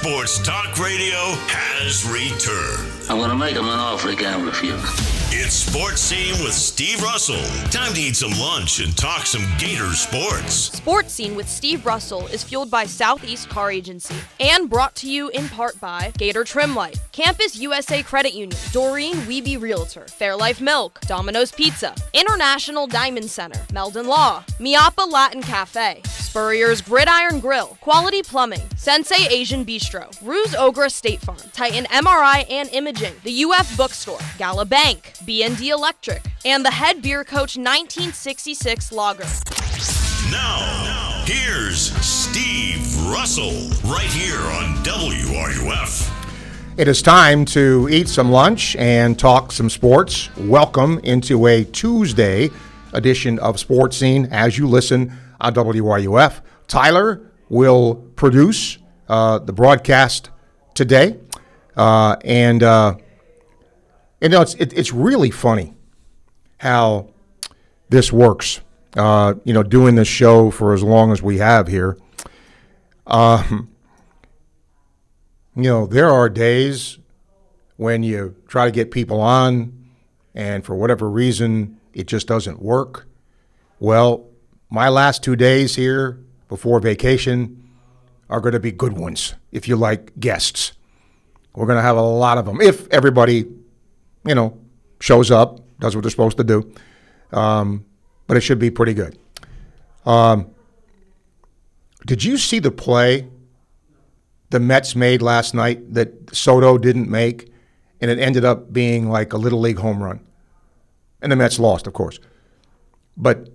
Sports Talk Radio has returned. I'm going to make him an offer he can't refuse. It's Sports Scene with Steve Russell. Time to eat some lunch and talk some Gator sports. Sports Scene with Steve Russell is fueled by Southeast Car Agency and brought to you in part by Gator Trim Light, Campus USA Credit Union, Doreen Wiebe Realtor, Fairlife Milk, Domino's Pizza, International Diamond Center, Meldon Law, Miapa Latin Cafe, Spurrier's Gridiron Grill, Quality Plumbing, Sensei Asian Bistro, Ruse Ogra State Farm, Titan MRI and Imaging, the UF Bookstore, Gala Bank, B&D Electric, and the Head Beer Coach 1966 Lager. Now, here's Steve Russell, right here on WRUF. It is time to eat some lunch and talk some sports. Welcome into a Tuesday edition of Sports Scene as you listen on WRUF. Tyler will produce the broadcast today, and it's really funny how this works. Doing this show for as long as we have here. There are days when you try to get people on, and for whatever reason, it just doesn't work. Well, my last 2 days here before vacation are going to be good ones, if you like guests. We're going to have a lot of them, if everybody, shows up, does what they're supposed to do. But it should be pretty good. Did you see the play the Mets made last night that Soto didn't make, and it ended up being like a Little League home run? And the Mets lost, of course. But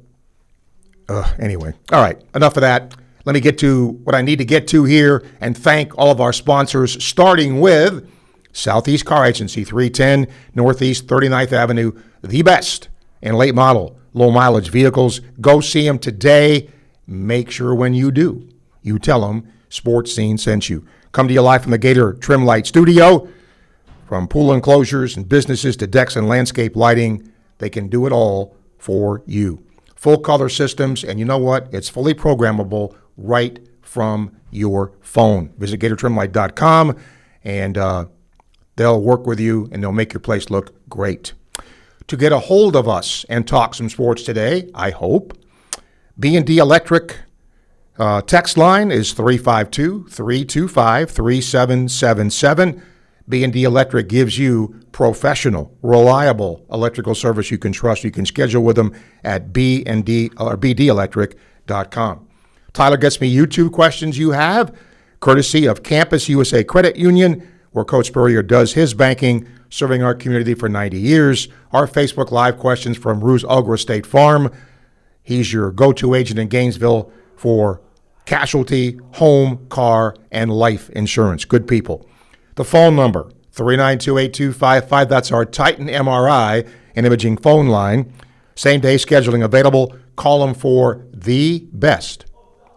anyway, all right, enough of that. Let me get to what I need to get to here and thank all of our sponsors, starting with Southeast Car Agency, 310 Northeast 39th Avenue, the best in late model, low mileage vehicles. Go see them today. Make sure when you do, you tell them Sports Scene sent you. Come to you live from the Gator Trim Light Studio. From pool enclosures and businesses to decks and landscape lighting, they can do it all for you. Full color systems, and you know what? It's fully programmable right from your phone. Visit GatorTrimLight.com, and they'll work with you, and they'll make your place look great. To get a hold of us and talk some sports today, I hope, B&D Electric text line is 352-325-3777. B&D Electric gives you professional, reliable electrical service you can trust. You can schedule with them at bdelectric.com. Tyler gets me YouTube questions you have, courtesy of Campus USA Credit Union, where Coach Spurrier does his banking, serving our community for 90 years. Our Facebook Live questions from Ruse Ogra State Farm. He's your go-to agent in Gainesville for casualty, home, car, and life insurance. Good people. The phone number, 392-8255. That's our Titan MRI and imaging phone line. Same-day scheduling available. Call them for the best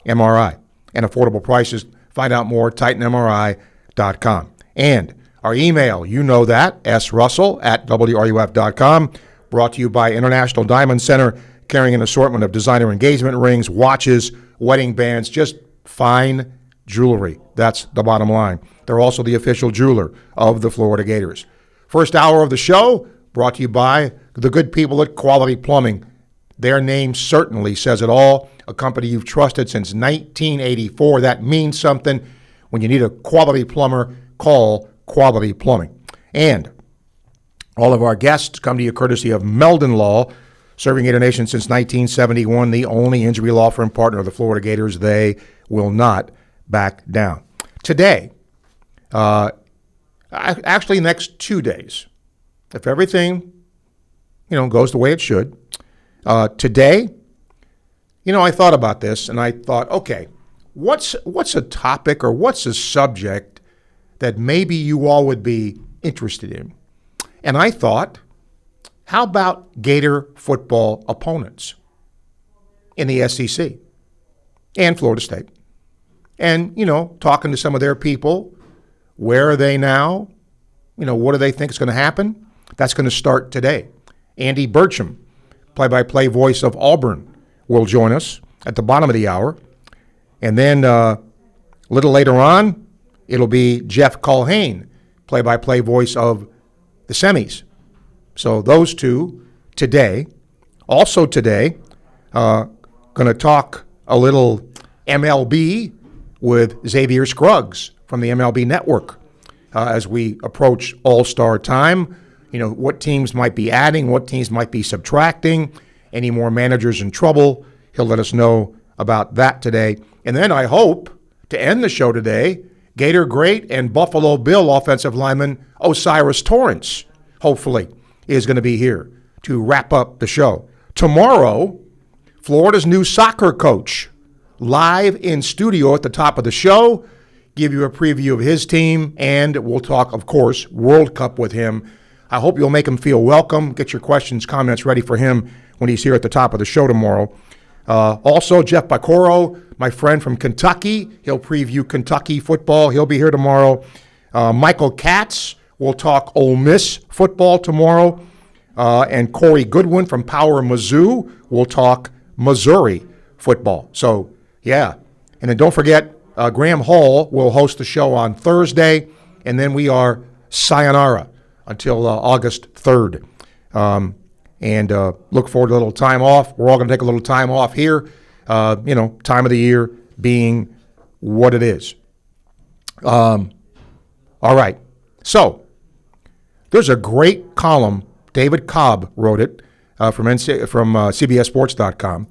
MRI and affordable prices. Find out more, TitanMRI.com. And our email, you know that, srussell@wruf.com. Brought to you by International Diamond Center, carrying an assortment of designer engagement rings, watches, wedding bands, just fine jewelry. That's the bottom line. They're also the official jeweler of the Florida Gators. First hour of the show brought to you by the good people at Quality Plumbing. Their name certainly says it all. A company you've trusted since 1984. That means something. When you need a quality plumber, call Quality Plumbing. And all of our guests come to you courtesy of Meldon Law, serving Gator Nation since 1971, the only injury law firm partner of the Florida Gators. They will not back down. Today, actually next 2 days, if everything, goes the way it should, today, I thought about this and I thought, okay, what's a topic or what's a subject that maybe you all would be interested in? And I thought, how about Gator football opponents in the SEC and Florida State? And, talking to some of their people, where are they now? What do they think is going to happen? That's going to start today. Andy Burcham, play-by-play voice of Auburn, will join us at the bottom of the hour. And then a little later on, it'll be Jeff Culhane, play-by-play voice of the semis. So those two today. Also today, going to talk a little MLB with Xavier Scruggs from the MLB Network as we approach All-Star time. You know, what teams might be adding, what teams might be subtracting, any more managers in trouble. He'll let us know about that today. And then I hope to end the show today, Gator great and Buffalo Bill offensive lineman Osiris Torrance, hopefully, is going to be here to wrap up the show. Tomorrow, Florida's new soccer coach, live in studio at the top of the show, give you a preview of his team, and we'll talk, of course, World Cup with him. I hope you'll make him feel welcome. Get your questions, comments ready for him when he's here at the top of the show tomorrow. Also, Jeff Bacoro, my friend from Kentucky. He'll preview Kentucky football. He'll be here tomorrow. Michael Katz will talk Ole Miss football tomorrow. And Corey Goodwin from Power Mizzou will talk Missouri football. So, yeah. And then don't forget, Graham Hall will host the show on Thursday, and then we are sayonara until August 3rd. And look forward to a little time off. We're all going to take a little time off here, time of the year being what it is. All right. So, there's a great column. David Cobb wrote it from CBSSports.com.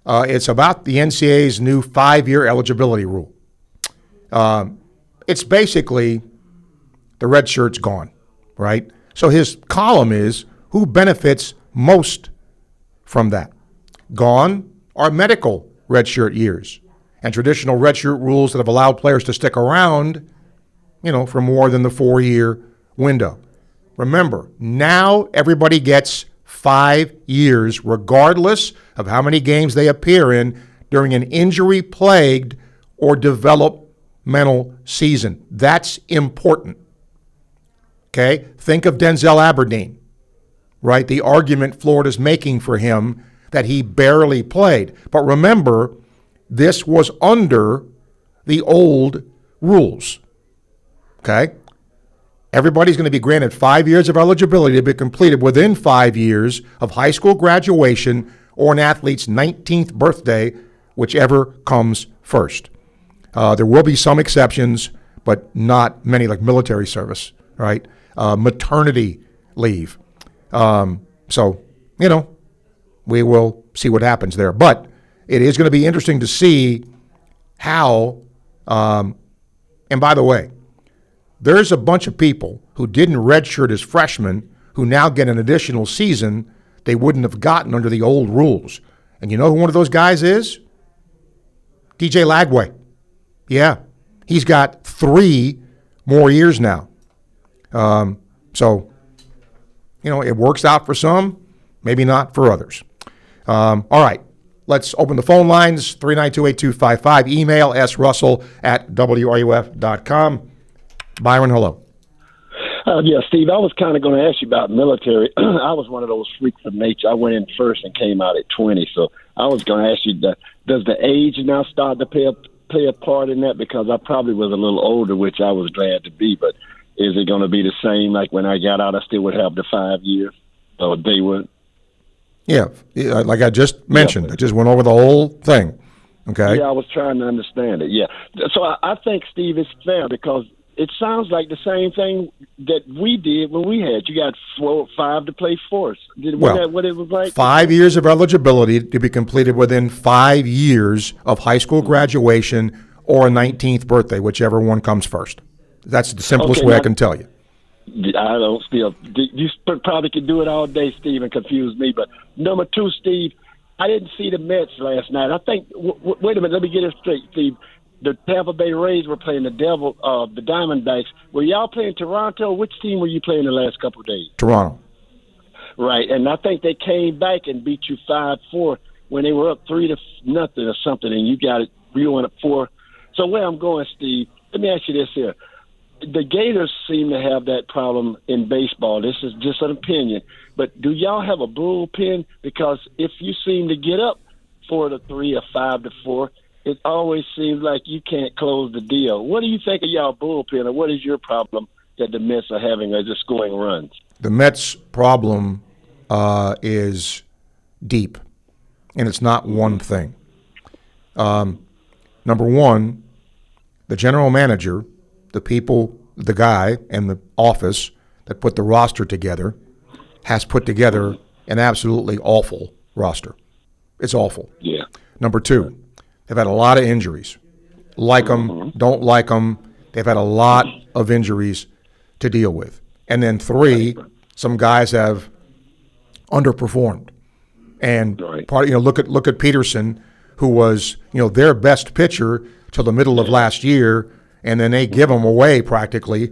It's about the NCAA's new 5-year eligibility rule. It's basically the red shirt's gone, right? So his column is, who benefits most from that? Gone are medical redshirt years and traditional redshirt rules that have allowed players to stick around, for more than the 4-year window. Remember, now everybody gets 5 years, regardless of how many games they appear in during an injury-plagued or developmental season. That's important. Okay? Think of Denzel Aberdeen, right? The argument Florida's making for him that he barely played. But remember, this was under the old rules. Okay? Everybody's going to be granted 5 years of eligibility to be completed within 5 years of high school graduation or an athlete's 19th birthday, whichever comes first. There will be some exceptions, but not many, like military service, right? Maternity leave. We will see what happens there. But it is going to be interesting to see how, and by the way, there's a bunch of people who didn't redshirt as freshmen who now get an additional season they wouldn't have gotten under the old rules. And you know who one of those guys is? DJ Lagway. Yeah, he's got 3 more years now. It works out for some, maybe not for others. All right, let's open the phone lines, 392-8255. Email srussell@wruf.com. Byron, hello. Yeah, Steve, I was kind of going to ask you about military. I was one of those freaks of nature. I went in first and came out at 20, so I was going to ask you, does the age now start to play a part in that? Because I probably was a little older, which I was glad to be, but is it going to be the same like when I got out, I still would have the 5 years? Or they would? Yeah, like I just mentioned. Yeah. I just went over the whole thing, okay? Yeah, I was trying to understand it, yeah. So I think, Steve, it's fair because it sounds like the same thing that we did when we had. You got 4 or 5 to play force. Was that what it was like? 5 years of eligibility to be completed within 5 years of high school graduation or a 19th birthday, whichever one comes first. That's the simplest way I can tell you. I don't still. You probably could do it all day, Steve, and confuse me. But number 2, Steve, I didn't see the Mets last night. I think. Wait a minute. Let me get it straight, Steve. The Tampa Bay Rays were playing the Diamondbacks. Were y'all playing Toronto? Which team were you playing the last couple of days? Toronto. Right, and I think they came back and beat you 5-4 when they were up 3-0 or something, and you got it. You went up 4. So where I'm going, Steve, let me ask you this here. The Gators seem to have that problem in baseball. This is just an opinion. But do y'all have a bullpen? Because if you seem to get up 4-3 or 5-4, it always seems like you can't close the deal. What do you think of y'all bullpen, or what is your problem that the Mets are having as just scoring runs? The Mets' problem is deep, and it's not one thing. Number one, the general manager, the people, the guy in the office that put the roster together has put together an absolutely awful roster. It's awful. Yeah. Number two, they've had a lot of injuries. Like them, don't like them. They've had a lot of injuries to deal with. And then three, some guys have underperformed. And look at Peterson, who was their best pitcher till the middle of last year, and then they give him away practically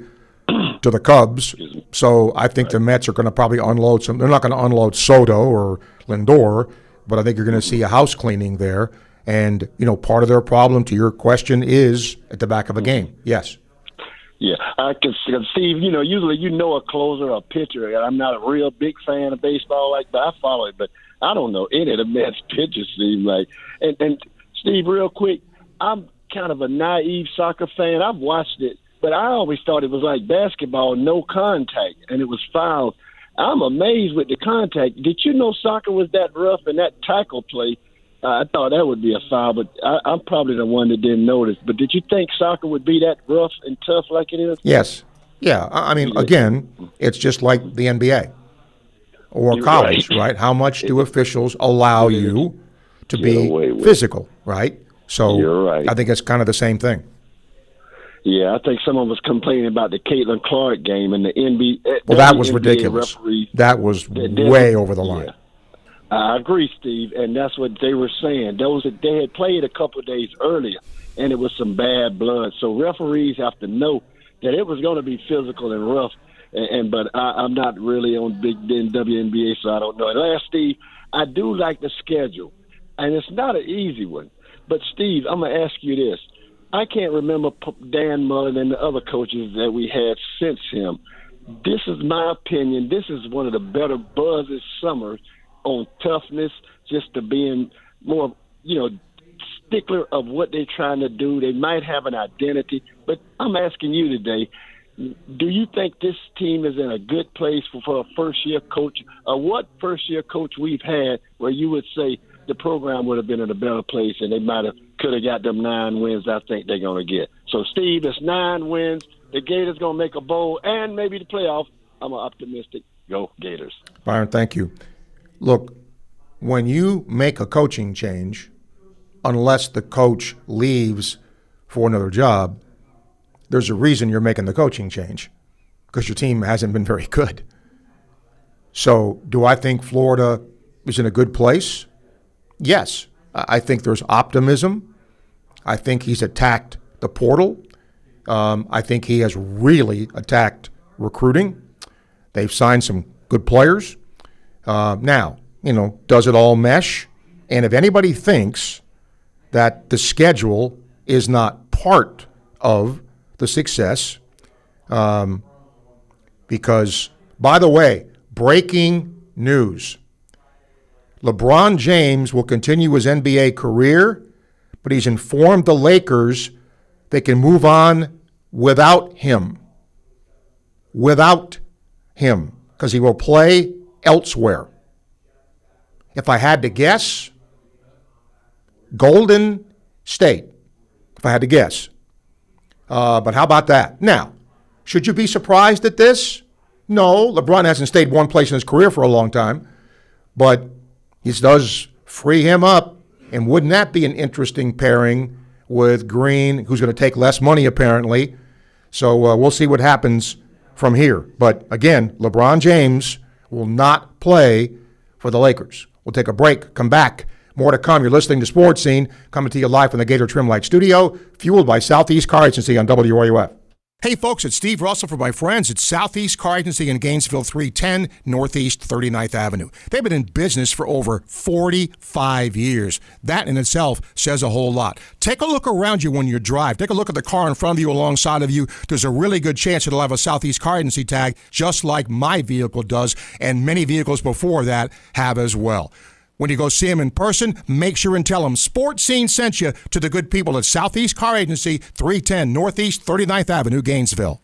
to the Cubs. So I think the Mets are going to probably unload some. They're not going to unload Soto or Lindor, but I think you're going to see a house cleaning there. And part of their problem, to your question, is at the back of a game. Yes. Yeah, I can see. Usually a closer or a pitcher. I'm not a real big fan of baseball, but I follow it. But I don't know any of the Mets pitchers. Seem like, and Steve, real quick, I'm kind of a naive soccer fan. I've watched it, but I always thought it was like basketball, no contact, and it was fouled. I'm amazed with the contact. Did you know soccer was that rough and that tackle play? I thought that would be a foul, but I'm probably the one that didn't notice. But did you think soccer would be that rough and tough like it is? Yes. Yeah. I mean, again, it's just like the NBA or college, right? How much do officials allow you to be physical, right? So you're right. I think it's kind of the same thing. Yeah, I think someone was complaining about the Caitlin Clark game and the NBA. Well, that was ridiculous. That was way over the line. Yeah. I agree, Steve, and that's what they were saying. They had played a couple of days earlier, and it was some bad blood. So referees have to know that it was going to be physical and rough. But I'm not really on big WNBA, so I don't know. And last, Steve, I do like the schedule, and it's not an easy one. But Steve, I'm going to ask you this: I can't remember Dan Mullen and the other coaches that we had since him. This is my opinion. This is one of the better buzzes summers on toughness, just to being more, stickler of what they're trying to do. They might have an identity, but I'm asking you today, do you think this team is in a good place for a first-year coach? Or what first-year coach we've had where you would say the program would have been in a better place and they could have got them 9 wins I think they're going to get? So, Steve, it's 9 wins. The Gators going to make a bowl and maybe the playoff. I'm optimistic. Go Gators. Byron, thank you. Look, when you make a coaching change, unless the coach leaves for another job, there's a reason you're making the coaching change, because your team hasn't been very good. So do I think Florida is in a good place? Yes. I think there's optimism. I think he's attacked the portal. I think he has really attacked recruiting. They've signed some good players. Now, does it all mesh? And if anybody thinks that the schedule is not part of the success, because, by the way, breaking news, LeBron James will continue his NBA career, but he's informed the Lakers they can move on without him. Without him, because he will play elsewhere. If I had to guess, Golden State, if I had to guess. But how about that? Now, should you be surprised at this? No, LeBron hasn't stayed one place in his career for a long time, but this does free him up. And wouldn't that be an interesting pairing with Green, who's going to take less money apparently? So we'll see what happens from here. But again, LeBron James will not play for the Lakers. We'll take a break, come back. More to come. You're listening to Sports Scene, coming to you live from the Gator Trim Light Studio, fueled by Southeast Car Agency on WRUF. Hey, folks, it's Steve Russell for my friends at Southeast Car Agency in Gainesville, 310 Northeast 39th Avenue. They've been in business for over 45 years. That in itself says a whole lot. Take a look around you when you drive. Take a look at the car in front of you, alongside of you. There's a really good chance it'll have a Southeast Car Agency tag, just like my vehicle does, and many vehicles before that have as well. When you go see them in person, make sure and tell them Sports Scene sent you to the good people at Southeast Car Agency, 310 Northeast 39th Avenue, Gainesville.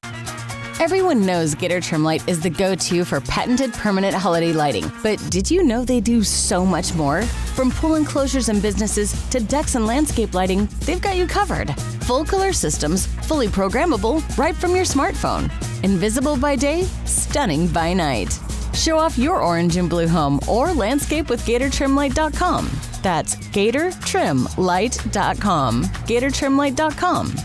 Everyone knows Gator Trim Light is the go-to for patented permanent holiday lighting. But did you know they do so much more? From pool enclosures and businesses to decks and landscape lighting, they've got you covered. Full color systems, fully programmable, right from your smartphone. Invisible by day, stunning by night. Show off your orange and blue home or landscape with GatorTrimLight.com. That's GatorTrimLight.com. GatorTrimLight.com.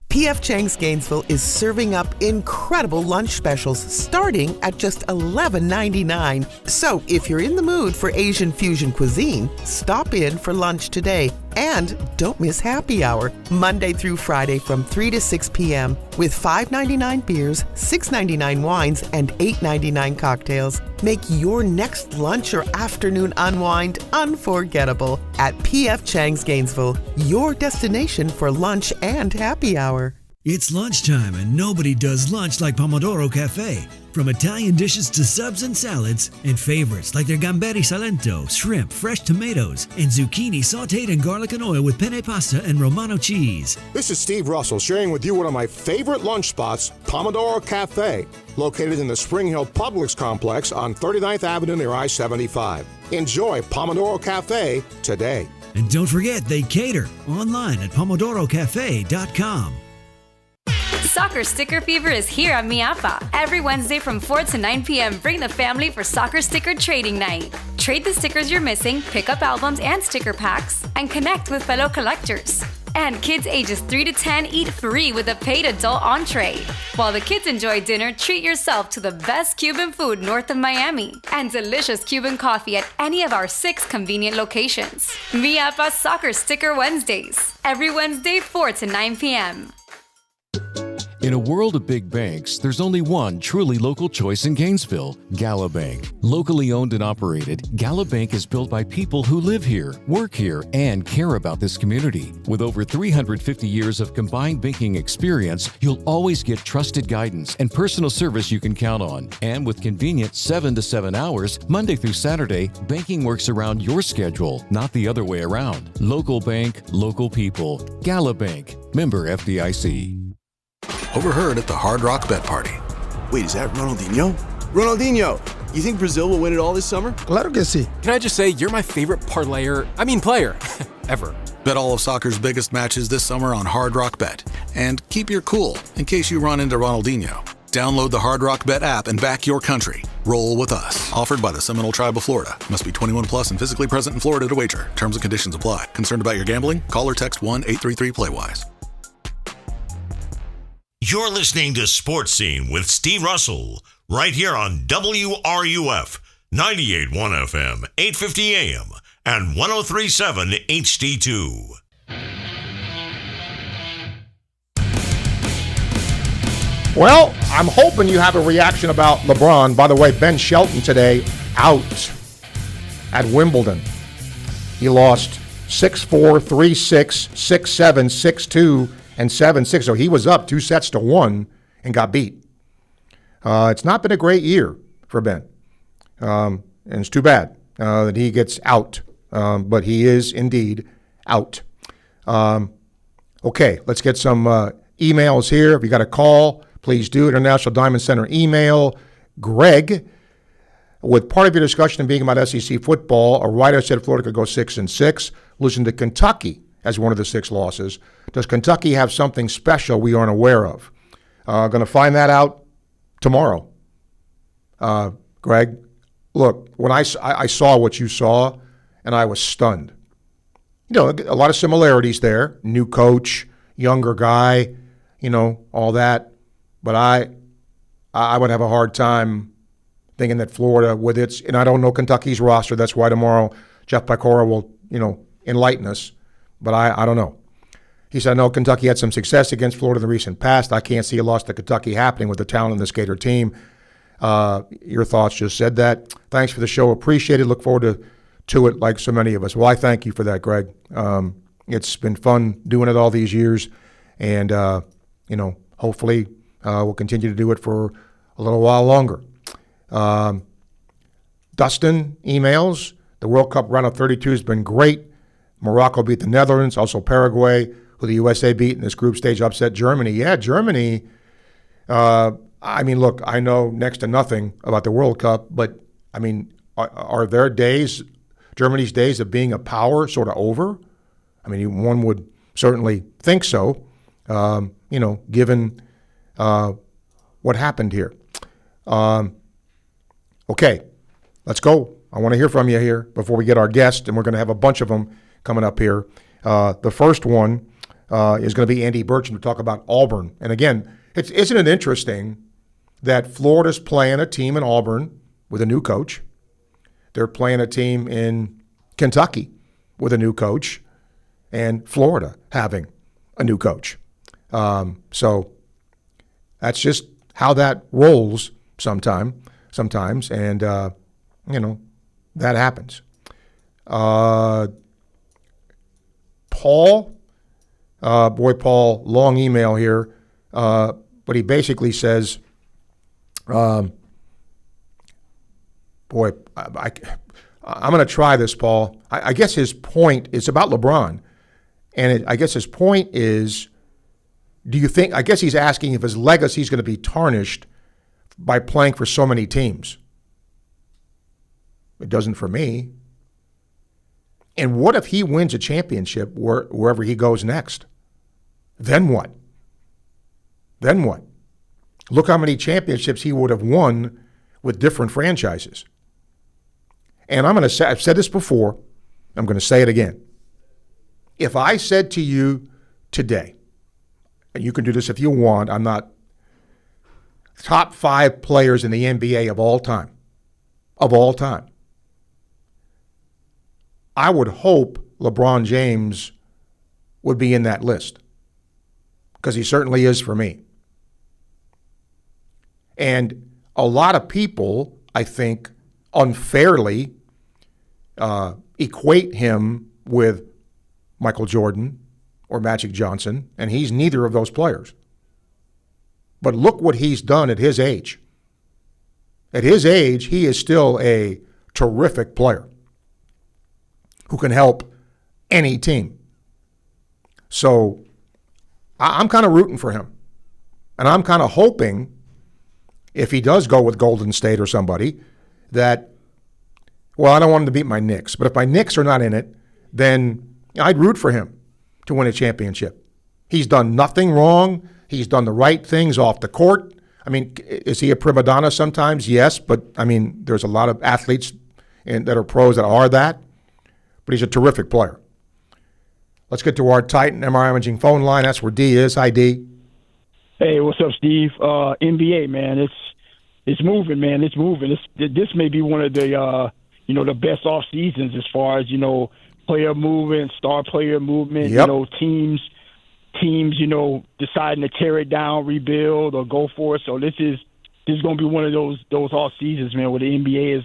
P.F. Chang's Gainesville is serving up incredible lunch specials starting at just $11.99. So if you're in the mood for Asian fusion cuisine, stop in for lunch today. And don't miss happy hour, Monday through Friday from 3 to 6 p.m. with $5.99 beers, $6.99 wines, and $8.99 cocktails. Make your next lunch or afternoon unwind unforgettable at P.F. Chang's Gainesville, your destination for lunch and happy hour. It's lunchtime and nobody does lunch like Pomodoro Cafe. From Italian dishes to subs and salads, and favorites like their gamberi salento, shrimp, fresh tomatoes, and zucchini sauteed in garlic and oil with penne pasta and Romano cheese. This is Steve Russell sharing with you one of my favorite lunch spots, Pomodoro Cafe, located in the Spring Hill Publix complex on 39th Avenue near I-75. Enjoy Pomodoro Cafe today. And don't forget, they cater online at pomodorocafe.com. Soccer Sticker Fever is here at Miapa. Every Wednesday from 4 to 9 p.m., bring the family for Soccer Sticker Trading Night. Trade the stickers you're missing, pick up albums and sticker packs, and connect with fellow collectors. And kids ages 3 to 10 eat free with a paid adult entree. While the kids enjoy dinner, treat yourself to the best Cuban food north of Miami and delicious Cuban coffee at any of our 6 convenient locations. Miapa Soccer Sticker Wednesdays. Every Wednesday, 4 to 9 p.m. In a world of big banks, there's only one truly local choice in Gainesville, Gala Bank. Locally owned and operated, Gala Bank is built by people who live here, work here, and care about this community. With over 350 years of combined banking experience, you'll always get trusted guidance and personal service you can count on. And with convenient 7 to 7 hours, Monday through Saturday, banking works around your schedule, not the other way around. Local bank, local people. Gala Bank. Member FDIC. Overheard at the Hard Rock Bet Party. Wait, is that Ronaldinho? Ronaldinho, you think Brazil will win it all this summer? Claro que sí. Can I just say, you're my favorite player, ever. Bet all of soccer's biggest matches this summer on Hard Rock Bet. And keep your cool in case you run into Ronaldinho. Download the Hard Rock Bet app and back your country. Roll with us. Offered by the Seminole Tribe of Florida. Must be 21 plus and physically present in Florida to wager. Terms and conditions apply. Concerned about your gambling? Call or text 1-833-PLAY-WISE. You're listening to Sports Scene with Steve Russell, right here on WRUF, 98.1 FM, 850 AM, and 103.7 HD2. Well, I'm hoping you have a reaction about LeBron. By the way, Ben Shelton today out at Wimbledon. He lost 6-4, 3-6, 6-7, 6-2, and 7-6. So he was up 2-1 and got beat. It's not been a great year for Ben. And it's too bad that he gets out. But he is indeed out. Okay, let's get some emails here. If you got a call, please do. International Diamond Center email. Greg, with part of your discussion being about SEC football, a writer said Florida could go 6-6. Listen to Kentucky as one of the 6 losses. Does Kentucky have something special we aren't aware of? Going to find that out tomorrow. Greg, look, when I saw what you saw, and I was stunned. You know, a lot of similarities there. New coach, younger guy, you know, all that. But I would have a hard time thinking that Florida, with its, and I don't know Kentucky's roster. That's why tomorrow Jeff Pecora will, you know, enlighten us. But I don't know. He said, I know Kentucky had some success against Florida in the recent past. I can't see a loss to Kentucky happening with the talent in this Gator team. Your thoughts just said that. Thanks for the show. Appreciate it. Look forward to it like so many of us. Well, I thank you for that, Greg. It's been fun doing it all these years. And, you know, hopefully we'll continue to do it for a little while longer. Dustin emails. The World Cup round of 32 has been great. Morocco beat the Netherlands, also Paraguay, who the USA beat in this group stage, upset Germany. Yeah, Germany, look, I know next to nothing about the World Cup, but, are their days, Germany's days of being a power sort of over? One would certainly think so, given what happened here. Okay, let's go. I want to hear from you here before we get our guest, and we're going to have a bunch of them coming up here. The first one is going to be Andy Burcham to talk about Auburn. And again, isn't it interesting that Florida's playing a team in Auburn with a new coach? They're playing a team in Kentucky with a new coach, and Florida having a new coach. So that's just how that rolls sometimes, and, that happens. Paul, long email here, but he basically says, I'm going to try this, Paul. I guess his point is about LeBron, and I guess his point is, do you think, I guess he's asking if his legacy is going to be tarnished by playing for so many teams. It doesn't for me. And what if he wins a championship wherever he goes next? Then what? Look how many championships he would have won with different franchises. And I'm going to say, I've said this before, I'm going to say it again. If I said to you today, and you can do this if you want, I'm not top 5 players in the NBA of all time, I would hope LeBron James would be in that list, because he certainly is for me. And a lot of people, I think, unfairly equate him with Michael Jordan or Magic Johnson, and he's neither of those players. But look what he's done at his age. At his age, he is still a terrific player who can help any team. So I'm kind of rooting for him. And I'm kind of hoping, if he does go with Golden State or somebody, that, well, I don't want him to beat my Knicks, but if my Knicks are not in it, then I'd root for him to win a championship. He's done nothing wrong. He's done the right things off the court. Is he a prima donna sometimes? Yes, but, there's a lot of athletes that are pros that are that. But he's a terrific player. Let's get to our Titan MRI Imaging phone line. That's where D is. Hi, D. Hey, what's up, Steve? NBA, man, it's moving, man. It's moving. This may be one of the the best off seasons as far as player movement, star player movement. Yep. Teams deciding to tear it down, rebuild, or go for it. So this is going to be one of those off seasons, man, where the NBA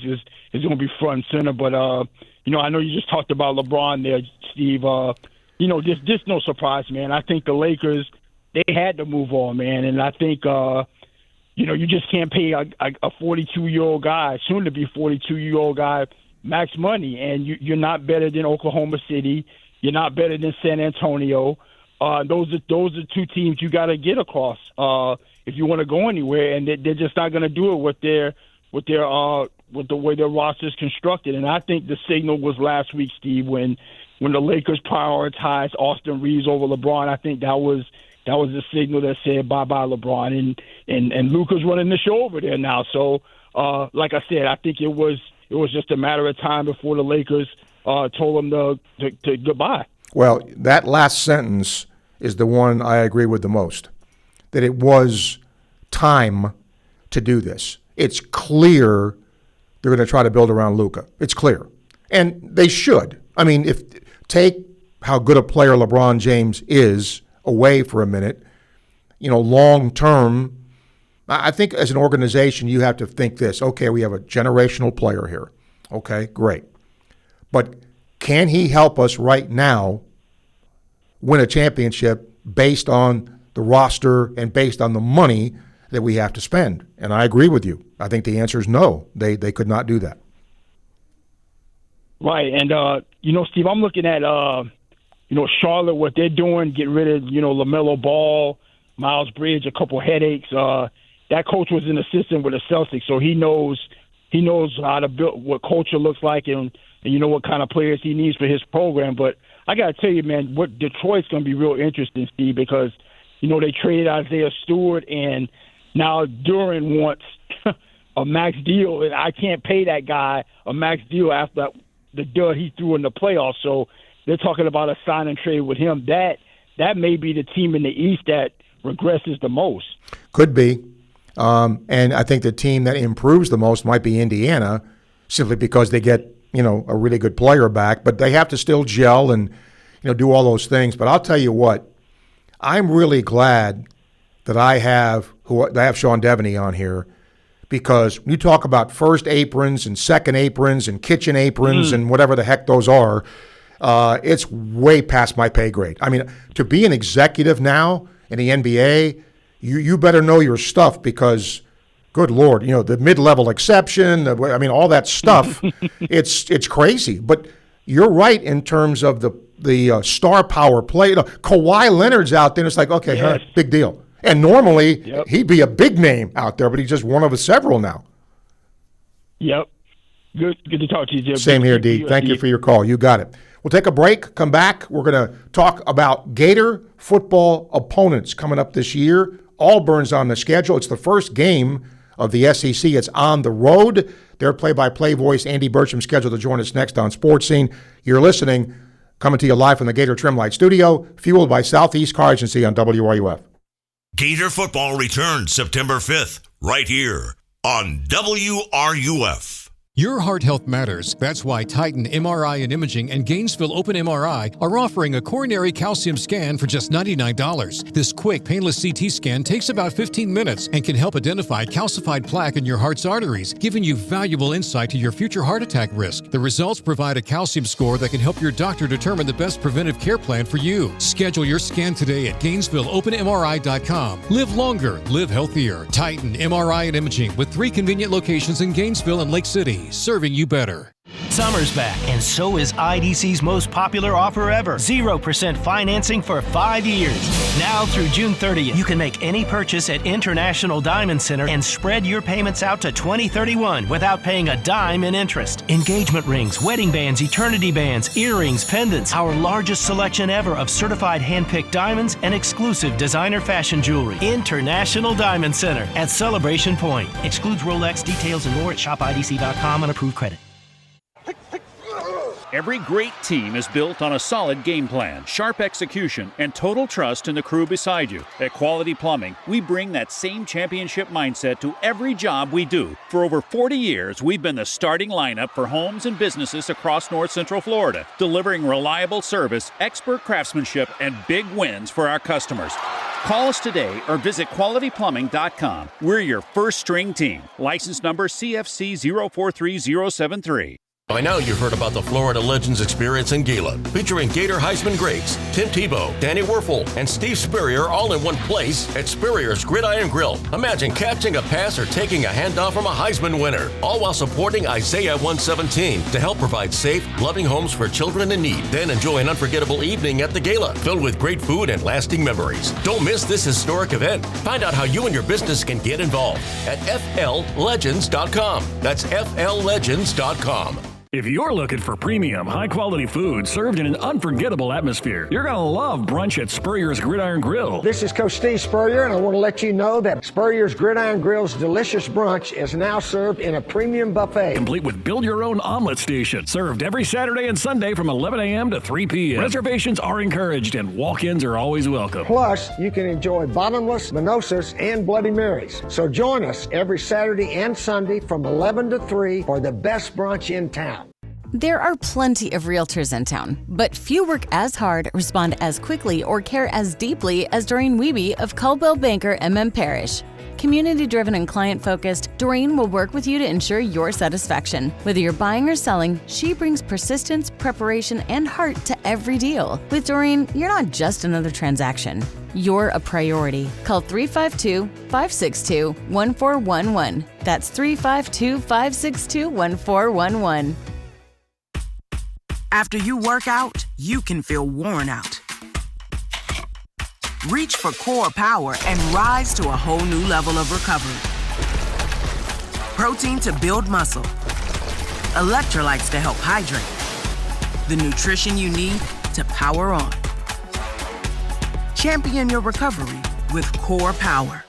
is going to be front and center. But I know you just talked about LeBron there, Steve. Just no surprise, man. I think the Lakers, they had to move on, man. And I think, you just can't pay a 42-year-old guy, soon to be 42-year-old guy, max money. And you're not better than Oklahoma City. You're not better than San Antonio. Those are two teams you got to get across if you want to go anywhere. And they're just not going to do it with the way their roster is constructed. And I think the signal was last week, Steve, when the Lakers prioritized Austin Reeves over LeBron. I think that was the signal that said bye-bye LeBron. And Luka's running the show over there now. So, like I said, I think it was just a matter of time before the Lakers told them to goodbye. Well, that last sentence is the one I agree with the most, that it was time to do this. It's clear they're going to try to build around Luka. It's clear. And they should. Take how good a player LeBron James is away for a minute, long term, I think as an organization you have to think this, okay, we have a generational player here. Okay, great. But can he help us right now win a championship based on the roster and based on the money that we have to spend? And I agree with you. I think the answer is no. They could not do that. Right, and Steve, I'm looking at Charlotte, what they're doing, get rid of LaMelo Ball, Miles Bridge, a couple headaches. That coach was an assistant with the Celtics, so he knows how to build what culture looks like and what kind of players he needs for his program. But I got to tell you, man, what Detroit's going to be real interesting, Steve, because they traded Isaiah Stewart, and now Duran wants a max deal, and I can't pay that guy a max deal after the dud he threw in the playoffs. So they're talking about a sign and trade with him. That may be the team in the East that regresses the most. Could be. And I think the team that improves the most might be Indiana, simply because they get, a really good player back. But they have to still gel and, do all those things. But I'll tell you what, I'm really glad that I have Sean Devaney on here, because when you talk about first aprons and second aprons and kitchen aprons and whatever the heck those are, it's way past my pay grade. I mean, to be an executive now in the NBA, you better know your stuff, because, good Lord, the mid-level exception, all that stuff, it's crazy. But you're right in terms of the star power play. Kawhi Leonard's out there, and it's like, okay, big deal. And normally he'd be a big name out there, but he's just one of several now. Yep. Good to talk to you, Jim. Same here, D. Thank you for your call. You got it. We'll take a break, come back. We're going to talk about Gator football opponents coming up this year. Auburn's on the schedule. It's the first game of the SEC. It's on the road. Their play-by-play voice, Andy Burcham, scheduled to join us next on Sports Scene. You're listening, coming to you live from the Gator Trim Light Studio, fueled by Southeast Car Agency on WRUF. Gator football returns September 5th, right here on WRUF. Your heart health matters. That's why Titan MRI and Imaging and Gainesville Open MRI are offering a coronary calcium scan for just $99. This quick, painless CT scan takes about 15 minutes and can help identify calcified plaque in your heart's arteries, giving you valuable insight to your future heart attack risk. The results provide a calcium score that can help your doctor determine the best preventive care plan for you. Schedule your scan today at GainesvilleOpenMRI.com. Live longer, live healthier. Titan MRI and Imaging, with 3 convenient locations in Gainesville and Lake City, serving you better. Summer's back, and so is IDC's most popular offer ever. 0% financing for 5 years. Now through June 30th, you can make any purchase at International Diamond Center and spread your payments out to 2031 without paying a dime in interest. Engagement rings, wedding bands, eternity bands, earrings, pendants, our largest selection ever of certified hand-picked diamonds and exclusive designer fashion jewelry. International Diamond Center at Celebration Point. Excludes Rolex. Details and more at shopidc.com on approved credit. Every great team is built on a solid game plan, sharp execution, and total trust in the crew beside you. At Quality Plumbing, we bring that same championship mindset to every job we do. For over 40 years, we've been the starting lineup for homes and businesses across North Central Florida, delivering reliable service, expert craftsmanship, and big wins for our customers. Call us today or visit qualityplumbing.com. We're your first string team. License number CFC 043073. By now you've heard about the Florida Legends Experience in Gila, featuring Gator Heisman greats Tim Tebow, Danny Werfel, and Steve Spurrier all in one place at Spurrier's Gridiron Grill. Imagine catching a pass or taking a handoff from a Heisman winner, all while supporting Isaiah 117 to help provide safe, loving homes for children in need. Then enjoy an unforgettable evening at the Gala, filled with great food and lasting memories. Don't miss this historic event. Find out how you and your business can get involved at FLLegends.com. That's FLLegends.com. If you're looking for premium, high-quality food served in an unforgettable atmosphere, you're going to love brunch at Spurrier's Gridiron Grill. This is Coach Steve Spurrier, and I want to let you know that Spurrier's Gridiron Grill's delicious brunch is now served in a premium buffet. Complete with build-your-own omelet station, served every Saturday and Sunday from 11 a.m. to 3 p.m. Reservations are encouraged, and walk-ins are always welcome. Plus, you can enjoy bottomless, mimosas, and Bloody Marys. So join us every Saturday and Sunday from 11 to 3 for the best brunch in town. There are plenty of realtors in town, but few work as hard, respond as quickly, or care as deeply as Doreen Wiebe of Caldwell Banker MM Parish. Community-driven and client-focused, Doreen will work with you to ensure your satisfaction. Whether you're buying or selling, she brings persistence, preparation, and heart to every deal. With Doreen, you're not just another transaction. You're a priority. Call 352-562-1411. That's 352-562-1411. After you work out, you can feel worn out. Reach for Core Power and rise to a whole new level of recovery. Protein to build muscle. Electrolytes to help hydrate. The nutrition you need to power on. Champion your recovery with Core Power.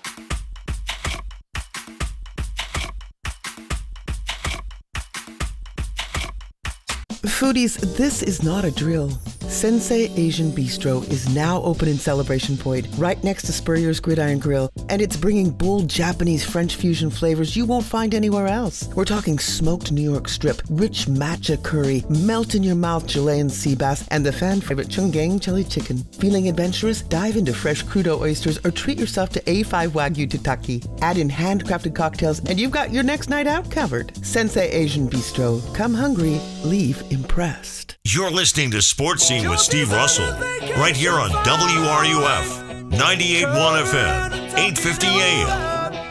Foodies, this is not a drill. Sensei Asian Bistro is now open in Celebration Point, right next to Spurrier's Gridiron Grill, and it's bringing bold Japanese French fusion flavors you won't find anywhere else. We're talking smoked New York strip, rich matcha curry, melt-in-your-mouth Chilean sea bass, and the fan-favorite Chunggang chili chicken. Feeling adventurous? Dive into fresh crudo oysters or treat yourself to A5 Wagyu tataki. Add in handcrafted cocktails, and you've got your next night out covered. Sensei Asian Bistro. Come hungry, leave impressed. You're listening to Sports Scene with Steve Russell, right here on WRUF, 98.1 FM, 850 AM,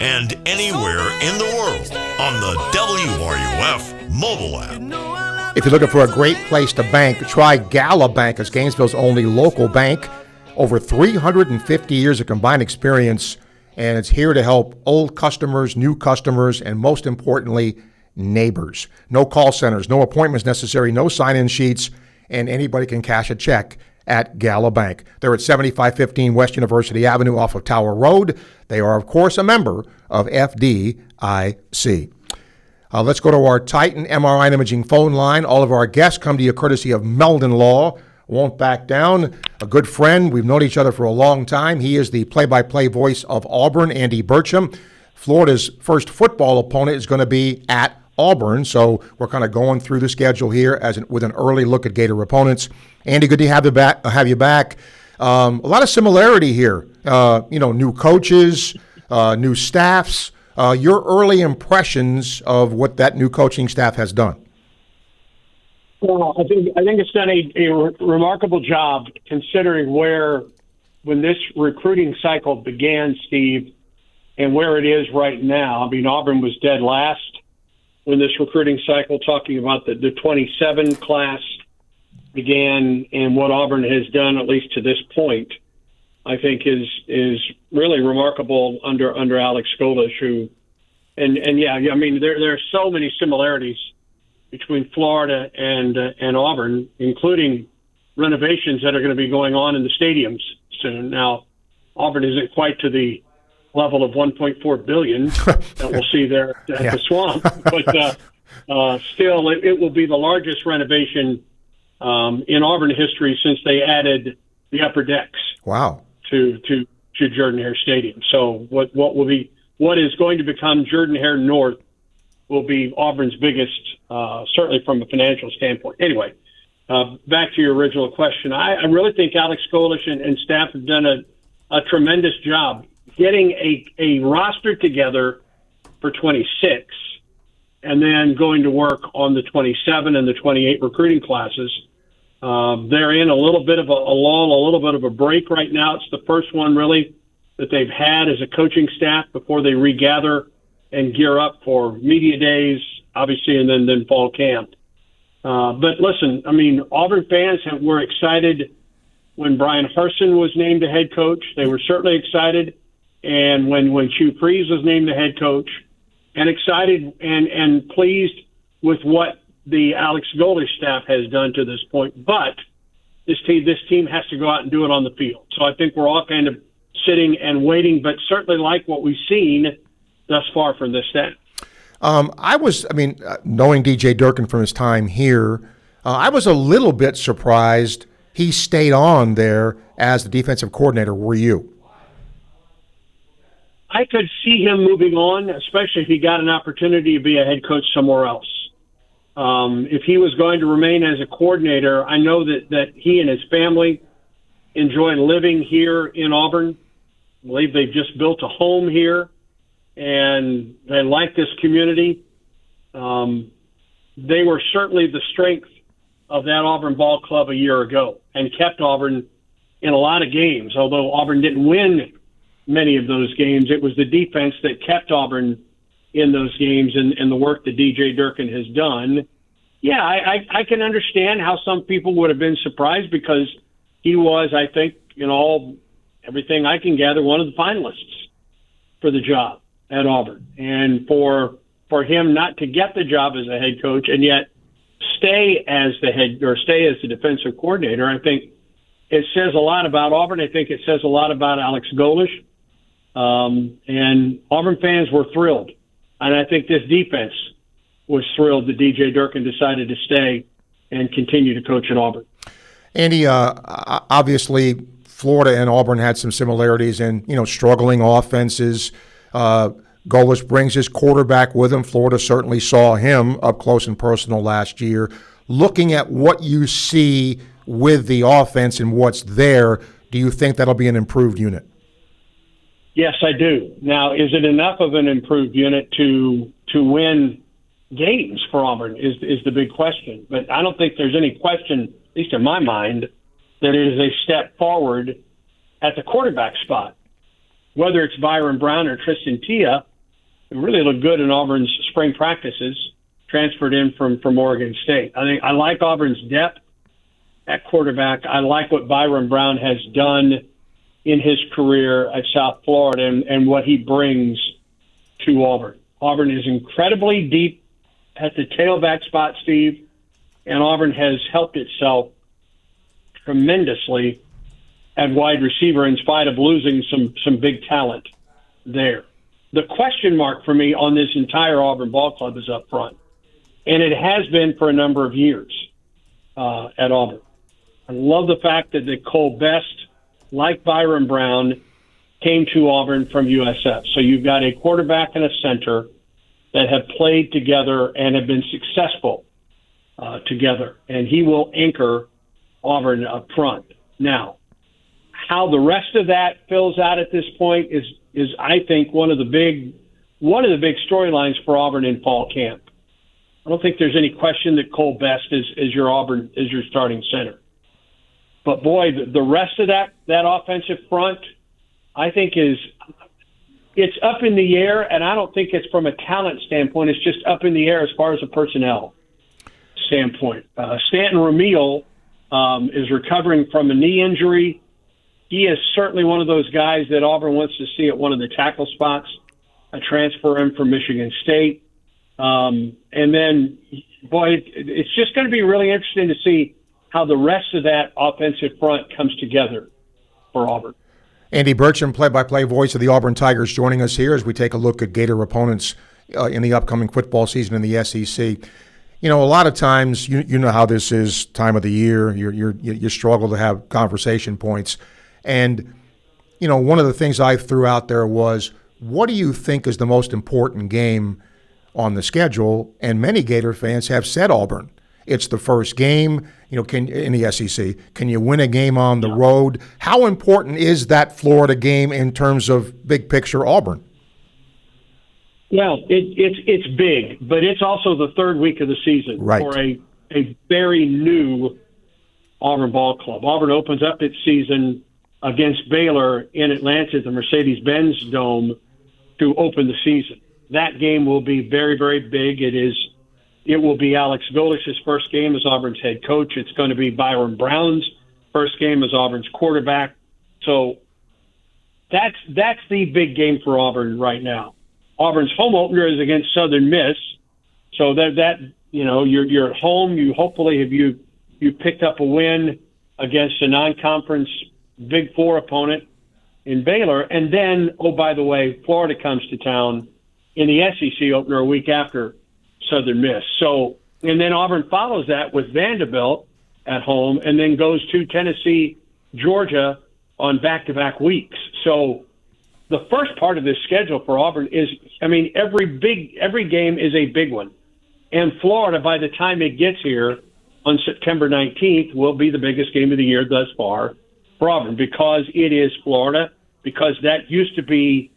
and anywhere in the world on the WRUF mobile app. If you're looking for a great place to bank, try Gala Bank as Gainesville's only local bank. Over 350 years of combined experience, and it's here to help old customers, new customers, and most importantly, neighbors. No call centers, no appointments necessary, no sign-in sheets, and anybody can cash a check at Gala Bank. They're at 7515 West University Avenue off of Tower Road. They are, of course, a member of FDIC. Let's go to our Titan MRI and Imaging phone line. All of our guests come to you courtesy of Meldon Law. Won't back down. A good friend. We've known each other for a long time. He is the play-by-play voice of Auburn, Andy Burcham. Florida's first football opponent is going to be at Auburn, so we're kind of going through the schedule here with an early look at Gator opponents. Andy, good to have you back. A lot of similarity here. New coaches, new staffs. Your early impressions of what that new coaching staff has done. Well, I think it's done a remarkable job considering when this recruiting cycle began, Steve, and where it is right now. I mean, Auburn was dead last when this recruiting cycle, talking about the 27 class began, and what Auburn has done, at least to this point, I think is really remarkable under Alex Golesh, who, and I mean, there are so many similarities between Florida and Auburn, including renovations that are going to be going on in the stadiums soon. Now, Auburn isn't quite to the level of $1.4 billion that we'll see there at the Swamp, but still, it will be the largest renovation in Auburn history since they added the upper decks. Wow. To Jordan-Hare Stadium. So what is going to become Jordan-Hare North will be Auburn's biggest, certainly from a financial standpoint. Anyway, back to your original question. I really think Alex Golesh and staff have done a tremendous job getting a roster together for 26 and then going to work on the 27 and the 28 recruiting classes. They're in a little bit of a lull, a little bit of a break right now. It's the first one really that they've had as a coaching staff before they regather and gear up for media days, obviously, and then fall camp. But listen, I mean, Auburn fans were excited when Brian Harsin was named the head coach. They were certainly excited. And when Hugh Freeze was named the head coach, and excited and pleased with what the Alex Golesh staff has done to this point. But this team has to go out and do it on the field. So I think we're all kind of sitting and waiting, but certainly like what we've seen thus far from this staff. Knowing DJ Durkin from his time here, I was a little bit surprised he stayed on there as the defensive coordinator. Were you? I could see him moving on, especially if he got an opportunity to be a head coach somewhere else. If he was going to remain as a coordinator, I know that he and his family enjoy living here in Auburn. I believe they've just built a home here, and they like this community. They were certainly the strength of that Auburn ball club a year ago and kept Auburn in a lot of games. Although Auburn didn't win many of those games, it was the defense that kept Auburn in those games and the work that DJ Durkin has done. Yeah, I can understand how some people would have been surprised because he was, I think, everything I can gather, one of the finalists for the job at Auburn. And for him not to get the job as a head coach and yet stay as the defensive coordinator, I think it says a lot about Auburn. I think it says a lot about Alex Golesh. And Auburn fans were thrilled. And I think this defense was thrilled that DJ Durkin decided to stay and continue to coach at Auburn. Andy, obviously Florida and Auburn had some similarities in, struggling offenses. Golesh brings his quarterback with him. Florida certainly saw him up close and personal last year. Looking at what you see with the offense and what's there, do you think that'll be an improved unit? Yes, I do. Now, is it enough of an improved unit to win games for Auburn is the big question. But I don't think there's any question, at least in my mind, that it is a step forward at the quarterback spot. Whether it's Byron Brown or Tristan Tia, it really looked good in Auburn's spring practices, transferred in from Oregon State. I like Auburn's depth at quarterback. I like what Byron Brown has done in his career at South Florida and what he brings to Auburn. Auburn is incredibly deep at the tailback spot, Steve, and Auburn has helped itself tremendously at wide receiver in spite of losing some big talent there. The question mark for me on this entire Auburn ball club is up front, and it has been for a number of years at Auburn. I love the fact that Cole Best, like Byron Brown, came to Auburn from USF. So you've got a quarterback and a center that have played together and have been successful together, and he will anchor Auburn up front. Now, how the rest of that fills out at this point is I think one of the big storylines for Auburn in fall camp. I don't think there's any question that Cole Best is your starting center. But boy, the rest of that offensive front, I think it's up in the air, and I don't think it's from a talent standpoint. It's just up in the air as far as a personnel standpoint. Stanton Ramil is recovering from a knee injury. He is certainly one of those guys that Auburn wants to see at one of the tackle spots, a transfer in from Michigan State. And then, boy, it's just going to be really interesting to see how the rest of that offensive front comes together for Auburn. Andy Burcham, play-by-play voice of the Auburn Tigers, joining us here as we take a look at Gator opponents in the upcoming football season in the SEC. A lot of times, you know how this is time of the year. You struggle to have conversation points. And, one of the things I threw out there was, what do you think is the most important game on the schedule? And many Gator fans have said Auburn. It's the first game, in the SEC. Can you win a game on the road? How important is that Florida game in terms of big picture Auburn? Well, it's big, but it's also the third week of the season for a very new Auburn ball club. Auburn opens up its season against Baylor in Atlanta at the Mercedes-Benz Dome to open the season. That game will be very, very big. It will be Alex Golesh's first game as Auburn's head coach. It's going to be Byron Brown's first game as Auburn's quarterback. So that's the big game for Auburn right now. Auburn's home opener is against Southern Miss. So you're at home. You hopefully you picked up a win against a non-conference Big Four opponent in Baylor. And then, oh, by the way, Florida comes to town in the SEC opener a week after Southern Miss. So, and then Auburn follows that with Vanderbilt at home and then goes to Tennessee, Georgia on back-to-back weeks. So the first part of this schedule for Auburn is, every game is a big one. And Florida, by the time it gets here on September 19th, will be the biggest game of the year thus far for Auburn because it is Florida, because that used to be,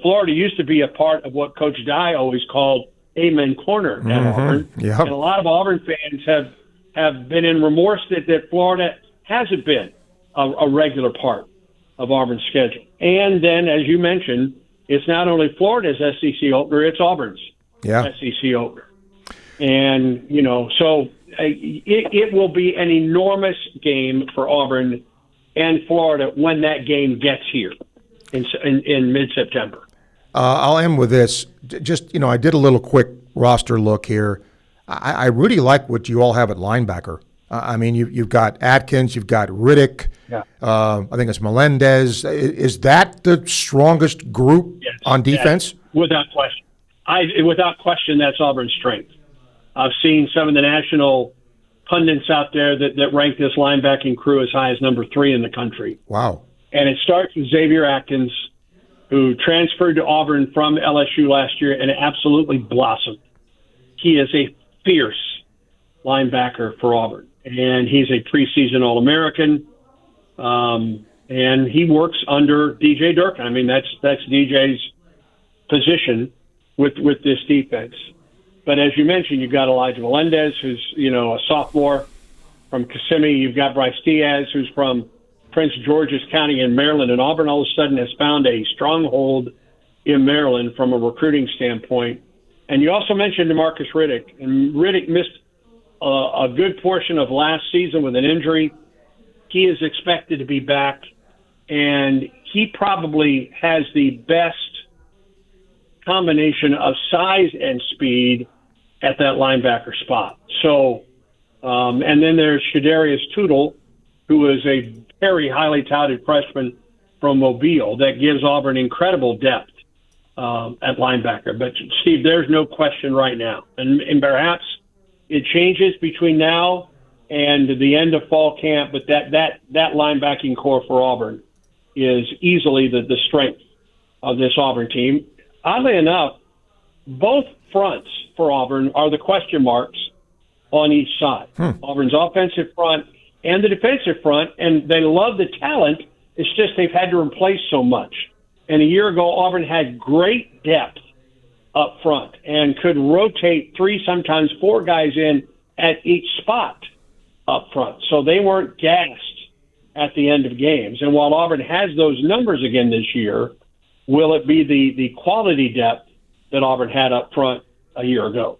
Florida used to be a part of what Coach Dye always called Amen Corner at Auburn. Yep. And a lot of Auburn fans have been in remorse that Florida hasn't been a regular part of Auburn's schedule. And then, as you mentioned, it's not only Florida's SEC opener, it's Auburn's SEC opener. And, so it will be an enormous game for Auburn and Florida when that game gets here in mid-September. I'll end with this. Just, I did a little quick roster look here. I really like what you all have at linebacker. I mean, you've got Atkins, you've got Riddick. Yeah. I think it's Melendez. Is that the strongest group on defense? Without question. Without question, that's Auburn's strength. I've seen some of the national pundits out there that rank this linebacking crew as high as number 3 in the country. Wow. And it starts with Xavier Atkins, who transferred to Auburn from LSU last year and absolutely blossomed. He is a fierce linebacker for Auburn, and he's a preseason All-American, and he works under DJ Durkin. I mean, that's DJ's position with this defense. But as you mentioned, you've got Elijah Melendez, who's, a sophomore from Kissimmee. You've got Bryce Diaz, who's from Prince George's County in Maryland. And Auburn all of a sudden has found a stronghold in Maryland from a recruiting standpoint. And you also mentioned DeMarcus Riddick. And Riddick missed a good portion of last season with an injury. He is expected to be back. And he probably has the best combination of size and speed at that linebacker spot. So, and then there's Shadarius Tootle, who is a very highly touted freshman from Mobile that gives Auburn incredible depth at linebacker. But Steve, there's no question right now, and perhaps it changes between now and the end of fall camp. But that linebacking core for Auburn is easily the strength of this Auburn team. Oddly enough, both fronts for Auburn are the question marks on each side. Auburn's offensive front and the defensive front, and they love the talent. It's just they've had to replace so much. And a year ago, Auburn had great depth up front and could rotate 3, sometimes 4 guys in at each spot up front. So they weren't gassed at the end of games. And while Auburn has those numbers again this year, will it be the quality depth that Auburn had up front a year ago?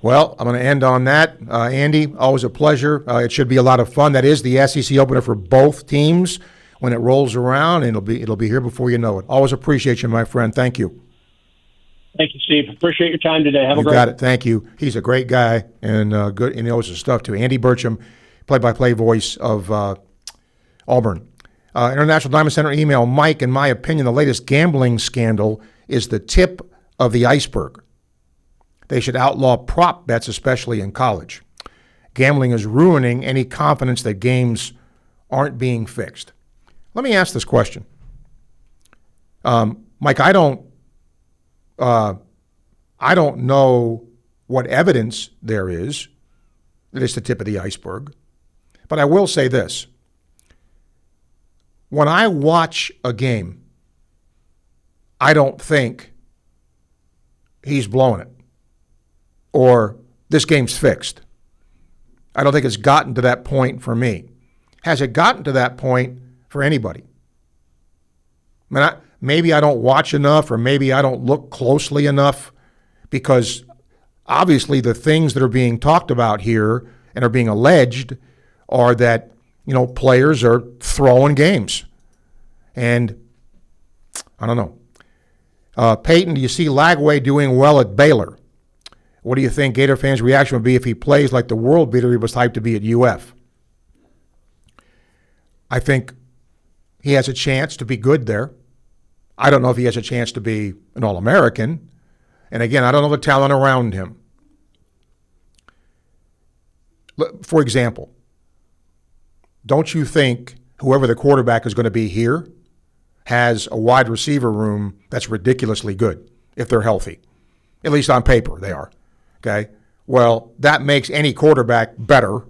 Well, I'm going to end on that. Andy, always a pleasure. It should be a lot of fun. That is the SEC opener for both teams when it rolls around, and it'll be here before you know it. Always appreciate you, my friend. Thank you. Thank you, Steve. Appreciate your time today. Have a great. You got it. Thank you. He's a great guy and good, and he knows his stuff too. Andy Burcham, play-by-play voice of Auburn. International Diamond Center email, Mike, in my opinion, the latest gambling scandal is the tip of the iceberg. They should outlaw prop bets, especially in college. Gambling is ruining any confidence that games aren't being fixed. Let me ask this question. Mike, I don't know what evidence there is that it's the tip of the iceberg, but I will say this. When I watch a game, I don't think he's blowing it or this game's fixed. I don't think it's gotten to that point for me. Has it gotten to that point for anybody? I mean, maybe I don't watch enough or maybe I don't look closely enough because obviously the things that are being talked about here and are being alleged are that players are throwing games. And I don't know. Peyton, do you see Lagway doing well at Baylor? What do you think Gator fans' reaction would be if he plays like the world beater he was hyped to be at UF? I think he has a chance to be good there. I don't know if he has a chance to be an All-American. And again, I don't know the talent around him. For example, don't you think whoever the quarterback is going to be here has a wide receiver room that's ridiculously good if they're healthy? At least on paper, they are. Okay? Well, that makes any quarterback better.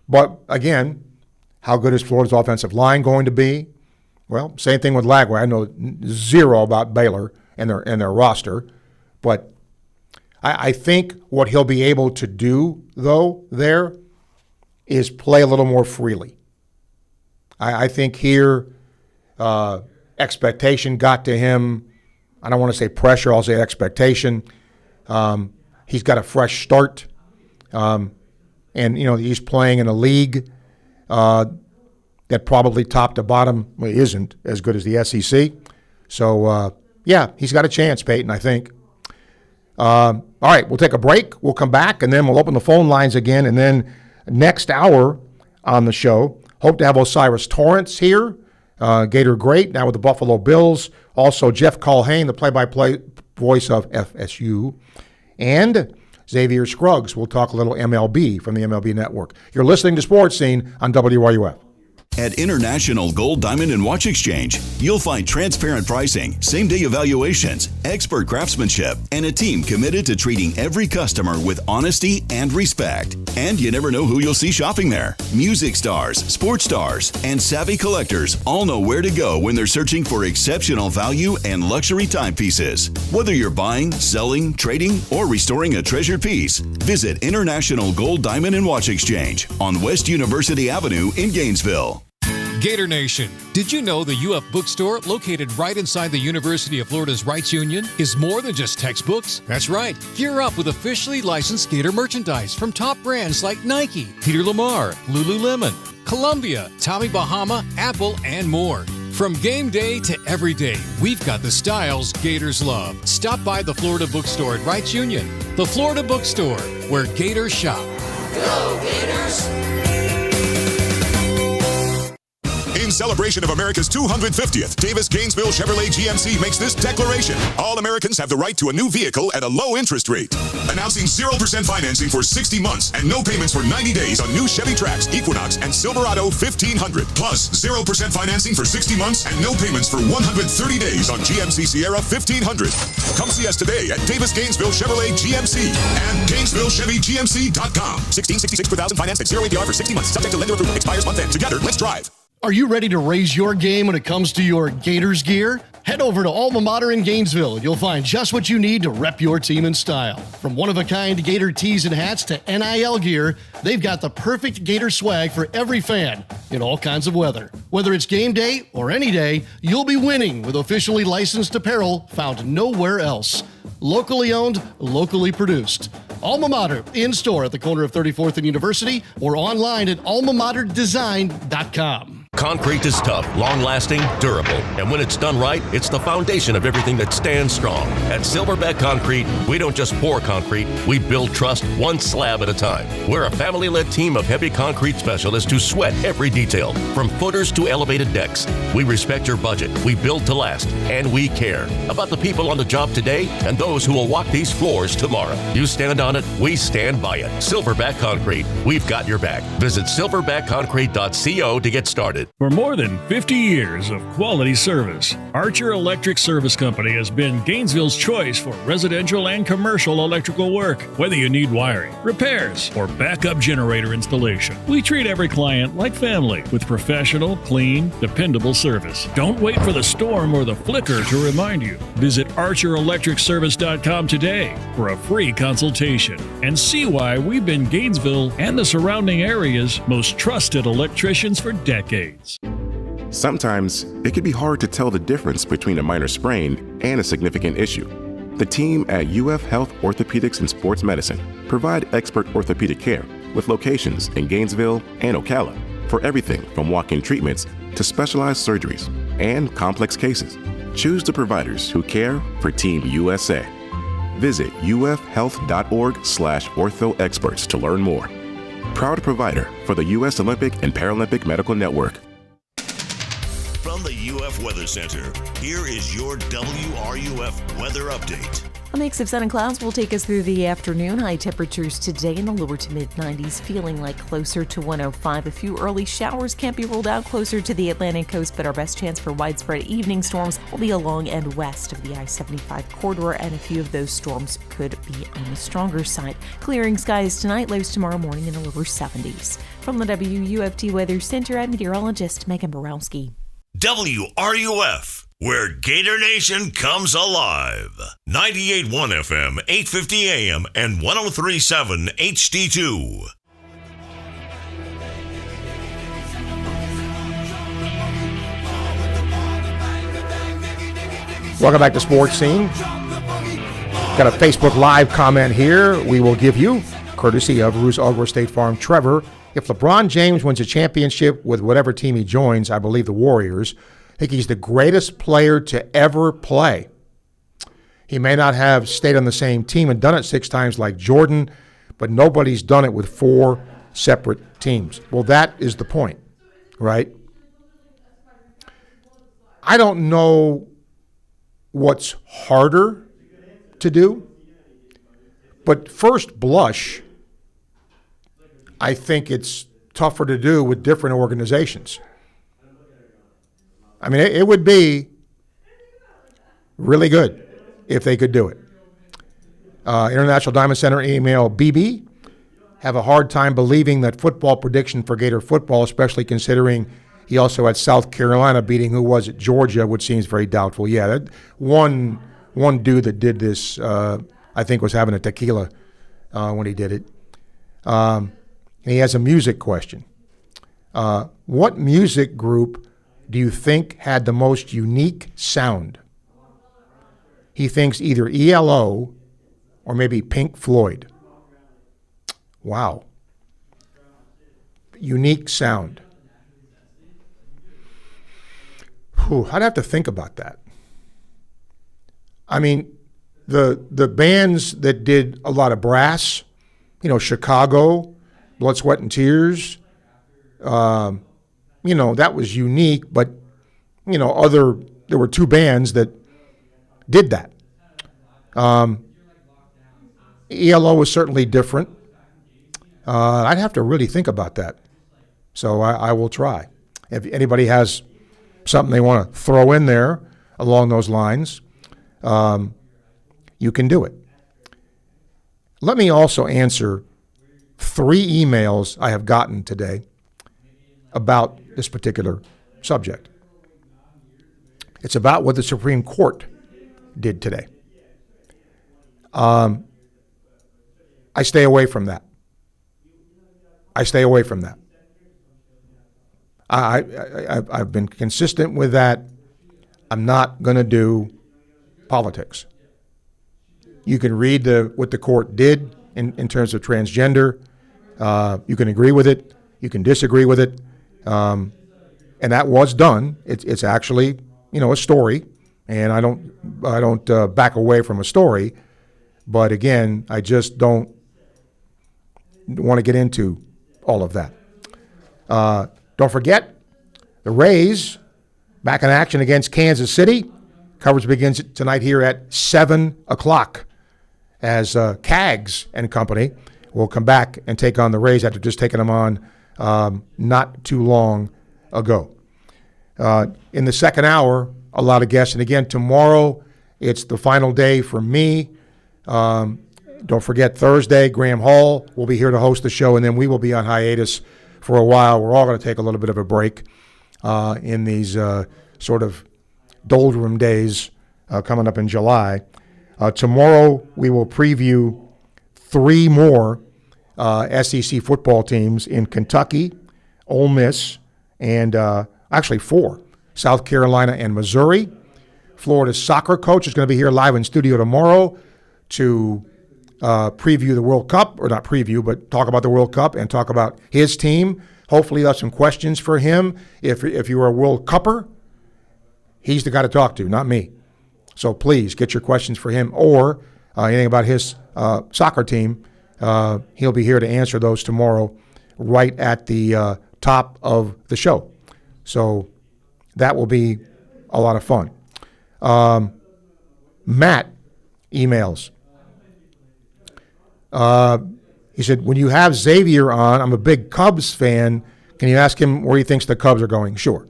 But again, how good is Florida's offensive line going to be? Well, same thing with Lagway. I know zero about Baylor and their roster. But I think what he'll be able to do, though, there is play a little more freely. I think here expectation got to him. I don't want to say pressure, I'll say expectation. He's got a fresh start. And, he's playing in a league that probably top to bottom isn't as good as the SEC. So, he's got a chance, Peyton, I think. All right, we'll take a break. We'll come back, and then we'll open the phone lines again. And then next hour on the show, hope to have Osiris Torrance here, Gator Great, now with the Buffalo Bills. Also, Jeff Culhane, the play-by-play voice of FSU. And Xavier Scruggs. We'll talk a little MLB from the MLB Network. You're listening to Sports Scene on WRUF. At International Gold Diamond and Watch Exchange, you'll find transparent pricing, same-day evaluations, expert craftsmanship, and a team committed to treating every customer with honesty and respect. And you never know who you'll see shopping there. Music stars, sports stars, and savvy collectors all know where to go when they're searching for exceptional value and luxury timepieces. Whether you're buying, selling, trading, or restoring a treasured piece, visit International Gold Diamond and Watch Exchange on West University Avenue in Gainesville. Gator Nation, did you know the UF bookstore, located right inside the University of Florida's Rights Union, is more than just textbooks? That's right. Gear up with officially licensed Gator merchandise from top brands like Nike, Peter Lamar, Lululemon, Columbia, Tommy Bahama, Apple, and more. From game day to every day, we've got the styles Gators love. Stop by the Florida bookstore at Rights Union. The Florida bookstore, where Gators shop. Go Gators! In celebration of America's 250th, Davis Gainesville Chevrolet GMC makes this declaration. All Americans have the right to a new vehicle at a low interest rate. Announcing 0% financing for 60 months and no payments for 90 days on new Chevy Trax, Equinox, and Silverado 1500. Plus 0% financing for 60 months and no payments for 130 days on GMC Sierra 1500. Come see us today at Davis Gainesville Chevrolet GMC and GainesvilleChevyGMC.com. 1666 per thousand financed at 0 APR for 60 months. Subject to lender approval. Expires month end. Together, let's drive. Are you ready to raise your game when it comes to your Gators gear? Head over to Alma Mater in Gainesville and you'll find just what you need to rep your team in style. From one-of-a-kind Gator tees and hats to NIL gear, they've got the perfect Gator swag for every fan in all kinds of weather. Whether it's game day or any day, you'll be winning with officially licensed apparel found nowhere else. Locally owned, locally produced. Alma Mater, in-store at the corner of 34th and University or online at almamaterdesign.com. Concrete is tough, long-lasting, durable, and when it's done right, it's the foundation of everything that stands strong. At Silverback Concrete, we don't just pour concrete, we build trust one slab at a time. We're a family-led team of heavy concrete specialists who sweat every detail, from footers to elevated decks. We respect your budget, we build to last, and we care about the people on the job today and those who will walk these floors tomorrow. You stand on it, we stand by it. Silverback Concrete, we've got your back. Visit silverbackconcrete.co to get started. For more than 50 years of quality service, Archer Electric Service Company has been Gainesville's choice for residential and commercial electrical work. Whether you need wiring, repairs, or backup generator installation, we treat every client like family with professional, clean, dependable service. Don't wait for the storm or the flicker to remind you. Visit ArcherElectricService.com today for a free consultation and see why we've been Gainesville and the surrounding area's most trusted electricians for decades. Sometimes it can be hard to tell the difference between a minor sprain and a significant issue. The team at UF Health Orthopedics and Sports Medicine provide expert orthopedic care with locations in Gainesville and Ocala for everything from walk-in treatments to specialized surgeries and complex cases. Choose the providers who care for Team USA. Visit ufhealth.org/orthoexperts to learn more. Proud provider for the U.S. Olympic and Paralympic Medical Network. From the UF Weather Center, here is your WRUF weather update. A mix of sun and clouds will take us through the afternoon. High temperatures today in the lower to mid-90s, feeling like closer to 105. A few early showers can't be ruled out closer to the Atlantic coast, but our best chance for widespread evening storms will be along and west of the I-75 corridor, and a few of those storms could be on the stronger side. Clearing skies tonight, lows tomorrow morning in the lower 70s. From the WUFT Weather Center, I'm meteorologist Megan Borowski. WRUF, where Gator Nation comes alive. 98.1 FM, 850 AM, and 103.7 HD2. Welcome back to Sports Scene. Got a Facebook Live comment here we will give you, courtesy of Ruse Ogre State Farm. Trevor, if LeBron James wins a championship with whatever team he joins, I believe the Warriors, I think he's the greatest player to ever play. He may not have stayed on the same team and done it 6 times like Jordan, but nobody's done it with 4 separate teams. Well, that is the point, right? I don't know what's harder to do, but first blush, I think it's tougher to do with different organizations. I mean, it would be really good if they could do it. International Diamond Center email BB, have a hard time believing that football prediction for Gator football, especially considering he also had South Carolina beating who was it, Georgia, which seems very doubtful. Yeah, that one dude that did this, I think, was having a tequila when he did it. And he has a music question. What music group do you think had the most unique sound? He thinks either ELO or maybe Pink Floyd. Wow. Unique sound. Whew, I'd have to think about that. I mean, the bands that did a lot of brass, Chicago, Blood, Sweat, and Tears, that was unique, but, there were 2 bands that did that. ELO was certainly different. I'd have to really think about that. So I will try. If anybody has something they want to throw in there along those lines, you can do it. Let me also answer 3 emails I have gotten today about this particular subject. It's about what the Supreme Court did today. I stay away from that. I've been consistent with that. I'm not going to do politics. You can read what the court did in terms of transgender. You can agree with it. You can disagree with it. And that was done. It's actually, a story. And I don't back away from a story. But again, I just don't want to get into all of that. Don't forget, the Rays back in action against Kansas City. Coverage begins tonight here at 7 o'clock as Cags and company will come back and take on the Rays after just taking them on not too long ago. In the second hour, a lot of guests. And again, tomorrow, it's the final day for me. Don't forget, Thursday, Graham Hall will be here to host the show, and then we will be on hiatus for a while. We're all going to take a little bit of a break in these sort of doldrum days coming up in July. Tomorrow, we will preview 3 more SEC football teams in Kentucky, Ole Miss, and actually 4, South Carolina and Missouri. Florida's soccer coach is going to be here live in studio tomorrow to preview the World Cup, or not preview, but talk about the World Cup and talk about his team. Hopefully you'll have some questions for him. If you're a World Cupper, he's the guy to talk to, not me. So please get your questions for him, or anything about his soccer team. He'll be here to answer those tomorrow right at the top of the show. So that will be a lot of fun. Matt emails. He said, when you have Xavier on, I'm a big Cubs fan. Can you ask him where he thinks the Cubs are going? Sure.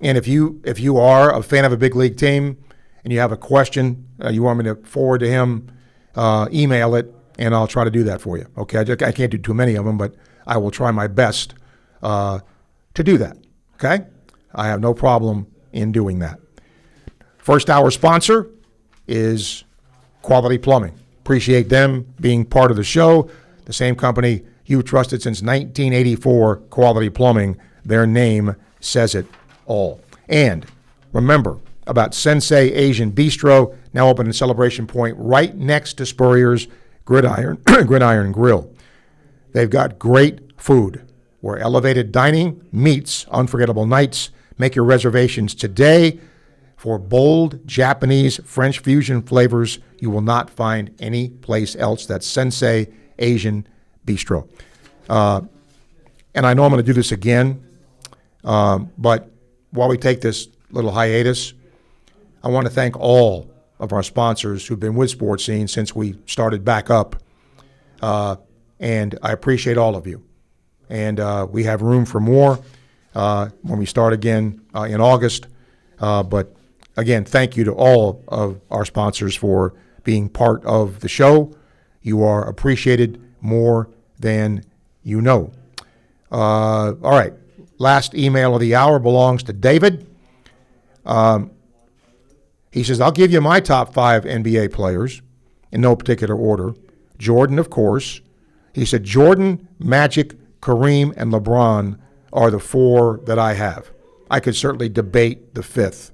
And if you are a fan of a big league team and you have a question you want me to forward to him, email it, and I'll try to do that for you. Okay, I can't do too many of them, but I will try my best to do that. Okay? I have no problem in doing that. First hour sponsor is Quality Plumbing. Appreciate them being part of the show. The same company you've trusted since 1984, Quality Plumbing. Their name says it all. And remember, about Sensei Asian Bistro, now open in Celebration Point, right next to Spurrier's Gridiron Grill. They've got great food where elevated dining meets unforgettable nights. Make your reservations today for bold Japanese French fusion flavors you will not find any place else. That's Sensei Asian Bistro. And I know I'm going to do this again, but while we take this little hiatus, I want to thank all of our sponsors who've been with Sports Scene since we started back up, and I appreciate all of you. And we have room for more when we start again in August. But again, thank you to all of our sponsors for being part of the show. You are appreciated more than you know. All right, last email of the hour belongs to David. He says, I'll give you my top 5 NBA players in no particular order. Jordan, of course. He said, Jordan, Magic, Kareem, and LeBron are the 4 that I have. I could certainly debate the 5th.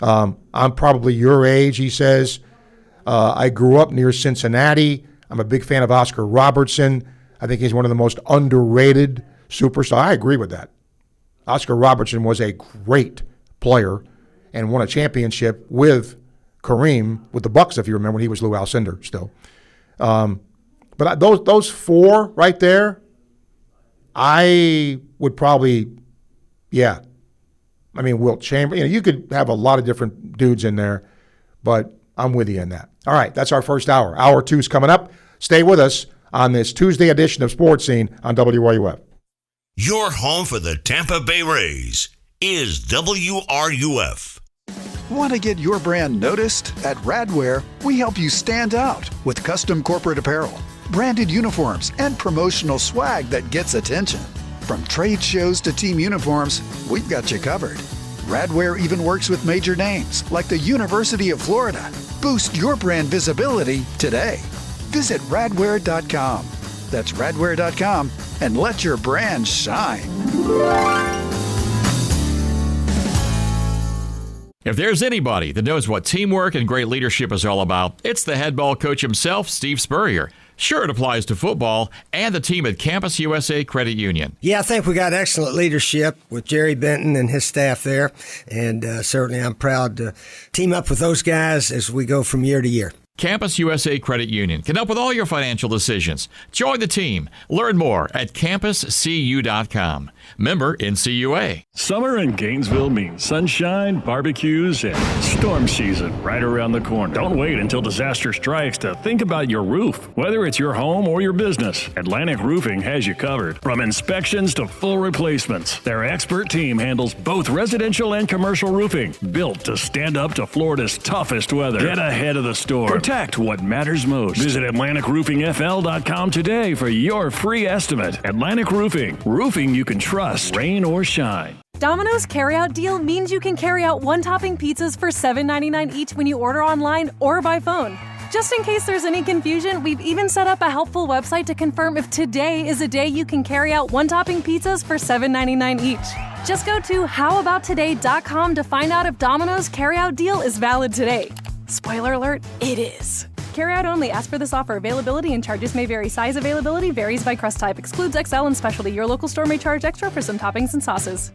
I'm probably your age, he says. I grew up near Cincinnati. I'm a big fan of Oscar Robertson. I think he's one of the most underrated superstars. I agree with that. Oscar Robertson was a great player and won a championship with Kareem, with the Bucks, if you remember, when he was Lou Alcindor still. But those 4 right there, I would probably, yeah. I mean, Wilt Chamberlain. You could have a lot of different dudes in there, but I'm with you in that. All right, that's our first hour. Hour 2 is coming up. Stay with us on this Tuesday edition of Sports Scene on WRUF. Your home for the Tampa Bay Rays is WRUF. Want to get your brand noticed? At Radware, we help you stand out with custom corporate apparel, branded uniforms, and promotional swag that gets attention. From trade shows to team uniforms, we've got you covered. Radware even works with major names like the University of Florida. Boost your brand visibility today. Visit radware.com. That's radware.com and let your brand shine. If there's anybody that knows what teamwork and great leadership is all about, it's the head ball coach himself, Steve Spurrier. Sure, it applies to football and the team at Campus USA Credit Union. Yeah, I think we got excellent leadership with Jerry Benton and his staff there, and certainly I'm proud to team up with those guys as we go from year to year. Campus USA Credit Union can help with all your financial decisions. Join the team. Learn more at campuscu.com. Member NCUA. Summer in Gainesville means sunshine, barbecues, and storm season right around the corner. Don't wait until disaster strikes to think about your roof. Whether it's your home or your business, Atlantic Roofing has you covered. From inspections to full replacements, their expert team handles both residential and commercial roofing, built to stand up to Florida's toughest weather. Get ahead of the storm. Protect what matters most. Visit AtlanticRoofingFL.com today for your free estimate. Atlantic Roofing. Roofing you can trust, rain or shine. Domino's carryout deal means you can carry out one-topping pizzas for $7.99 each when you order online or by phone. Just in case there's any confusion, we've even set up a helpful website to confirm if today is a day you can carry out one-topping pizzas for $7.99 each. Just go to howaboutoday.com to find out if Domino's carryout deal is valid today. Spoiler alert, it is. Carryout only. Ask for this offer. Availability and charges may vary. Size availability varies by crust type. Excludes XL and specialty. Your local store may charge extra for some toppings and sauces.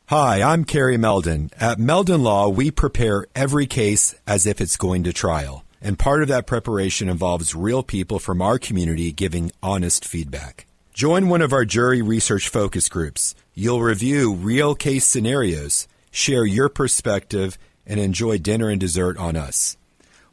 Hi, I'm Kerry Meldon. At Meldon Law, we prepare every case as if it's going to trial. And part of that preparation involves real people from our community giving honest feedback. Join one of our jury research focus groups. You'll review real case scenarios, share your perspective, and enjoy dinner and dessert on us.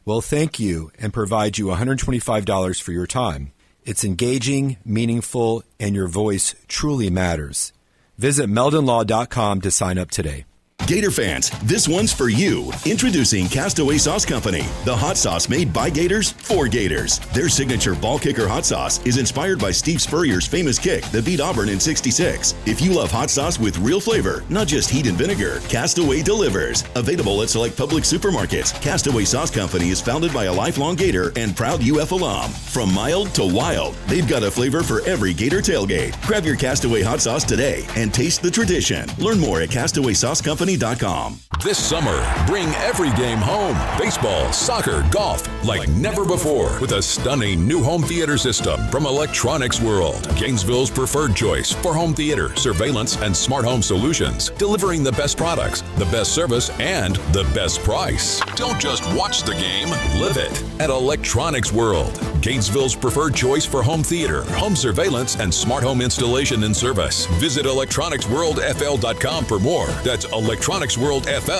We'll thank you and provide you $125 for your time. It's engaging, meaningful, and your voice truly matters. Visit meldonlaw.com to sign up today. Gator fans, this one's for you. Introducing Castaway Sauce Company, the hot sauce made by Gators for Gators. Their signature ball kicker hot sauce is inspired by Steve Spurrier's famous kick that beat Auburn in '66. If you love hot sauce with real flavor, not just heat and vinegar, Castaway delivers. Available at select public supermarkets, Castaway Sauce Company is founded by a lifelong Gator and proud UF alum. From mild to wild, they've got a flavor for every Gator tailgate. Grab your Castaway hot sauce today and taste the tradition. Learn more at CastawaySauceCompany.com. SunnyDining.com. This summer, bring every game home. Baseball, soccer, golf, like never before. With a stunning new home theater system from Electronics World. Gainesville's preferred choice for home theater, surveillance, and smart home solutions. Delivering the best products, the best service, and the best price. Don't just watch the game, live it. At Electronics World. Gainesville's preferred choice for home theater, home surveillance, and smart home installation and service. Visit electronicsworldfl.com for more. That's electronicsworldfl.com.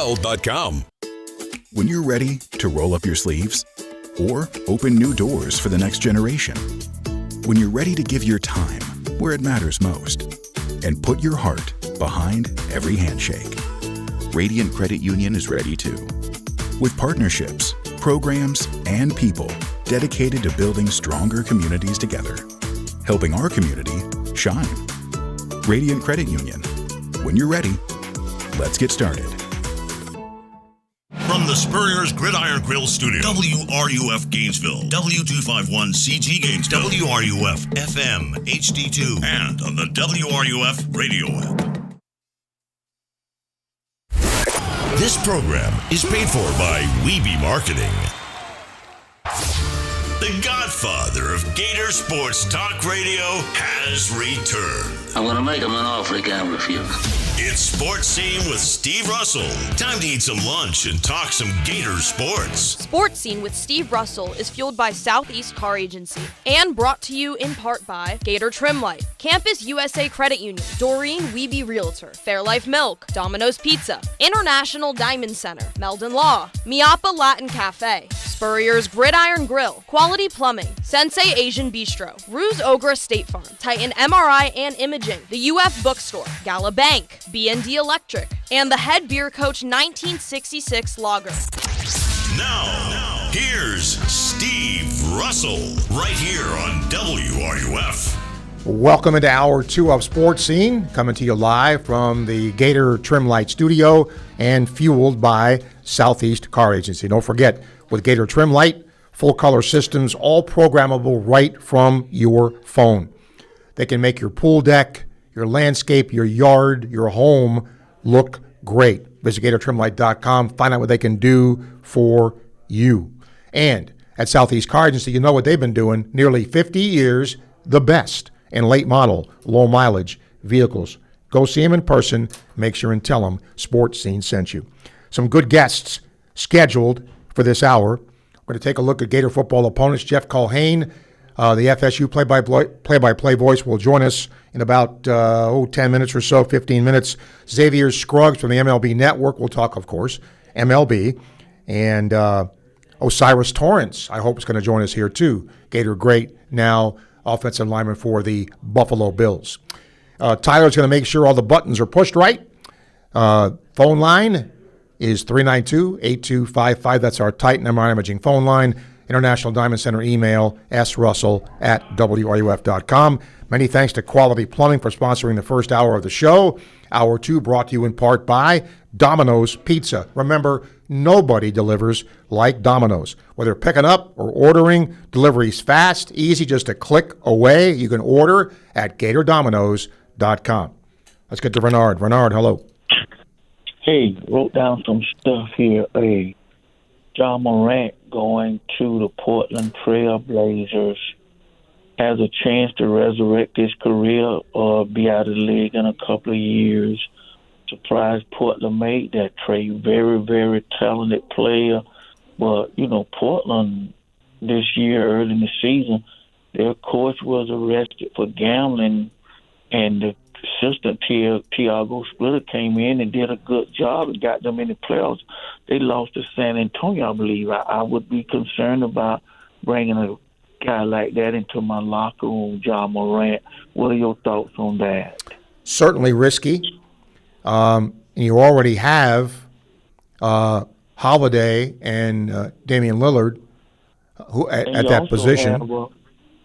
When you're ready to roll up your sleeves or open new doors for the next generation. When you're ready to give your time where it matters most and put your heart behind every handshake. Radiant Credit Union is ready too. With partnerships, programs, and people dedicated to building stronger communities together, helping our community shine. Radiant Credit Union. When you're ready, let's get started. From the Spurrier's Gridiron Grill Studio, WRUF Gainesville, W251CG Gainesville, WRUF FM HD2, and on the WRUF radio app. This program is paid for by Weeby Marketing. The godfather of Gator Sports Talk Radio has returned. I'm going to make him an offer he can't refuse. It's Sports Scene with Steve Russell. Time to eat some lunch and talk some Gator sports. Sports Scene with Steve Russell is fueled by Southeast Car Agency and brought to you in part by Gator Trim Light, Campus USA Credit Union, Doreen Weeby Realtor, Fairlife Milk, Domino's Pizza, International Diamond Center, Meldon Law, Miapa Latin Cafe, Spurrier's Gridiron Grill, Quality Plumbing, Sensei Asian Bistro, Ruse Ogra State Farm, Titan MRI and Imaging, the UF Bookstore, Gala Bank, B&D Electric, and the Head Beer Coach 1966 Lager. Now, here's Steve Russell, right here on WRUF. Welcome into Hour 2 of Sports Scene, coming to you live from the Gator Trim Light Studio and fueled by Southeast Car Agency. Don't forget, with Gator Trim Light, full color systems, all programmable right from your phone. They can make your pool deck, your landscape, your yard, your home look great. Visit GatorTrimLight.com. Find out what they can do for you. And at Southeast Car Agency, you know what they've been doing. Nearly 50 years, the best in late model, low mileage vehicles. Go see them in person. Make sure and tell them Sports Scene sent you. Some good guests scheduled for this hour. We're going to take a look at Gator football opponents. Jeff Culhane, the FSU play-by-play voice, will join us in about 10 minutes or so, 15 minutes. Xavier Scruggs from the MLB Network will talk, of course, MLB. And Osiris Torrance, I hope, is going to join us here too. Gator great, now offensive lineman for the Buffalo Bills. Tyler's going to make sure all the buttons are pushed right. Phone line is 392-8255. That's our Titan MRI Imaging phone line. International Diamond Center email, srussell@wruf.com. Many thanks to Quality Plumbing for sponsoring the first hour of the show. Hour 2 brought to you in part by Domino's Pizza. Remember, nobody delivers like Domino's. Whether picking up or ordering, delivery's fast, easy, just a click away. You can order at GatorDomino's.com. Let's get to Renard. Renard, hello. Hey, wrote down some stuff here. Hey, John Morant going to the Portland Trail Blazers has a chance to resurrect his career or be out of the league in a couple of years. Surprised Portland made that trade. Very, very talented player. But, you know, Portland this year, early in the season, their coach was arrested for gambling, and the assistant Tiago Splitter came in and did a good job and got them in the playoffs. They lost to San Antonio, I believe. I would be concerned about bringing a guy like that into my locker room, John Morant. What are your thoughts on that? Certainly risky. You already have Holiday and Damian Lillard who at that position.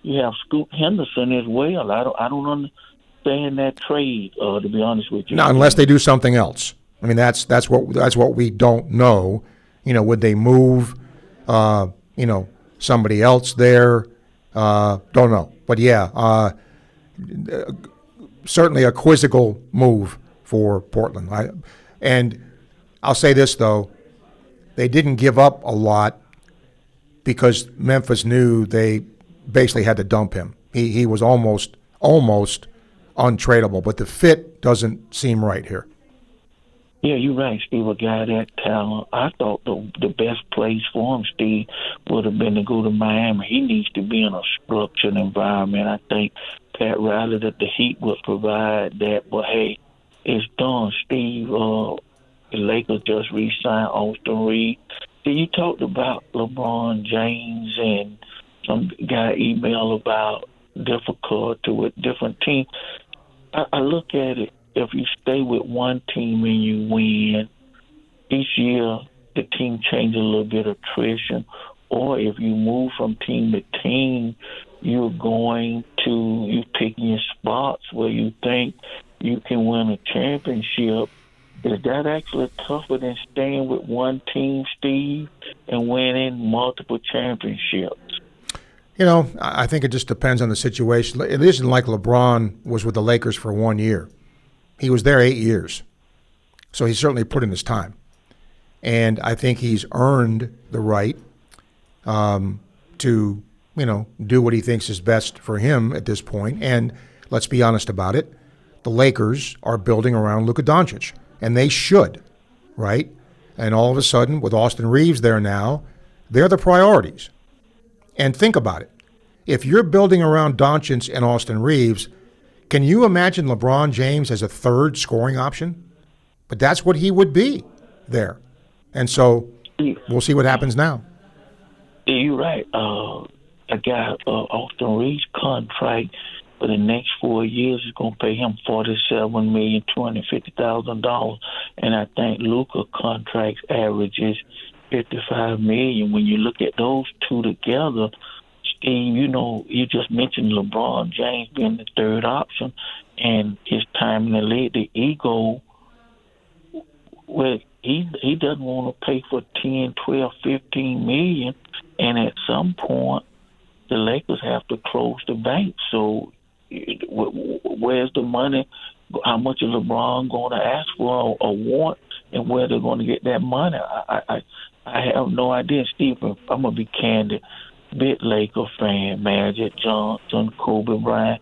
You have Scoot Henderson as well. I don't understand that trade, to be honest with you. No, unless they do something else. I mean, that's what we don't know. You know, would they move? Somebody else there? Don't know. But yeah, certainly a quizzical move for Portland. And I'll say this, though. They didn't give up a lot because Memphis knew they basically had to dump him. He was almost untradeable, but the fit doesn't seem right here. Yeah, you're right, Steve. A guy that talent. I thought the best place for him, Steve, would have been to go to Miami. He needs to be in a structured environment. I think Pat Riley, that the Heat would provide that. But hey, it's done, Steve. The Lakers just re-signed Austin Reeves. See, you talked about LeBron James and some guy emailed about difficulty with different teams. I look at it. If you stay with one team and you win, each year the team changes a little bit of attrition. Or if you move from team to team, you're picking your spots where you think you can win a championship. Is that actually tougher than staying with one team, Steve, and winning multiple championships? You know, I think it just depends on the situation. It isn't like LeBron was with the Lakers for 1 year. He was there 8 years. So he certainly put in his time. And I think he's earned the right to, do what he thinks is best for him at this point. And let's be honest about it. The Lakers are building around Luka Doncic. And they should, right? And all of a sudden, with Austin Reeves there now, they're the priorities. And think about it. If you're building around Doncic and Austin Reeves, can you imagine LeBron James as a third scoring option? But that's what he would be there. And so we'll see what happens now. Yeah, you're right. I got Austin Reeves' contract for the next 4 years is going to pay him $47,250,000, and I think Luka contracts averages $55 million. When you look at those two together, Steve, you just mentioned LeBron James being the third option, and his time in the league, the ego. Well, he doesn't want to pay for 10, 12, 15 million, and at some point, the Lakers have to close the bank. So where's the money? How much is LeBron going to ask for or want, and where they're going to get that money? I have no idea, Stephen. I'm going to be candid. Big Laker fan, Magic Johnson, Kobe Bryant.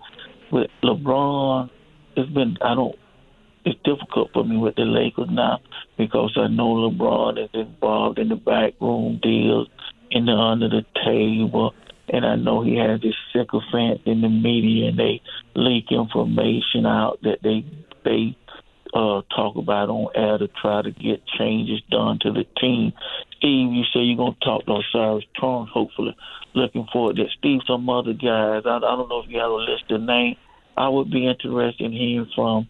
With LeBron, it's difficult for me with the Lakers now because I know LeBron is involved in the backroom deals, under the table. And I know he has this sycophant in the media, and they leak information out that they talk about on air to try to get changes done to the team. Steve, you say you're going to talk to Osiris Torrance, hopefully. Looking forward to that. Steve, some other guys, I don't know if you have a list of names. I would be interested in hearing from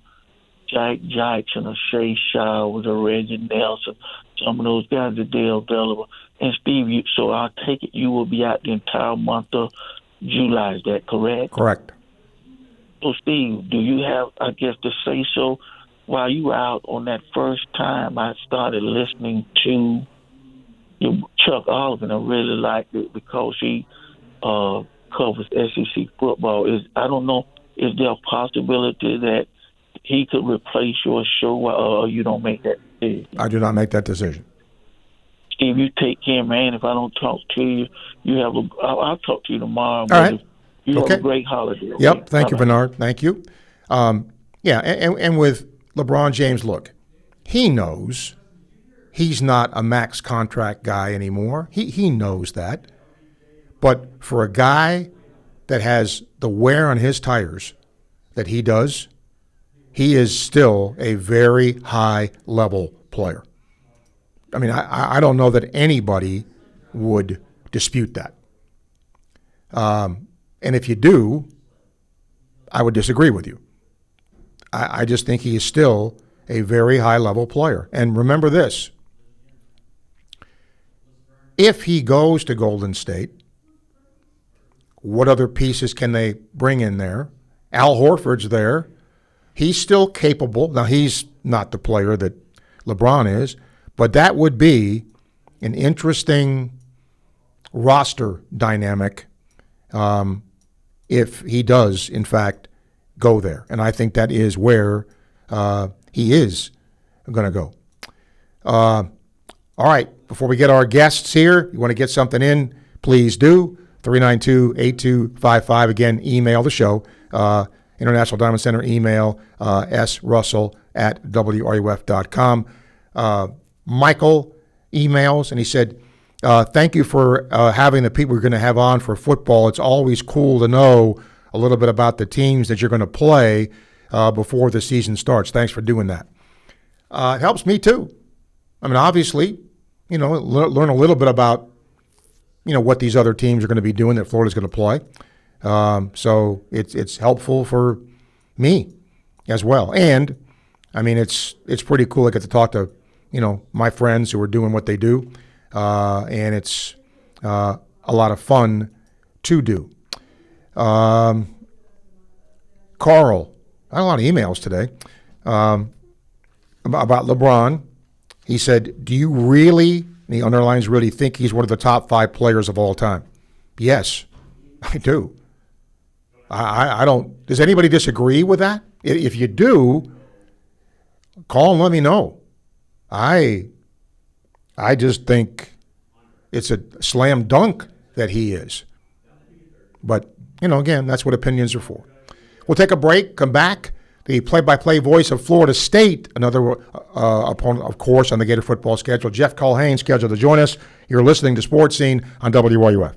Jack Jackson or Shea Showers or Reggie Nelson. Some of those guys are there available. And Steve, so I'll take it you will be out the entire month of July. Is that correct? Correct. So, Steve, do you have, I guess, to say so? While you were out on that first time, I started listening to Chuck Oliver, and I really liked it because he covers SEC football. I don't know, is there a possibility that he could replace your show, or you don't make that decision? I do not make that decision. Steve, you take care, man. If I don't talk to you, I'll talk to you tomorrow. All right. You have a great holiday. Okay? Yep. Thank Bye-bye. you, Bernard. Thank you. And with LeBron James, look, he knows he's not a max contract guy anymore. He knows that. But for a guy that has the wear on his tires that he does, he is still a very high-level player. I mean, I don't know that anybody would dispute that. And if you do, I would disagree with you. I just think he is still a very high-level player. And remember this. If he goes to Golden State, what other pieces can they bring in there? Al Horford's there. He's still capable. Now, he's not the player that LeBron is, but that would be an interesting roster dynamic if he does, in fact, go there. And I think that is where he is going to go. All right, before we get our guests here, you want to get something in, please do. 392-8255. Again, email the show. International Diamond Center email, srussell@wruf.com. Michael emails, and he said, thank you for having the people you're going to have on for football. It's always cool to know a little bit about the teams that you're going to play before the season starts. Thanks for doing that. It helps me too. I mean, obviously, learn a little bit about, what these other teams are going to be doing that Florida's going to play. So it's helpful for me as well. And, I mean, it's pretty cool. I get to talk to, my friends who are doing what they do. And it's a lot of fun to do. Carl, I had a lot of emails today about LeBron. He said, do you really, and he underlines really, think he's one of the top 5 players of all time? Yes, I do. I don't. Does anybody disagree with that? If you do, call and let me know. I just think it's a slam dunk that he is. But, again, that's what opinions are for. We'll take a break, come back. The play-by-play voice of Florida State, another opponent, of course, on the Gator football schedule. Jeff Culhane scheduled to join us. You're listening to Sports Scene on WRUF.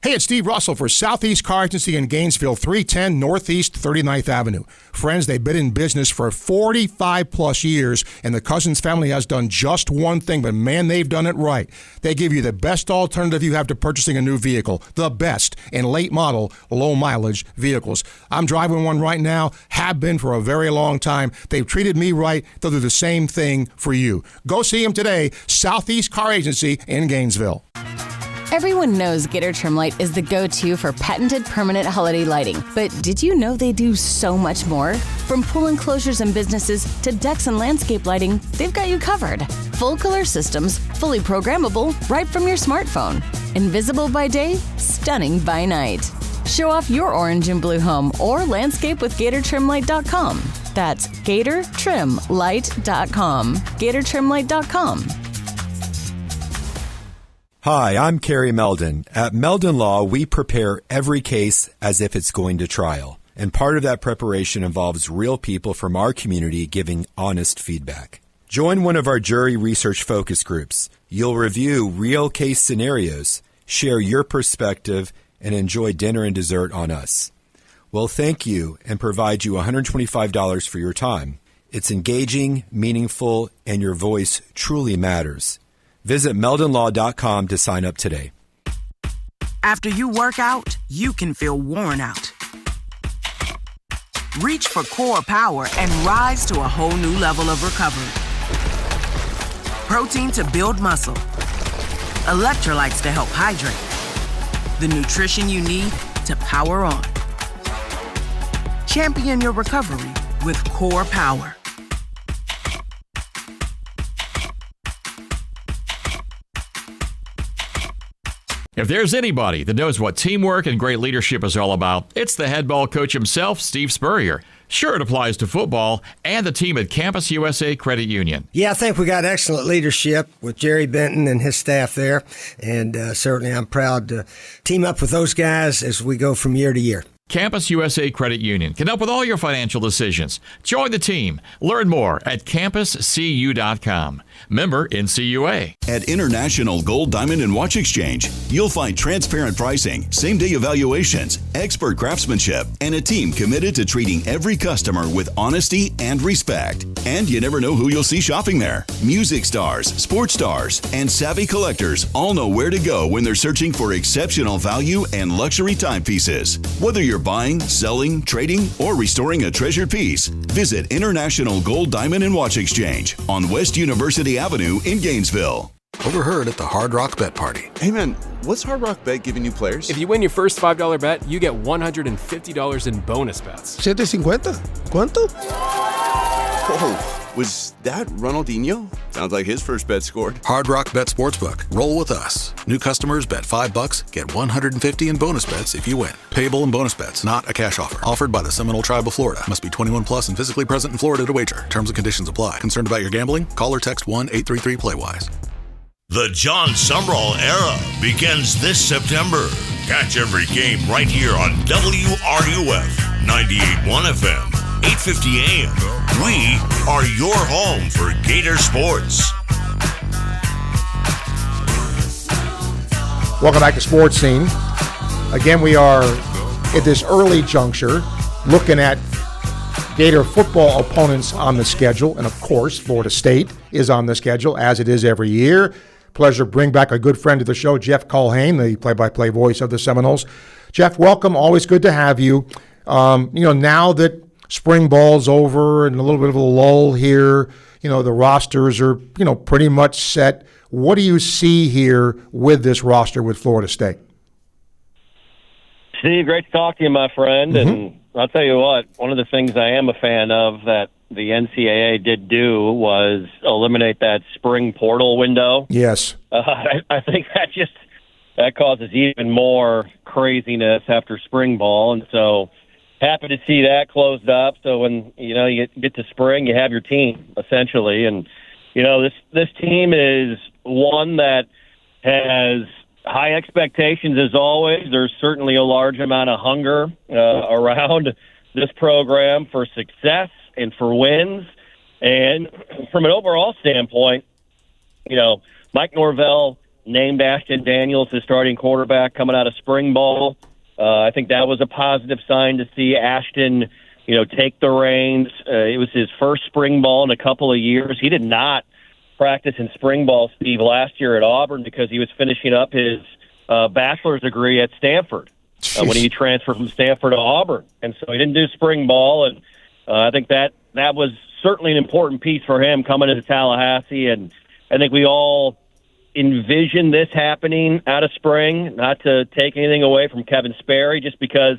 Hey, it's Steve Russell for Southeast Car Agency in Gainesville, 310 Northeast 39th Avenue. Friends, they've been in business for 45-plus years, and the Cousins family has done just one thing, but, man, they've done it right. They give you the best alternative you have to purchasing a new vehicle, the best in late-model, low-mileage vehicles. I'm driving one right now, have been for a very long time. They've treated me right. They'll do the same thing for you. Go see them today, Southeast Car Agency in Gainesville. Everyone knows Gator Trim Light is the go-to for patented permanent holiday lighting. But did you know they do so much more? From pool enclosures and businesses to decks and landscape lighting, they've got you covered. Full color systems, fully programmable, right from your smartphone. Invisible by day, stunning by night. Show off your orange and blue home or landscape with GatorTrimLight.com. That's GatorTrimLight.com. GatorTrimLight.com. Hi, I'm Kerry Meldon. At Meldon Law, we prepare every case as if it's going to trial. And part of that preparation involves real people from our community giving honest feedback. Join one of our jury research focus groups. You'll review real case scenarios, share your perspective, and enjoy dinner and dessert on us. We'll thank you and provide you $125 for your time. It's engaging, meaningful, and your voice truly matters. Visit meldonlaw.com to sign up today. After you work out, you can feel worn out. Reach for Core Power and rise to a whole new level of recovery. Protein to build muscle. Electrolytes to help hydrate. The nutrition you need to power on. Champion your recovery with Core Power. If there's anybody that knows what teamwork and great leadership is all about, it's the head ball coach himself, Steve Spurrier. Sure, it applies to football and the team at Campus USA Credit Union. Yeah, I think we got excellent leadership with Jerry Benton and his staff there, and certainly I'm proud to team up with those guys as we go from year to year. Campus USA Credit Union can help with all your financial decisions. Join the team. Learn more at campuscu.com. Member NCUA. At International Gold, Diamond, and Watch Exchange, you'll find transparent pricing, same-day evaluations, expert craftsmanship, and a team committed to treating every customer with honesty and respect. And you never know who you'll see shopping there. Music stars, sports stars, and savvy collectors all know where to go when they're searching for exceptional value and luxury timepieces. Whether you're buying, selling, trading, or restoring a treasured piece, visit International Gold, Diamond, and Watch Exchange on West University Avenue in Gainesville. Overheard at the Hard Rock Bet Party. Hey man, what's Hard Rock Bet giving new players? If you win your first $5 bet, you get $150 in bonus bets. $750. ¿Cuánto? Whoa. Was that Ronaldinho? Sounds like his first bet scored. Hard Rock Bet Sportsbook. Roll with us. New customers bet $5, get $150 in bonus bets if you win. Payable in bonus bets, not a cash offer. Offered by the Seminole Tribe of Florida. Must be 21 plus and physically present in Florida to wager. Terms and conditions apply. Concerned about your gambling? Call or text 1-833-PLAY-WISE. The John Sumrall era begins this September. Catch every game right here on WRUF 98.1 FM, 850 AM. We are your home for Gator sports. Welcome back to Sports Scene. Again, we are at this early juncture looking at Gator football opponents on the schedule. And, of course, Florida State is on the schedule, as it is every year. Pleasure to bring back a good friend to the show, Jeff Culhane, the play-by-play voice of the Seminoles. Jeff, welcome. Always good to have you. Now that spring ball's over and a little bit of a lull here, the rosters are, pretty much set. What do you see here with this roster with Florida State? Steve, great to talk to you, my friend. Mm-hmm. And I'll tell you what, one of the things I am a fan of that the NCAA did do was eliminate that spring portal window. Yes. I think that causes even more craziness after spring ball. And so happy to see that closed up. So when, you get to spring, you have your team, essentially. And, this team is one that has high expectations as always. There's certainly a large amount of hunger around this program for success and for wins. And from an overall standpoint, Mike Norvell named Ashton Daniels his starting quarterback coming out of spring ball. I think that was a positive sign to see Ashton, take the reins. It was his first spring ball in a couple of years. He did not practice in spring ball, Steve, last year at Auburn because he was finishing up his bachelor's degree at Stanford when he transferred from Stanford to Auburn. And so he didn't do spring ball, and I think that was certainly an important piece for him coming into Tallahassee. And I think we all envision this happening out of spring, not to take anything away from Kevin Sperry, just because,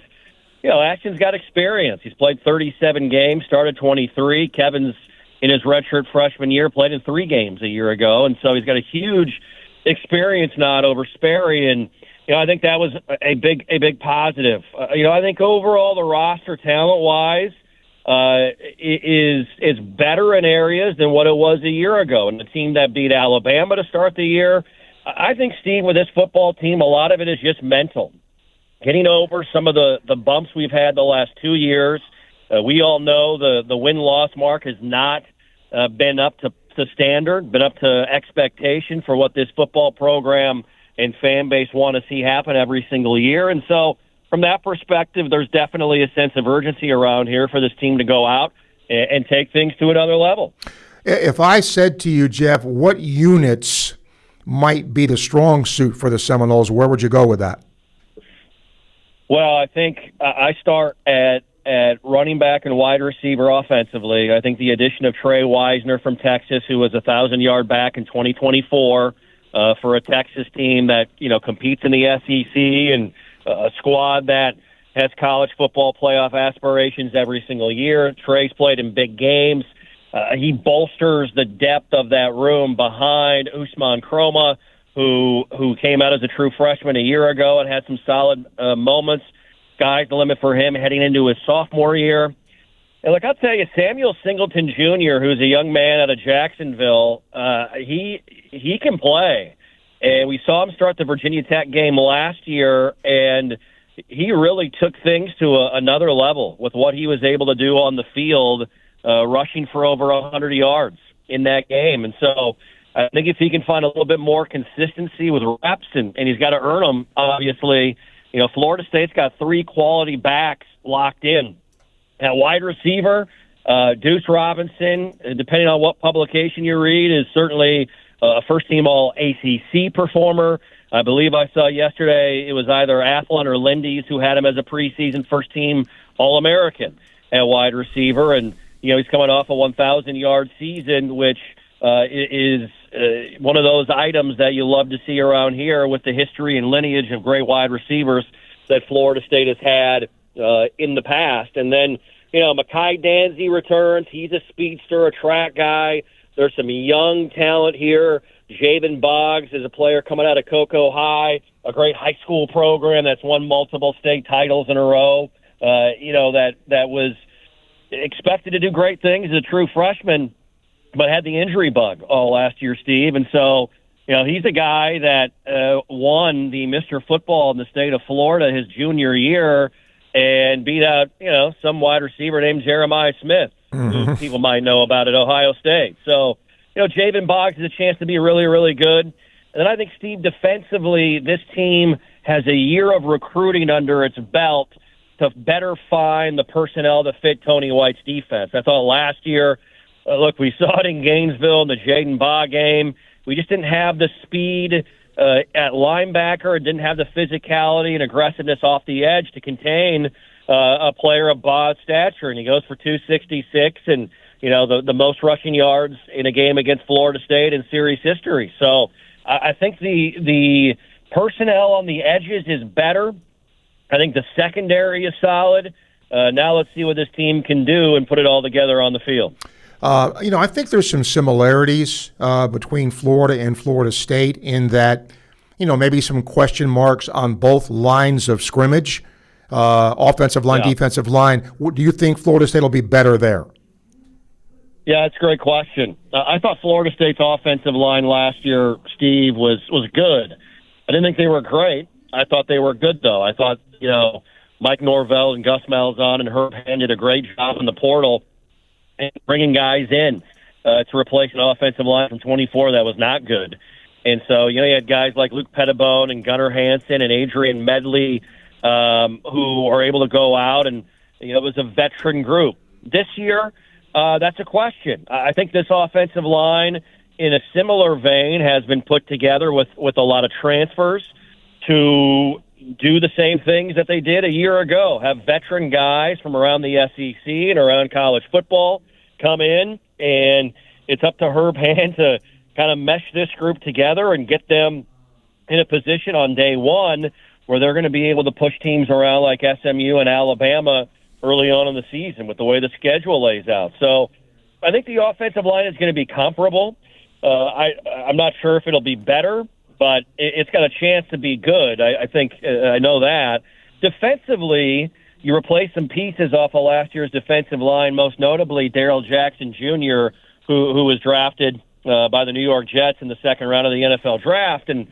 Ashton's got experience. He's played 37 games, started 23. Kevin's in his redshirt freshman year, played in 3 games a year ago. And so he's got a huge experience nod over Sperry. And, I think that was a big positive. I think overall the roster talent-wise is better in areas than what it was a year ago. And the team that beat Alabama to start the year, I think, Steve, with this football team, a lot of it is just mental. Getting over some of the bumps we've had the last 2 years. We all know the win-loss mark has not been up to standard, been up to expectation for what this football program and fan base want to see happen every single year. And so from that perspective, there's definitely a sense of urgency around here for this team to go out and take things to another level. If I said to you, Jeff, what units might be the strong suit for the Seminoles, where would you go with that? Well, I think I start at running back and wide receiver offensively. I think the addition of Trey Wisner from Texas, who was a 1,000-yard back in 2024 for a Texas team that, competes in the SEC and a squad that has college football playoff aspirations every single year. Trey's played in big games. He bolsters the depth of that room behind Usman Kroma, who came out as a true freshman a year ago and had some solid moments. Sky's the limit for him heading into his sophomore year. And look, I'll tell you, Samuel Singleton Jr., who's a young man out of Jacksonville, he can play. And we saw him start the Virginia Tech game last year, and he really took things to another level with what he was able to do on the field, rushing for over 100 yards in that game. And so I think if he can find a little bit more consistency with reps, and he's got to earn them, obviously. Florida State's got 3 quality backs locked in. At wide receiver, Deuce Robinson, depending on what publication you read, is certainly a first-team All-ACC performer. I believe I saw yesterday it was either Athlon or Lindy's who had him as a preseason first-team All-American at wide receiver. And, he's coming off a 1,000-yard season, which is one of those items that you love to see around here with the history and lineage of great wide receivers that Florida State has had in the past. And then Mekhi Danzy returns. He's a speedster, a track guy. There's some young talent here. Javen Boggs is a player coming out of Cocoa High, a great high school program that's won multiple state titles in a row. That was expected to do great things as a true freshman, but had the injury bug all last year, Steve. And so, he's a guy that won the Mr. Football in the state of Florida his junior year and beat out, some wide receiver named Jeremiah Smith, who people might know about at Ohio State. So, Javen Boggs has a chance to be really, really good. And then I think, Steve, defensively, this team has a year of recruiting under its belt to better find the personnel to fit Tony White's defense. I thought last year, we saw it in Gainesville in the Jaden Baugh game. We just didn't have the speed at linebacker, didn't have the physicality and aggressiveness off the edge to contain a player of Baugh's stature. And he goes for 266 and, the most rushing yards in a game against Florida State in series history. So I think the personnel on the edges is better. I think the secondary is solid. Now let's see what this team can do and put it all together on the field. I think there's some similarities between Florida and Florida State in that, maybe some question marks on both lines of scrimmage, offensive line, defensive line. Do you think Florida State will be better there? Yeah, it's a great question. I thought Florida State's offensive line last year, Steve, was good. I didn't think they were great. I thought they were good, though. I thought, Mike Norvell and Gus Malzahn and Herb Hand did a great job in the portal and bringing guys in to replace an offensive line from 24 that was not good. And so, you had guys like Luke Pettibone and Gunnar Hansen and Adrian Medley who are able to go out, and, it was a veteran group. This year, that's a question. I think this offensive line, in a similar vein, has been put together with a lot of transfers to do the same things that they did a year ago, have veteran guys from around the SEC and around college football come in, and it's up to Herb Hand to kind of mesh this group together and get them in a position on day one where they're going to be able to push teams around like SMU and Alabama early on in the season with the way the schedule lays out. So I think the offensive line is going to be comparable. I'm not sure if it'll be better, but it's got a chance to be good. I think I know that. Defensively, you replace some pieces off of last year's defensive line, most notably Darrell Jackson Jr., who was drafted by the New York Jets in the second round of the NFL draft. And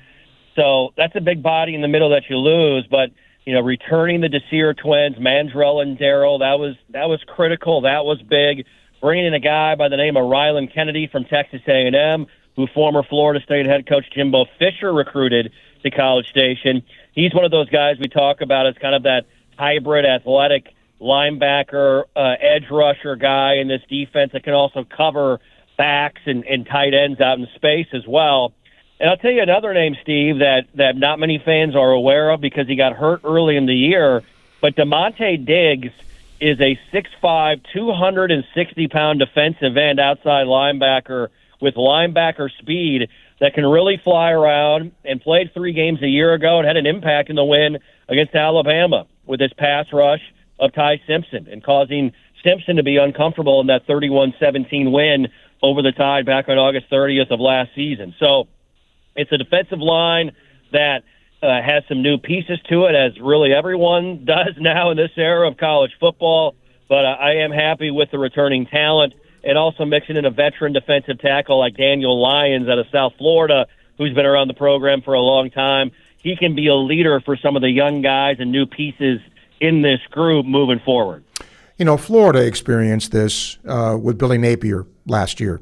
so that's a big body in the middle that you lose. But, returning the Desir twins, Mandrell and Darrell, that was critical. That was big. Bringing in a guy by the name of Rylan Kennedy from Texas A&M, who former Florida State head coach Jimbo Fisher recruited to College Station. He's one of those guys we talk about as kind of that hybrid athletic linebacker, edge rusher guy in this defense that can also cover backs and tight ends out in space as well. And I'll tell you another name, Steve, that not many fans are aware of because he got hurt early in the year, but DeMonte Diggs is a 6'5", 260-pound defensive end outside linebacker with linebacker speed that can really fly around, and played 3 games a year ago and had an impact in the win against Alabama with his pass rush of Ty Simpson and causing Simpson to be uncomfortable in that 31-17 win over the Tide back on August 30th of last season. So it's a defensive line that has some new pieces to it, as really everyone does now in this era of college football. But I am happy with the returning talent, and also mixing in a veteran defensive tackle like Daniel Lyons out of South Florida, who's been around the program for a long time. He can be a leader for some of the young guys and new pieces in this group moving forward. Florida experienced this with Billy Napier last year.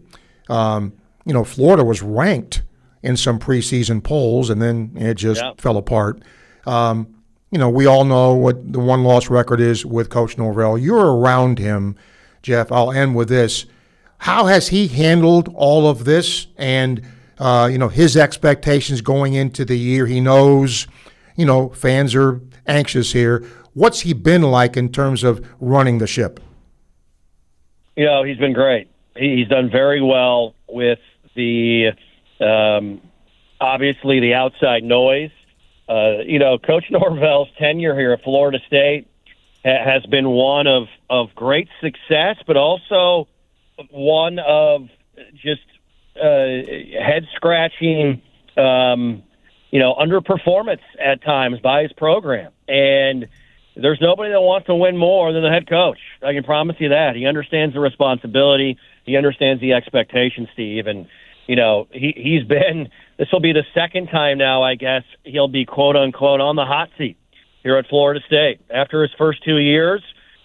Florida was ranked in some preseason polls, and then it just fell apart. We all know what the one-loss record is with Coach Norvell. You're around him, Jeff. I'll end with this. How has he handled all of this and, his expectations going into the year? He knows, fans are anxious here. What's he been like in terms of running the ship? He's been great. He's done very well with the obviously the outside noise. Coach Norvell's tenure here at Florida State has been one of great success, but also one of just head-scratching, underperformance at times by his program. And there's nobody that wants to win more than the head coach. I can promise you that. He understands the responsibility. He understands the expectation, Steve. And, he's been – this will be the second time now, I guess, he'll be, quote-unquote, on the hot seat here at Florida State. After his first 2 years,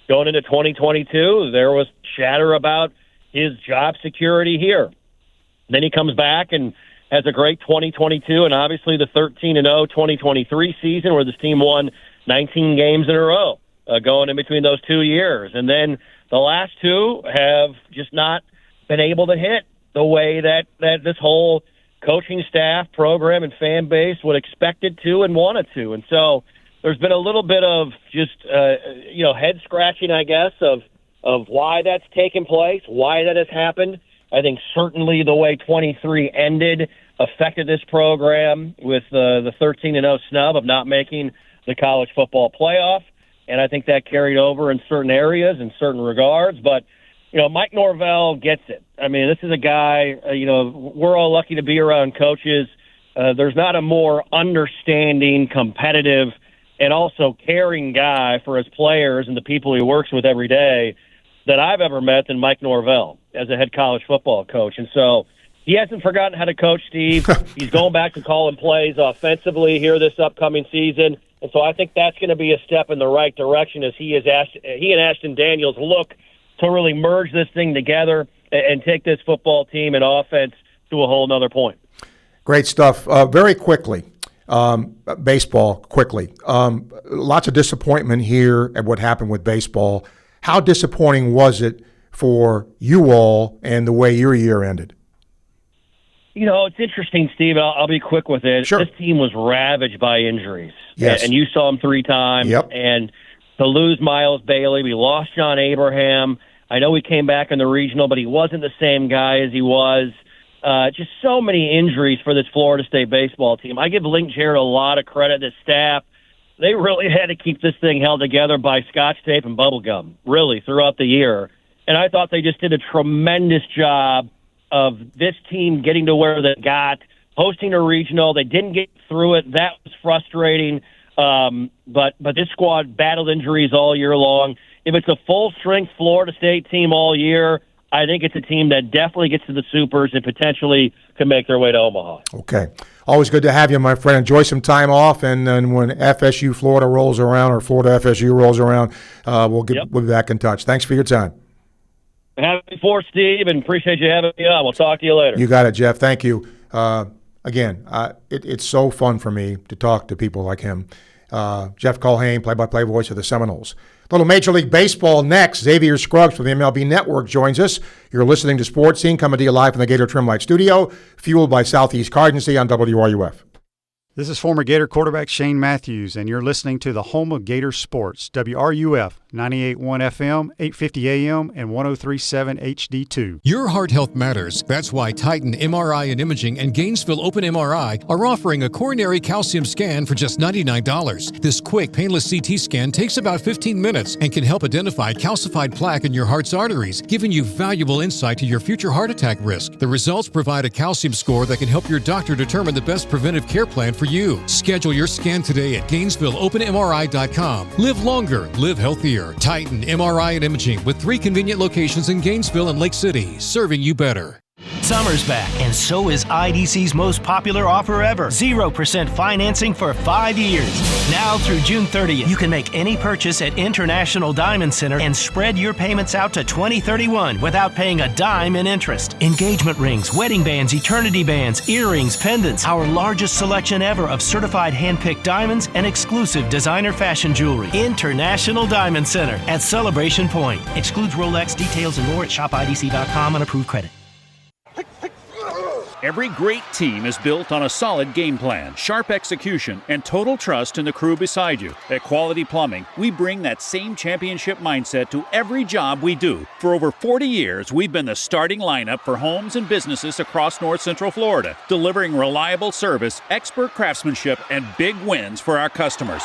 going into 2022, there was chatter about his job security here. Then he comes back and has a great 2022 and obviously the 13-0 2023 season where this team won 19 games in a row going in between those 2 years. And then the last two have just not been able to hit the way that this whole coaching staff, program, and fan base would expect it to and want it to. And so there's been a little bit of just, head-scratching, I guess, of why that's taken place, why that has happened. I think certainly the way 23 ended affected this program with the 13-0 snub of not making the college football playoff, and I think that carried over in certain areas, in certain regards. But, Mike Norvell gets it. I mean, this is a guy, we're all lucky to be around coaches. There's not a more understanding, competitive, and also caring guy for his players and the people he works with every day that I've ever met than Mike Norvell as a head college football coach. And so he hasn't forgotten how to coach, Steve. He's going back to calling plays offensively here this upcoming season. And so I think that's going to be a step in the right direction as he and Ashton Daniels look to really merge this thing together and take this football team and offense to a whole nother point. Great stuff. Very quickly, baseball, quickly. Lots of disappointment here at what happened with baseball. How disappointing was it for you all and the way your year ended? It's interesting, Steve. I'll be quick with it. Sure. This team was ravaged by injuries. Yes. And you saw him 3 times. Yep. And to lose Miles Bailey, we lost John Abraham. I know he came back in the regional, but he wasn't the same guy as he was. Just so many injuries for this Florida State baseball team. I give Link Jarrett a lot of credit, the staff. They really had to keep this thing held together by scotch tape and bubble gum, really, throughout the year. And I thought they just did a tremendous job of this team getting to where they got, hosting a regional. They didn't get through it. That was frustrating. But this squad battled injuries all year long. If it's a full-strength Florida State team all year, I think it's a team that definitely gets to the Supers and potentially can make their way to Omaha. Okay. Always good to have you, my friend. Enjoy some time off, and then when FSU Florida rolls around or Florida FSU rolls around, we'll be back in touch. Thanks for your time. Happy 4th, Steve, and appreciate you having me on. We'll talk to you later. You got it, Jeff. Thank you. Again, it's so fun for me to talk to people like him. Jeff Culhane, play-by-play voice of the Seminoles. Little Major League Baseball next. Xavier Scruggs from the MLB Network joins us. You're listening to Sports Scene, coming to you live from the Gator Trim Light Studio, fueled by Southeast Cardincy on WRUF. This is former Gator quarterback Shane Matthews, and you're listening to the home of Gator Sports, WRUF, 98.1 FM, 850 AM, and 103.7 HD2. Your heart health matters. That's why Titan MRI and Imaging and Gainesville Open MRI are offering a coronary calcium scan for just $99. This quick, painless CT scan takes about 15 minutes and can help identify calcified plaque in your heart's arteries, giving you valuable insight to your future heart attack risk. The results provide a calcium score that can help your doctor determine the best preventive care plan for you. Schedule your scan today at GainesvilleOpenMRI.com. Live longer, live healthier. Titan MRI and Imaging with 3 convenient locations in Gainesville and Lake City, serving you better. Summer's back, and so is IDC's most popular offer ever. 0% financing for 5 years. Now through June 30th, you can make any purchase at International Diamond Center and spread your payments out to 2031 without paying a dime in interest. Engagement rings, wedding bands, eternity bands, earrings, pendants, our largest selection ever of certified hand-picked diamonds and exclusive designer fashion jewelry. International Diamond Center at Celebration Point. Excludes Rolex. Details and more at shopidc.com on approved credit. Every great team is built on a solid game plan, sharp execution, and total trust in the crew beside you. At Quality Plumbing, we bring that same championship mindset to every job we do. For over 40 years, we've been the starting lineup for homes and businesses across North Central Florida, delivering reliable service, expert craftsmanship, and big wins for our customers.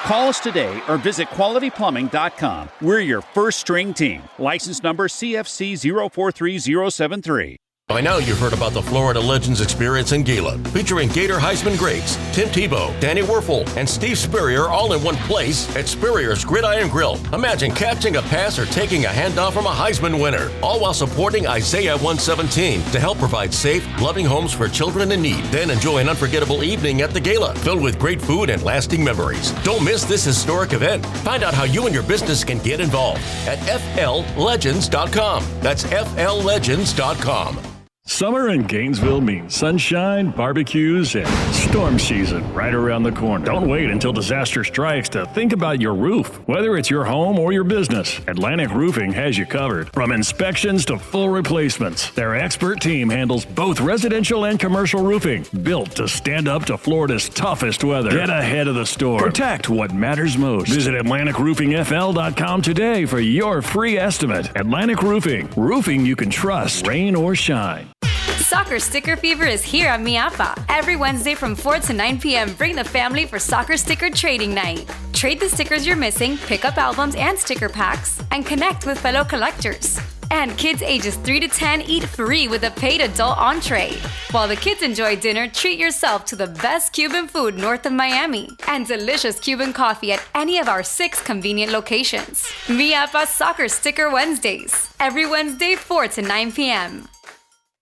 Call us today or visit qualityplumbing.com. We're your first string team. License number CFC 043073. By now you've heard about the Florida Legends Experience in Gila, featuring Gator Heisman greats Tim Tebow, Danny Werfel, and Steve Spurrier all in one place at Spurrier's Gridiron Grill. Imagine catching a pass or taking a handoff from a Heisman winner, all while supporting Isaiah 117 to help provide safe, loving homes for children in need. Then enjoy an unforgettable evening at the Gala, filled with great food and lasting memories. Don't miss this historic event. Find out how you and your business can get involved at fllegends.com. That's fllegends.com. Summer in Gainesville means sunshine, barbecues, and storm season right around the corner. Don't wait until disaster strikes to think about your roof. Whether it's your home or your business, Atlantic Roofing has you covered. From inspections to full replacements, their expert team handles both residential and commercial roofing, built to stand up to Florida's toughest weather. Get ahead of the storm. Protect what matters most. Visit AtlanticRoofingFL.com today for your free estimate. Atlantic Roofing. Roofing you can trust, rain or shine. Soccer Sticker Fever is here at Miapa. Every Wednesday from 4 to 9 p.m., bring the family for Soccer Sticker Trading Night. Trade the stickers you're missing, pick up albums and sticker packs, and connect with fellow collectors. And kids ages 3 to 10 eat free with a paid adult entree. While the kids enjoy dinner, treat yourself to the best Cuban food north of Miami and delicious Cuban coffee at any of our 6 convenient locations. Miapa Soccer Sticker Wednesdays. Every Wednesday, 4 to 9 p.m.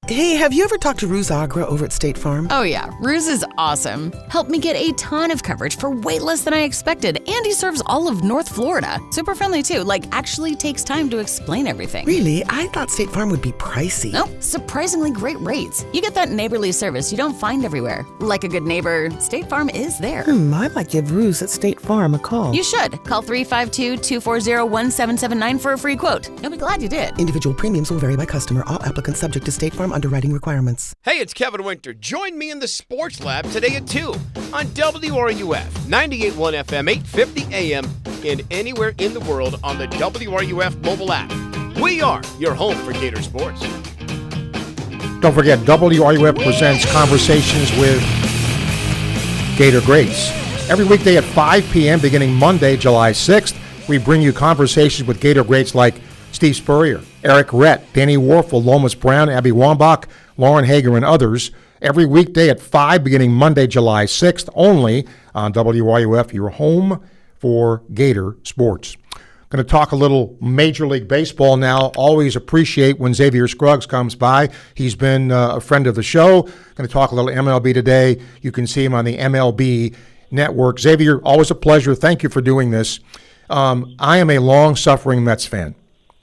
Hey, have you ever talked to Ruse Agra over at State Farm? Oh yeah, Ruse is awesome. Helped me get a ton of coverage for way less than I expected, and he serves all of North Florida. Super friendly too, actually takes time to explain everything. Really? I thought State Farm would be pricey. Nope, surprisingly great rates. You get that neighborly service you don't find everywhere. Like a good neighbor, State Farm is there. I might give Ruse at State Farm a call. You should. Call 352-240-1779 for a free quote. You'll be glad you did. Individual premiums will vary by customer. All applicants subject to State Farm underwriting requirements. Hey, it's Kevin Winter. Join me in the Sports Lab today at 2 on WRUF 98.1 FM, 850 AM, and anywhere in the world on the WRUF mobile app. We are your home for Gator Sports. Don't forget, WRUF presents Conversations with Gator Greats. Every weekday at 5 p.m. beginning Monday, July 6th, we bring you conversations with Gator Greats like Steve Spurrier, Eric Rett, Danny Werfel, Lomas Brown, Abby Wambach, Lauren Hager, and others. Every weekday at 5 beginning Monday, July 6th, only on WRUF, your home for Gator Sports. Going to talk a little Major League Baseball now. Always appreciate when Xavier Scruggs comes by. He's been a friend of the show. Going to talk a little MLB today. You can see him on the MLB Network. Xavier, always a pleasure. Thank you for doing this. I am a long-suffering Mets fan.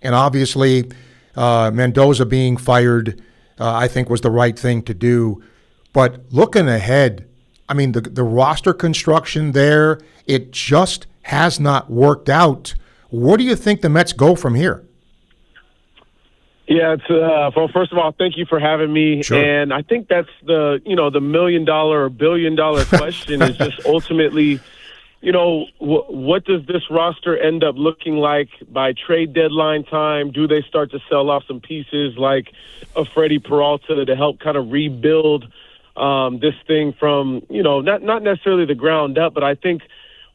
And obviously, Mendoza being fired, I think, was the right thing to do. But looking ahead, I mean, the roster construction there, it just has not worked out. Where do you think the Mets go from here? Yeah, it's well, first of all, thank you for having me. Sure. And I think that's the $1 million or $1 billion question is just ultimately, what does this roster end up looking like by trade deadline time? Do they start to sell off some pieces like a Freddie Peralta to help kind of rebuild this thing from, not necessarily the ground up, but I think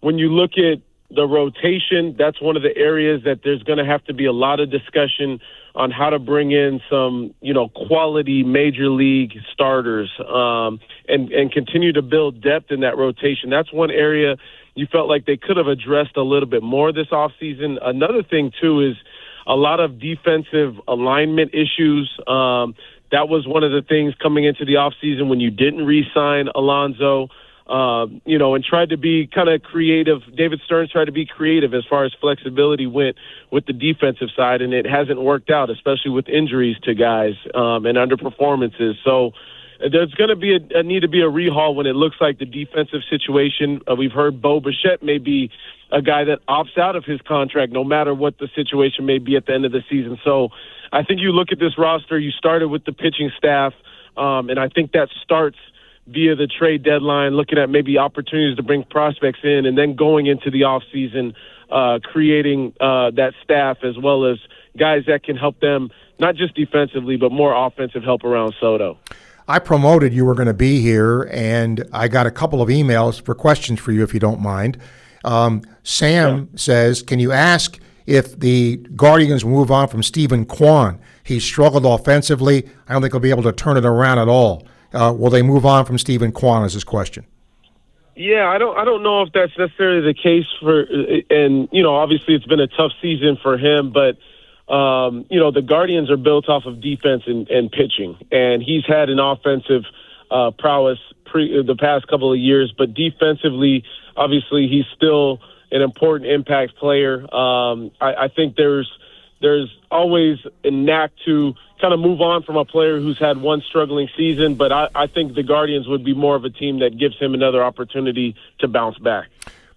when you look at the rotation, that's one of the areas that there's going to have to be a lot of discussion on how to bring in some, quality major league starters and continue to build depth in that rotation. That's one area you felt like they could have addressed a little bit more this offseason. Another thing, too, is a lot of defensive alignment issues. That was one of the things coming into the offseason when you didn't re-sign Alonso, and tried to be kind of creative. David Stearns tried to be creative as far as flexibility went with the defensive side, and it hasn't worked out, especially with injuries to guys and underperformances. So there's going to be a need to be a rehaul when it looks like the defensive situation. We've heard Bo Bichette may be a guy that opts out of his contract no matter what the situation may be at the end of the season. So I think you look at this roster, you started with the pitching staff, and I think that starts via the trade deadline, looking at maybe opportunities to bring prospects in, and then going into the offseason, creating that staff as well as guys that can help them, not just defensively, but more offensive help around Soto. I promoted you were going to be here, and I got a couple of emails for questions for you, if you don't mind. Sam says, can you ask if the Guardians move on from Stephen Kwan? He struggled offensively. I don't think he'll be able to turn it around at all. Will they move on from Stephen Kwan is his question. Yeah, I don't know if that's necessarily the case and obviously it's been a tough season for him, but the Guardians are built off of defense and pitching, and he's had an offensive prowess the past couple of years, but defensively, obviously, he's still an important impact player. I think there's always a knack to kind of move on from a player who's had one struggling season, but I think the Guardians would be more of a team that gives him another opportunity to bounce back.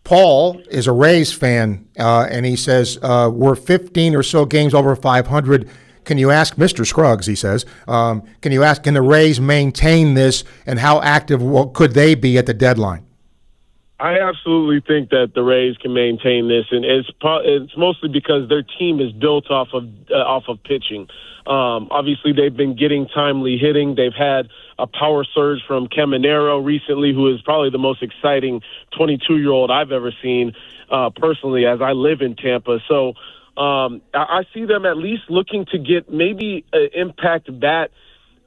Paul is a Rays fan, and he says, we're 15 or so games over 500. Can you ask Mr. Scruggs, he says, can the Rays maintain this, and how active could they be at the deadline? I absolutely think that the Rays can maintain this, and it's mostly because their team is built off of pitching. Obviously, they've been getting timely hitting. They've had a power surge from Caminero recently, who is probably the most exciting 22-year-old I've ever seen personally, as I live in Tampa. So I see them at least looking to get maybe an impact bat.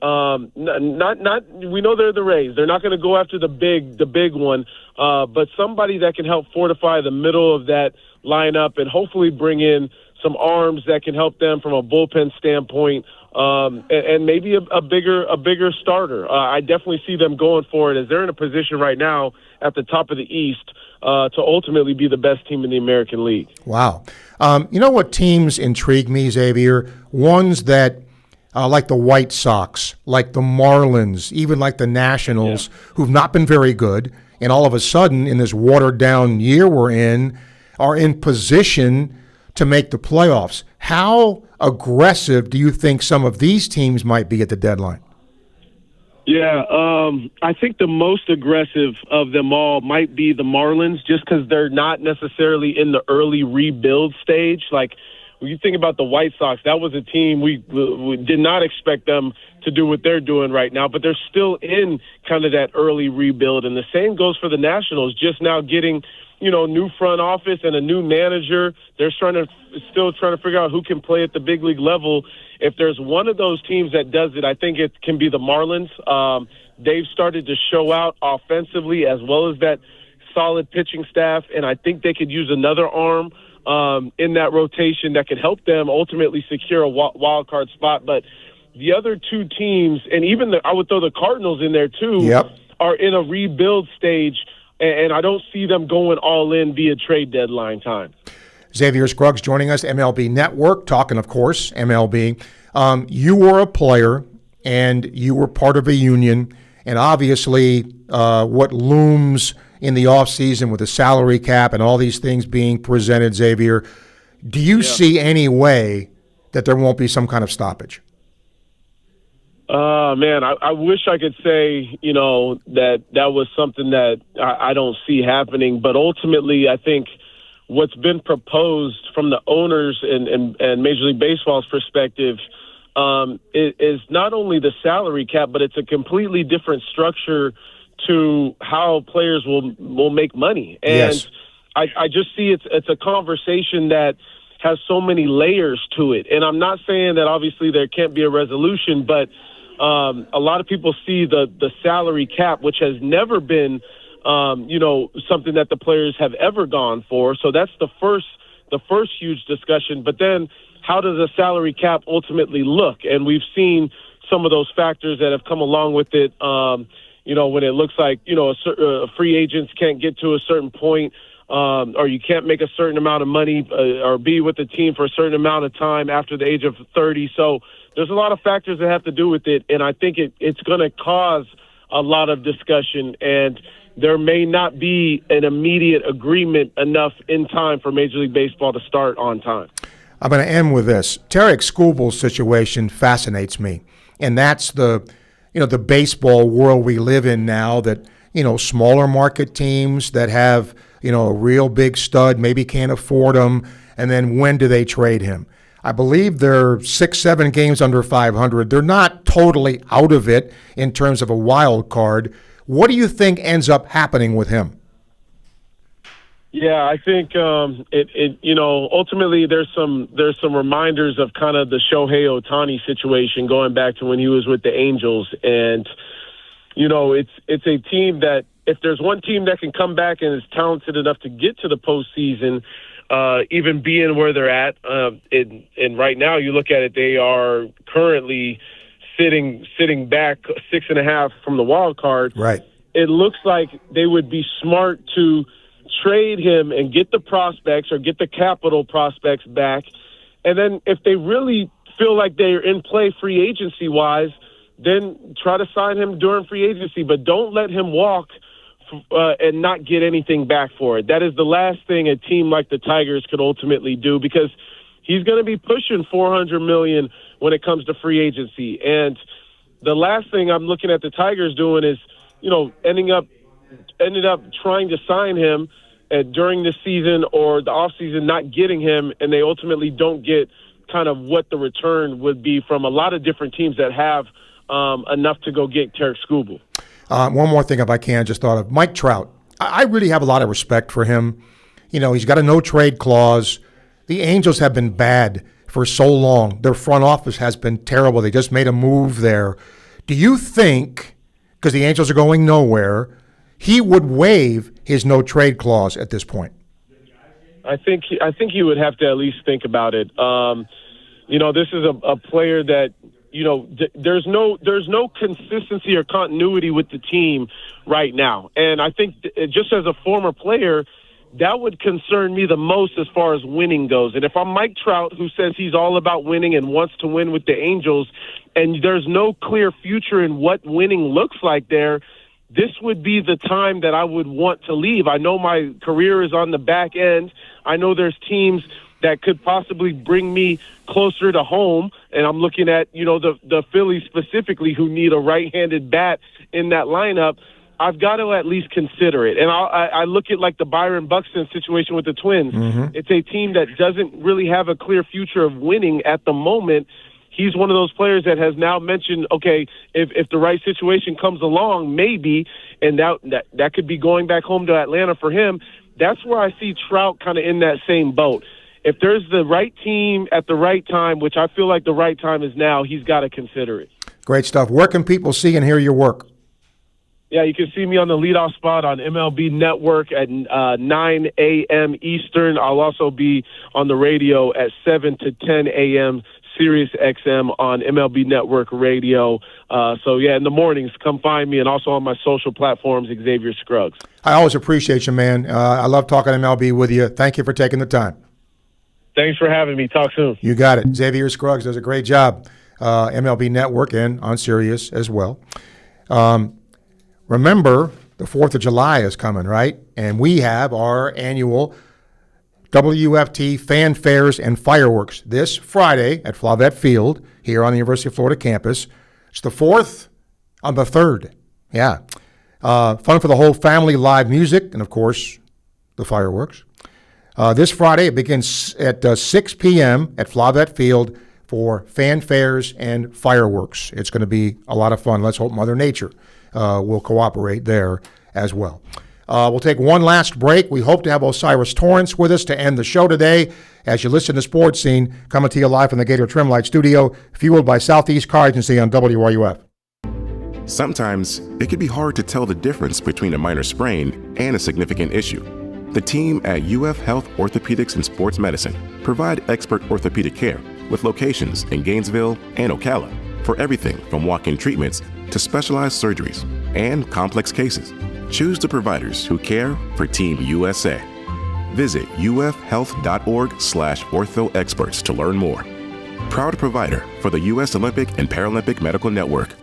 We know they're the Rays. They're not going to go after the big one, but somebody that can help fortify the middle of that lineup and hopefully bring in some arms that can help them from a bullpen standpoint, and maybe a bigger starter. I definitely see them going for it, as they're in a position right now at the top of the East to ultimately be the best team in the American League. Wow. You know what teams intrigue me, Xavier? Ones that like the White Sox, like the Marlins, even like the Nationals, who've not been very good, and all of a sudden, in this watered-down year we're in, are in position to make the playoffs. How aggressive do you think some of these teams might be at the deadline? Yeah, I think the most aggressive of them all might be the Marlins, just because they're not necessarily in the early rebuild stage. Like, when you think about the White Sox, that was a team we did not expect them to do what they're doing right now, but they're still in kind of that early rebuild. And the same goes for the Nationals, just now getting, new front office and a new manager. They're still trying to figure out who can play at the big league level. If there's one of those teams that does it, I think it can be the Marlins. They've started to show out offensively as well as that solid pitching staff, and I think they could use another arm in that rotation that could help them ultimately secure a wild card spot. But the other two teams, and even I would throw the Cardinals in there too, are in a rebuild stage, and I don't see them going all in via trade deadline time. Xavier Scruggs joining us, MLB Network, talking, of course, MLB. You were a player, and you were part of a union, and obviously what looms in the offseason with the salary cap and all these things being presented, Xavier, do you see any way that there won't be some kind of stoppage? Man, I wish I could say, that was something that I don't see happening. But ultimately, I think what's been proposed from the owners and Major League Baseball's perspective is not only the salary cap, but it's a completely different structure to how players will make money. And I just see it's a conversation that has so many layers to it. And I'm not saying that obviously there can't be a resolution, but a lot of people see the salary cap, which has never been, something that the players have ever gone for. So that's the first huge discussion. But then how does a salary cap ultimately look? And we've seen some of those factors that have come along with it. When it looks like, free agents can't get to a certain point, or you can't make a certain amount of money or be with the team for a certain amount of time after the age of 30. So there's a lot of factors that have to do with it, and I think it's going to cause a lot of discussion, and there may not be an immediate agreement enough in time for Major League Baseball to start on time. I'm going to end with this. Tarek Skubal's situation fascinates me, and that's the baseball world we live in now, that, smaller market teams that have, a real big stud, maybe can't afford him, and then when do they trade him? I believe they're 6-7 games under 500. They're not totally out of it in terms of a wild card. What do you think ends up happening with him? Yeah, I think ultimately there's some reminders of kind of the Shohei Ohtani situation going back to when he was with the Angels, and it's a team that if there's one team that can come back and is talented enough to get to the postseason, even being where they're at, and right now you look at it, they are currently sitting back 6.5 from the wild card. Right. It looks like they would be smart to trade him and get the prospects or get the capital prospects back. And then if they really feel like they're in play free agency wise, then try to sign him during free agency, but don't let him walk and not get anything back for it. That is the last thing a team like the Tigers could ultimately do, because he's going to be pushing $400 million when it comes to free agency. And the last thing I'm looking at the Tigers doing is, ended up trying to sign him during the season or the offseason, not getting him, and they ultimately don't get kind of what the return would be from a lot of different teams that have enough to go get Tarek Skubal. One more thing, if I can, just thought of Mike Trout. I really have a lot of respect for him. He's got a no-trade clause. The Angels have been bad for so long. Their front office has been terrible. They just made a move there. Do you think, because the Angels are going nowhere, he would waive his no-trade clause at this point? I think he would have to at least think about it. This is a player that, there's no consistency or continuity with the team right now. And I think just as a former player, that would concern me the most as far as winning goes. And if I'm Mike Trout, who says he's all about winning and wants to win with the Angels, and there's no clear future in what winning looks like there, this would be the time that I would want to leave. I know my career is on the back end. I know there's teams that could possibly bring me closer to home, and I'm looking at, the Phillies specifically, who need a right-handed bat in that lineup. I've got to at least consider it. And I look at like the Byron Buxton situation with the Twins. Mm-hmm. It's a team that doesn't really have a clear future of winning at the moment. He's one of those players that has now mentioned, okay, if the right situation comes along, maybe, and that could be going back home to Atlanta for him. That's where I see Trout kind of in that same boat. If there's the right team at the right time, which I feel like the right time is now, he's got to consider it. Great stuff. Where can people see and hear your work? Yeah, you can see me on the leadoff spot on MLB Network at 9 a.m. Eastern. I'll also be on the radio at 7 to 10 a.m. Sirius XM on MLB Network Radio. In the mornings, come find me, and also on my social platforms, Xavier Scruggs. I always appreciate you, man. I love talking MLB with you. Thank you for taking the time. Thanks for having me. Talk soon. You got it. Xavier Scruggs does a great job. MLB Network and on Sirius as well. Remember, the 4th of July is coming, right? And we have our annual WFT fanfares and fireworks this Friday at Flavette Field here on the University of Florida campus. It's the 4th on the 3rd. Yeah. Fun for the whole family, live music, and, of course, the fireworks. This Friday, it begins at 6 p.m. at Flavette Field for fanfares and fireworks. It's going to be a lot of fun. Let's hope Mother Nature will cooperate there as well. We'll take one last break. We hope to have Osiris Torrance with us to end the show today as you listen to Sports Scene, coming to you live from the Gator Trim Light Studio, fueled by Southeast Car Agency on WRUF. Sometimes it can be hard to tell the difference between a minor sprain and a significant issue. The team at UF Health Orthopedics and Sports Medicine provide expert orthopedic care with locations in Gainesville and Ocala for everything from walk-in treatments to specialized surgeries and complex cases. Choose the providers who care for Team USA. Visit ufhealth.org/orthoexperts to learn more. Proud provider for the U.S. Olympic and Paralympic Medical Network.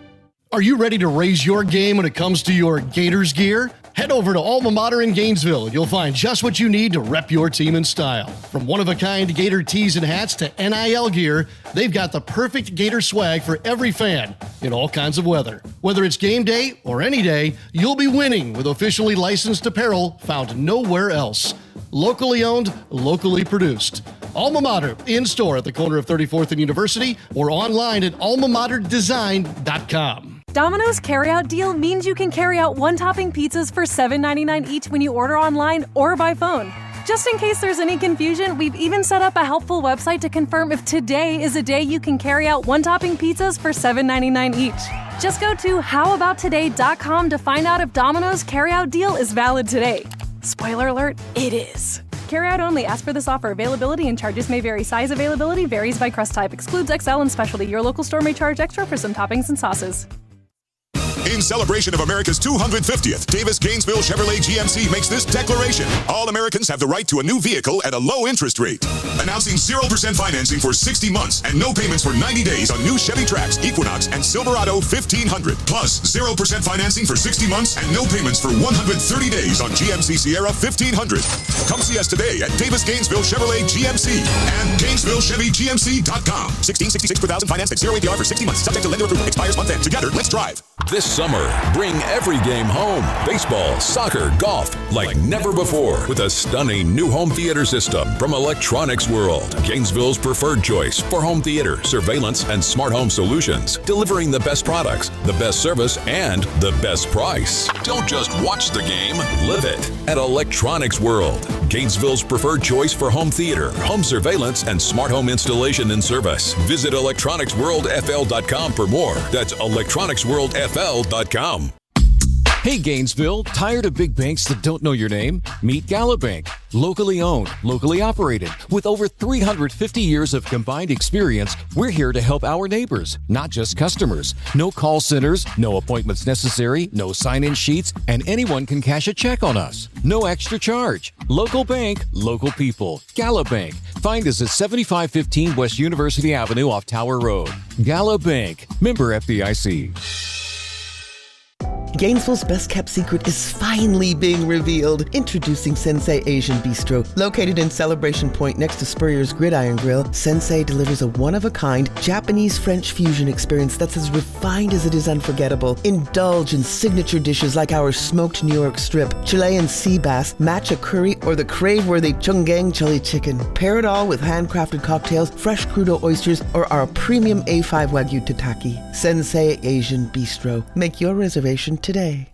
Are you ready to raise your game when it comes to your Gators gear? Head over to Alma Mater in Gainesville. You'll find just what you need to rep your team in style. From one-of-a-kind Gator tees and hats to NIL gear, they've got the perfect Gator swag for every fan in all kinds of weather. Whether it's game day or any day, you'll be winning with officially licensed apparel found nowhere else. Locally owned, locally produced. Alma Mater, in-store at the corner of 34th and University or online at almamaterdesign.com. Domino's carryout deal means you can carry out one-topping pizzas for $7.99 each when you order online or by phone. Just in case there's any confusion, we've even set up a helpful website to confirm if today is a day you can carry out one-topping pizzas for $7.99 each. Just go to howaboutoday.com to find out if Domino's carryout deal is valid today. Spoiler alert, it is. Carryout only. Ask for this offer. Availability and charges may vary. Size availability varies by crust type. Excludes XL and specialty. Your local store may charge extra for some toppings and sauces. In celebration of America's 250th, Davis Gainesville Chevrolet GMC makes this declaration. All Americans have the right to a new vehicle at a low interest rate. Announcing 0% financing for 60 months and no payments for 90 days on new Chevy Trax, Equinox, and Silverado 1500. Plus 0% financing for 60 months and no payments for 130 days on GMC Sierra 1500. Come see us today at Davis Gainesville Chevrolet GMC and GainesvilleChevyGMC.com. $16.66 per thousand financed at 0 APR for 60 months. Subject to lender approval. Expires month end. Together, let's drive. This summer, bring every game home. Baseball, soccer, golf, like never before. With a stunning new home theater system from Electronics World. Gainesville's preferred choice for home theater, surveillance, and smart home solutions. Delivering the best products, the best service, and the best price. Don't just watch the game, live it. At Electronics World. Gainesville's preferred choice for home theater, home surveillance, and smart home installation and service. Visit electronicsworldfl.com for more. That's electronicsworldfl.com. Hey Gainesville, tired of big banks that don't know your name? Meet Gallup Bank. Locally owned, locally operated. With over 350 years of combined experience, we're here to help our neighbors, not just customers. No call centers, no appointments necessary, no sign-in sheets, and anyone can cash a check on us. No extra charge. Local bank, local people. Gallup Bank. Find us at 7515 West University Avenue off Tower Road. Gallup Bank. Member FDIC. Gainesville's best-kept secret is finally being revealed. Introducing Sensei Asian Bistro. Located in Celebration Point next to Spurrier's Gridiron Grill, Sensei delivers a one-of-a-kind Japanese-French fusion experience that's as refined as it is unforgettable. Indulge in signature dishes like our smoked New York strip, Chilean sea bass, matcha curry, or the crave-worthy Chunggang chili chicken. Pair it all with handcrafted cocktails, fresh crudo oysters, or our premium A5 Wagyu tataki. Sensei Asian Bistro. Make your reservation today.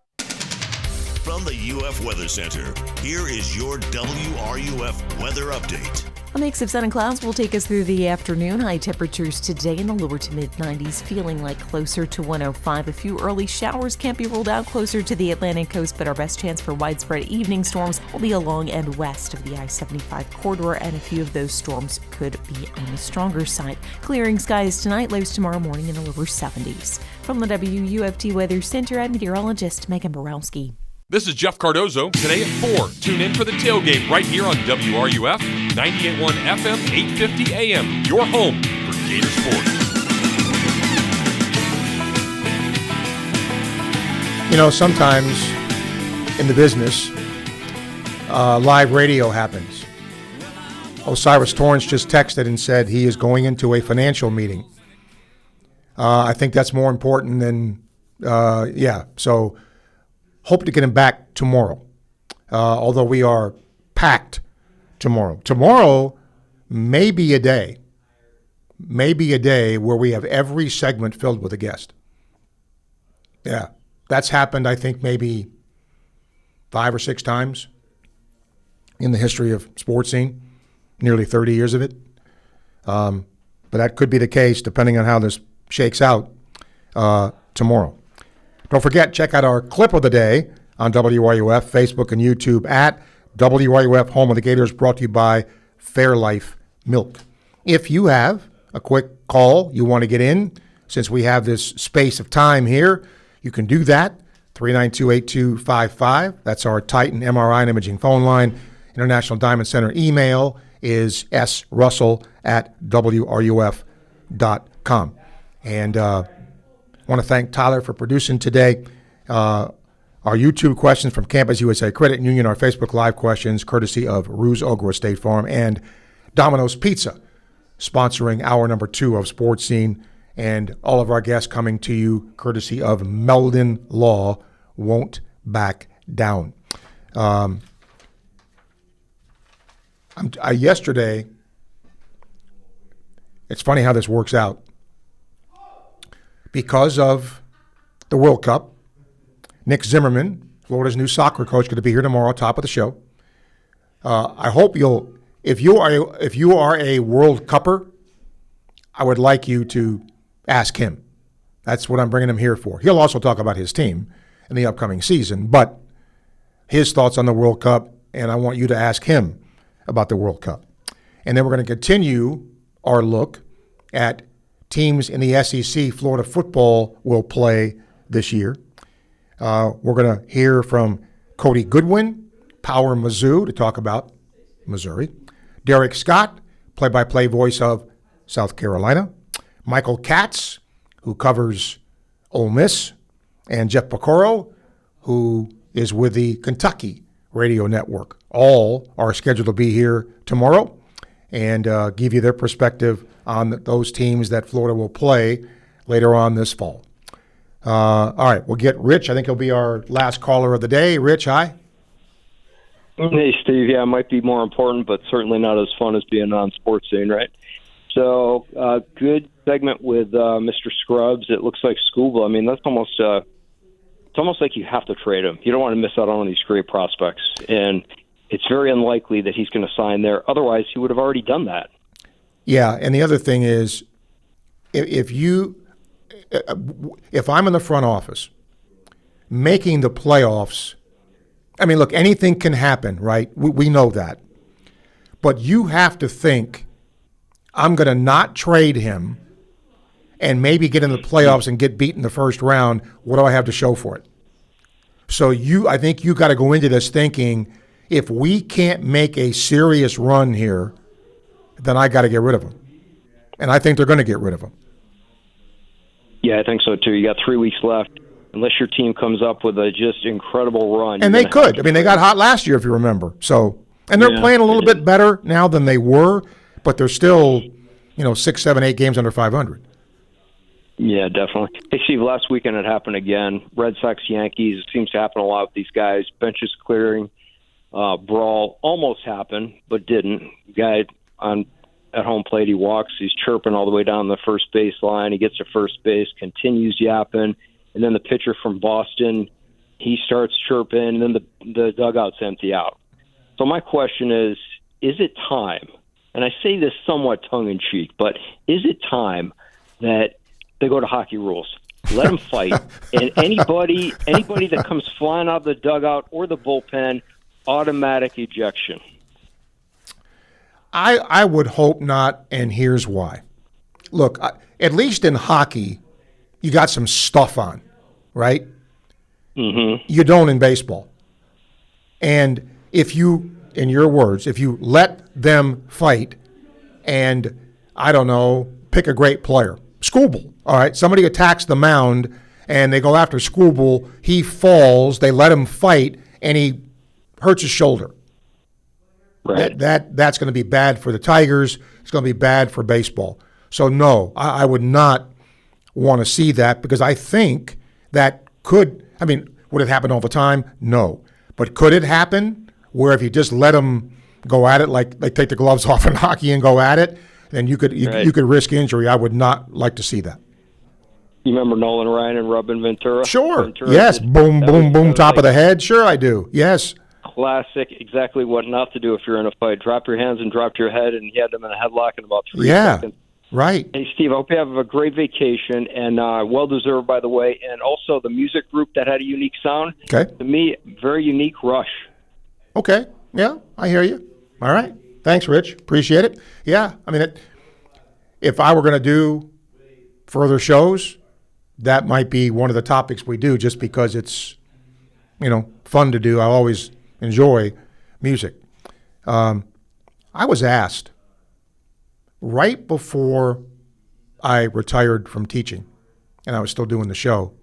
From the UF Weather Center, here is your WRUF weather update. A mix of sun and clouds will take us through the afternoon. High temperatures today in the lower to mid-90s, feeling like closer to 105. A few early showers can't be ruled out closer to the Atlantic coast, but our best chance for widespread evening storms will be along and west of the I-75 corridor, and a few of those storms could be on the stronger side. Clearing skies tonight, lows tomorrow morning in the lower 70s. From the WUFT Weather Center, I'm meteorologist Megan Borowski. This is Jeff Cardozo. Today at 4, tune in for the tailgate right here on WRUF, 98.1 FM, 850 AM, your home for Gator Sports. You know, sometimes in the business, live radio happens. Osiris Torrance just texted and said he is going into a financial meeting. I think that's more important than, so hope to get him back tomorrow, although we are packed tomorrow. Tomorrow may be a day where we have every segment filled with a guest. Yeah, that's happened, I think, maybe 5 or 6 times in the history of sports scene, nearly 30 years of it. But that could be the case depending on how this shakes out tomorrow. Don't forget, check out our clip of the day on WRUF, Facebook, and YouTube at WRUF Home of the Gators, brought to you by Fairlife Milk. If you have a quick call you want to get in, since we have this space of time here, you can do that, 392-8255. That's our Titan MRI and Imaging phone line. International Diamond Center email is srussell@wruf.com. And I want to thank Tyler for producing today. Our YouTube questions from Campus USA Credit Union, our Facebook Live questions, courtesy of Ruse Ogre State Farm, and Domino's Pizza, sponsoring hour number 2 of Sports Scene, and all of our guests coming to you courtesy of Meldon Law, won't back down. Yesterday, it's funny how this works out. Because of the World Cup. Nick Zimmerman, Florida's new soccer coach, going to be here tomorrow, top of the show. I hope you'll, if you are a World Cupper, I would like you to ask him. That's what I'm bringing him here for. He'll also talk about his team in the upcoming season, but his thoughts on the World Cup, and I want you to ask him about the World Cup. And then we're going to continue our look at teams in the SEC Florida football will play this year. We're going to hear from Cody Goodwin, Power Mizzou, to talk about Missouri. Derek Scott, play-by-play voice of South Carolina. Michael Katz, who covers Ole Miss. And Jeff Picoro, who is with the Kentucky Radio Network. All are scheduled to be here tomorrow and give you their perspective on those teams that Florida will play later on this fall. All right, we'll get Rich. I think he'll be our last caller of the day. Rich, hi. Hey, Steve. Yeah, it might be more important, but certainly not as fun as being on Sports Scene, right? So, good segment with Mr. Scruggs. It looks like Scuba. I mean, that's almost it's almost like you have to trade him. You don't want to miss out on these great prospects, and it's very unlikely that he's going to sign there. Otherwise, he would have already done that. Yeah, and the other thing is, if I'm in the front office making the playoffs, I mean, look, anything can happen, right? We know that. But you have to think, I'm going to not trade him and maybe get in the playoffs and get beat in the first round. What do I have to show for it? So I think you got to go into this thinking, if we can't make a serious run here, then I got to get rid of him. And I think they're going to get rid of him. Yeah, I think so, too. You got 3 weeks left. Unless your team comes up with a just incredible run. And they could. I mean, they got hot last year, if you remember. So, and they're playing a little bit better now than they were, but they're still, 6, 7, 8 games under 500. Yeah, definitely. Hey, Steve, last weekend it happened again. Red Sox, Yankees. It seems to happen a lot with these guys. Benches clearing, brawl almost happened, but didn't. Guy at home plate, he walks. He's chirping all the way down the first base line. He gets to first base, continues yapping. And then the pitcher from Boston, he starts chirping, and then the dugout's empty out. So my question is it time, and I say this somewhat tongue-in-cheek, but is it time that they go to hockey rules? Let them fight, and anybody that comes flying out of the dugout or the bullpen, automatic ejection. I would hope not, and here's why. Look, at least in hockey, you got some stuff on, right? Mm-hmm. You don't in baseball. And if you, in your words, if you let them fight and, I don't know, pick a great player, Skubal, all right? Somebody attacks the mound and they go after Skubal, he falls, they let him fight, and he hurts his shoulder. Right. That's going to be bad for the Tigers. It's going to be bad for baseball. So, no, I would not want to see that, because I think that could, I mean, would it happen all the time? No. But could it happen where if you just let them go at it, like take the gloves off in hockey and go at it, then you could risk injury? I would not like to see that. You remember Nolan Ryan and Robin Ventura? Sure. Yes. Boom, boom, boom, top of the head. Sure, I do. Yes. Classic, exactly what not to do if you're in a fight. Drop your hands and drop your head, and he had them in a headlock in about 3 seconds. Right. Hey, Steve, I hope you have a great vacation, and well-deserved, by the way. And also the music group that had a unique sound. Okay. To me, very unique, Rush. Okay. Yeah, I hear you. All right. Thanks, Rich. Appreciate it. Yeah, I mean, if I were going to do further shows, that might be one of the topics we do, just because it's, fun to do. I always enjoy music. I was asked right before I retired from teaching, and I was still doing the show,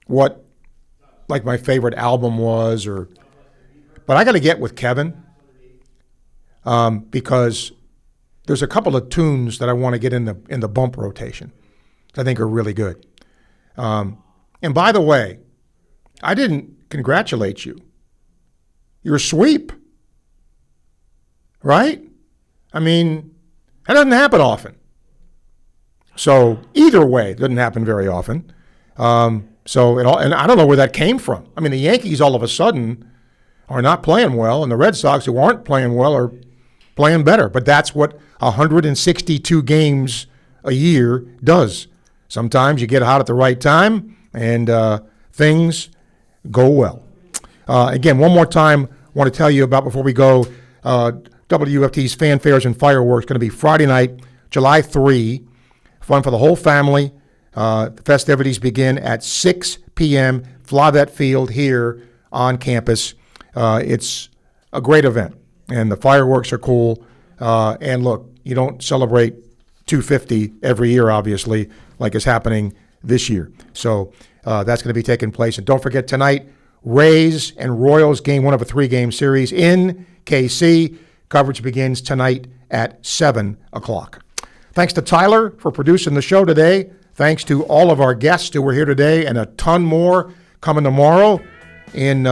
what like my favorite album was, but I got to get with Kevin because there's a couple of tunes that I want to get in the bump rotation that I think are really good. And by the way, I didn't congratulate you. Your sweep, right? I mean, that doesn't happen often. So either way, it doesn't happen very often. And I don't know where that came from. I mean, the Yankees all of a sudden are not playing well, and the Red Sox, who aren't playing well, are playing better. But that's what 162 games a year does. Sometimes you get hot at the right time, and things go well. Again, one more time, I want to tell you about, before we go, WFT's Fanfares and Fireworks going to be Friday night, July 3. Fun for the whole family. The festivities begin at 6 p.m. Flavette Field here on campus. It's a great event, and the fireworks are cool. And look, you don't celebrate 250 every year, obviously, like is happening this year. So that's going to be taking place. And don't forget tonight, Rays and Royals game 1 of a 3-game series in KC. Coverage begins tonight at 7 o'clock. Thanks to Tyler for producing the show today. Thanks to all of our guests who were here today, and a ton more coming tomorrow in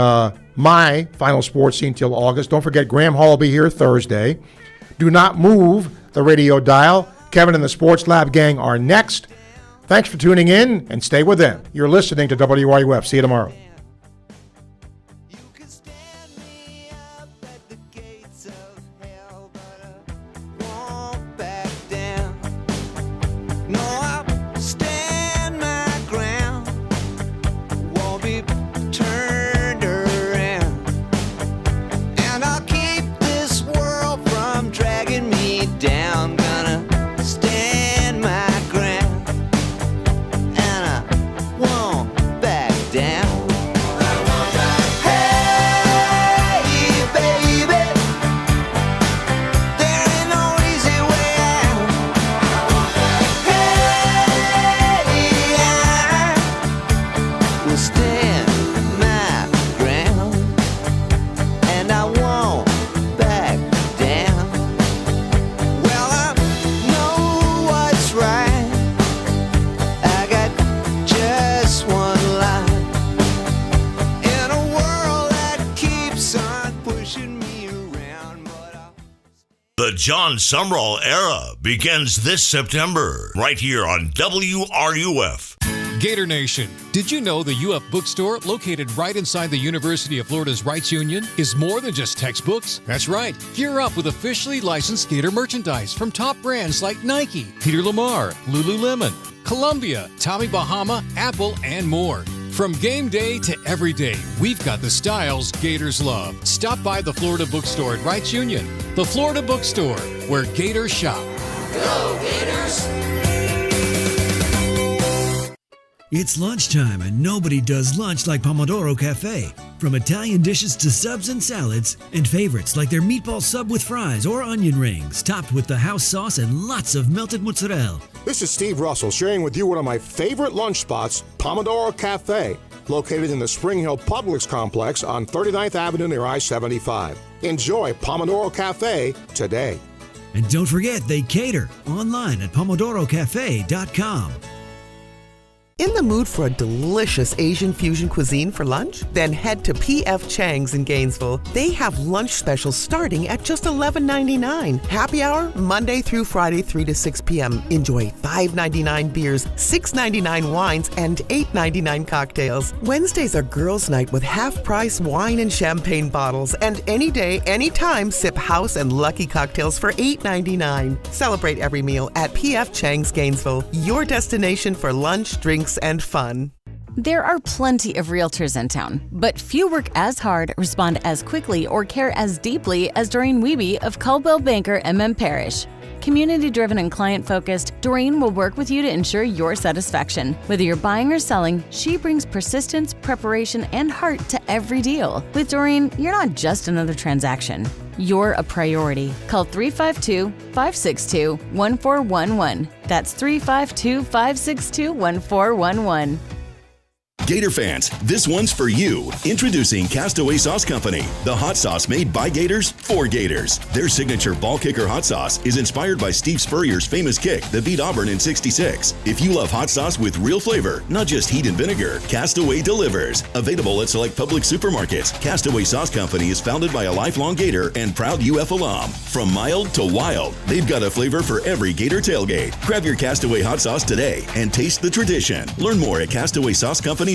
my final sports scene till August. Don't forget, Graham Hall will be here Thursday. Do not move the radio dial. Kevin and the Sports Lab gang are next. Thanks for tuning in, and stay with them. You're listening to WRUF. See you tomorrow. The John Sumrall era begins this September, right here on WRUF. Gator Nation, did you know the UF bookstore, located right inside the University of Florida's Rights Union, is more than just textbooks? That's right. Gear up with officially licensed Gator merchandise from top brands like Nike, Peter Lamar, Lululemon, Columbia, Tommy Bahama, Apple, and more. From game day to every day, we've got the styles Gators love. Stop by the Florida Bookstore at Rights Union. The Florida Bookstore, where Gators shop. Go Gators! It's lunchtime, and nobody does lunch like Pomodoro Cafe. From Italian dishes to subs and salads, and favorites like their meatball sub with fries or onion rings, topped with the house sauce and lots of melted mozzarella. This is Steve Russell sharing with you one of my favorite lunch spots, Pomodoro Cafe, located in the Spring Hill Publix complex on 39th Avenue near I-75. Enjoy Pomodoro Cafe today. And don't forget, they cater online at pomodorocafe.com. In the mood for a delicious Asian fusion cuisine for lunch? Then head to P.F. Chang's in Gainesville. They have lunch specials starting at just $11.99. Happy hour, Monday through Friday, 3 to 6 p.m. Enjoy $5.99 beers, $6.99 wines, and $8.99 cocktails. Wednesdays are girls' night with half-price wine and champagne bottles. And any day, anytime, sip house and lucky cocktails for $8.99. Celebrate every meal at P.F. Chang's Gainesville, your destination for lunch, drinks, and fun. There are plenty of realtors in town, but few work as hard, respond as quickly, or care as deeply as Doreen Wiebe of Caldwell Banker MM Parish. Community-driven and client-focused, Doreen will work with you to ensure your satisfaction. Whether you're buying or selling, she brings persistence, preparation, and heart to every deal. With Doreen, you're not just another transaction. You're a priority. Call 352-562-1411. That's 352-562-1411. Gator fans, this one's for you. Introducing Castaway Sauce Company, the hot sauce made by Gators for Gators. Their signature ball kicker hot sauce is inspired by Steve Spurrier's famous kick that beat Auburn in '66. If you love hot sauce with real flavor, not just heat and vinegar, Castaway delivers. Available at select public supermarkets, Castaway Sauce Company is founded by a lifelong Gator and proud UF alum. From mild to wild, they've got a flavor for every Gator tailgate. Grab your Castaway hot sauce today and taste the tradition. Learn more at CastawaySauceCompany.com.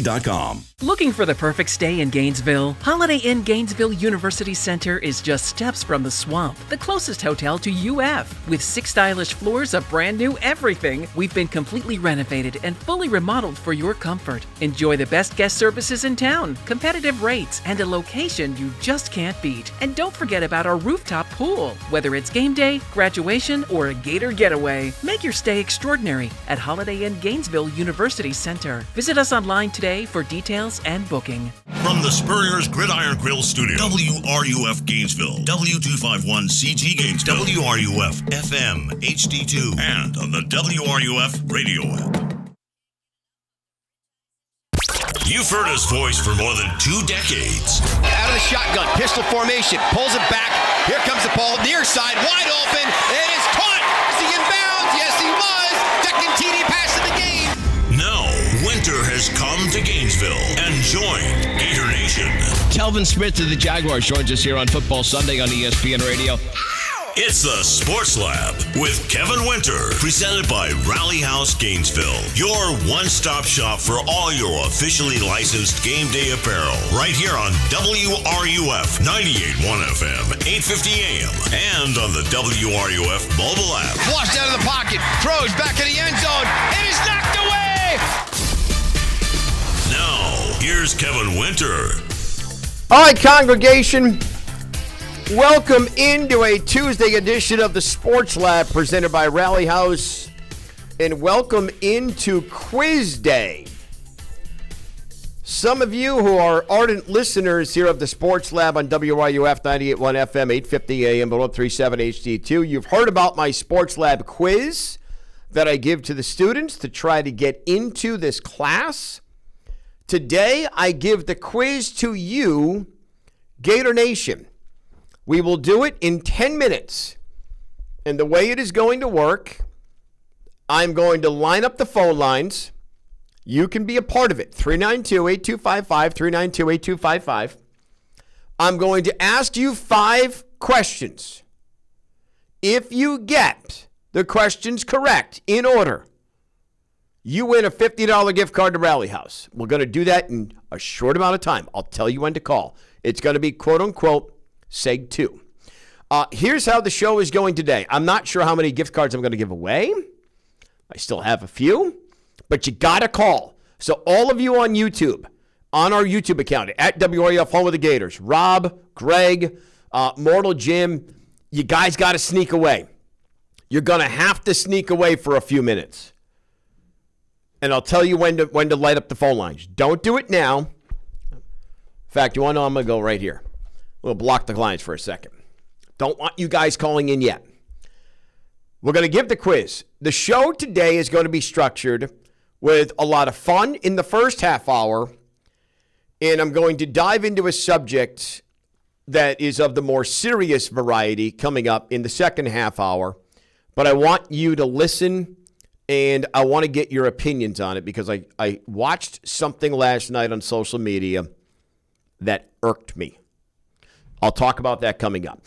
Looking for the perfect stay in Gainesville? Holiday Inn Gainesville University Center is just steps from the Swamp, the closest hotel to UF. With 6 stylish floors of brand new everything, we've been completely renovated and fully remodeled for your comfort. Enjoy the best guest services in town, competitive rates, and a location you just can't beat. And don't forget about our rooftop pool. Whether it's game day, graduation, or a Gator getaway, make your stay extraordinary at Holiday Inn Gainesville University Center. Visit us online today for details and booking. From the Spurrier's Gridiron Grill Studio, WRUF Gainesville, W251CG Gainesville, WRUF FM HD2, and on the WRUF radio app. You've heard his voice for more than 2 decades. Out of the shotgun, pistol formation, pulls it back. Here comes the ball, near side, wide open. It is caught. Is he in bounds? Yes, he was. Second TD pass of the game. Now, winter has come to Gainesville and joined Gator Nation. Telvin Smith of the Jaguars joins us here on Football Sunday on ESPN Radio. It's the Sports Lab with Kevin Winter, presented by Rally House Gainesville, your one-stop shop for all your officially licensed game day apparel, right here on WRUF 98.1 FM, 850 AM, and on the WRUF mobile app. Flushed out of the pocket, throws back in the end zone, and is knocked away! Now, here's Kevin Winter. All right, congregation. Welcome into a Tuesday edition of the Sports Lab presented by Rally House, and welcome into Quiz Day. Some of you who are ardent listeners here of the Sports Lab on WRUF 98.1 FM, 850 AM, 1037 HD2, you've heard about my Sports Lab quiz that I give to the students to try to get into this class. Today, I give the quiz to you, Gator Nation. We will do it in 10 minutes. And the way it is going to work, I'm going to line up the phone lines. You can be a part of it. 392-8255, 392-8255. I'm going to ask you 5 questions. If you get the questions correct in order, you win a $50 gift card to Rally House. We're going to do that in a short amount of time. I'll tell you when to call. It's going to be quote-unquote Seg 2. Here's how the show is going today. I'm not sure how many gift cards I'm going to give away. I still have a few, but you got to call. So all of you on YouTube, on our YouTube account, at WRUF Home of the Gators, Rob, Greg, Mortal Jim, you guys got to sneak away. You're going to have to sneak away for a few minutes. And I'll tell you when to light up the phone lines. Don't do it now. In fact, you want to know, I'm going to go right here. We'll block the lines for a second. Don't want you guys calling in yet. We're going to give the quiz. The show today is going to be structured with a lot of fun in the first half hour, and I'm going to dive into a subject that is of the more serious variety coming up in the second half hour. But I want you to listen, and I want to get your opinions on it because I watched something last night on social media that irked me. I'll talk about that coming up.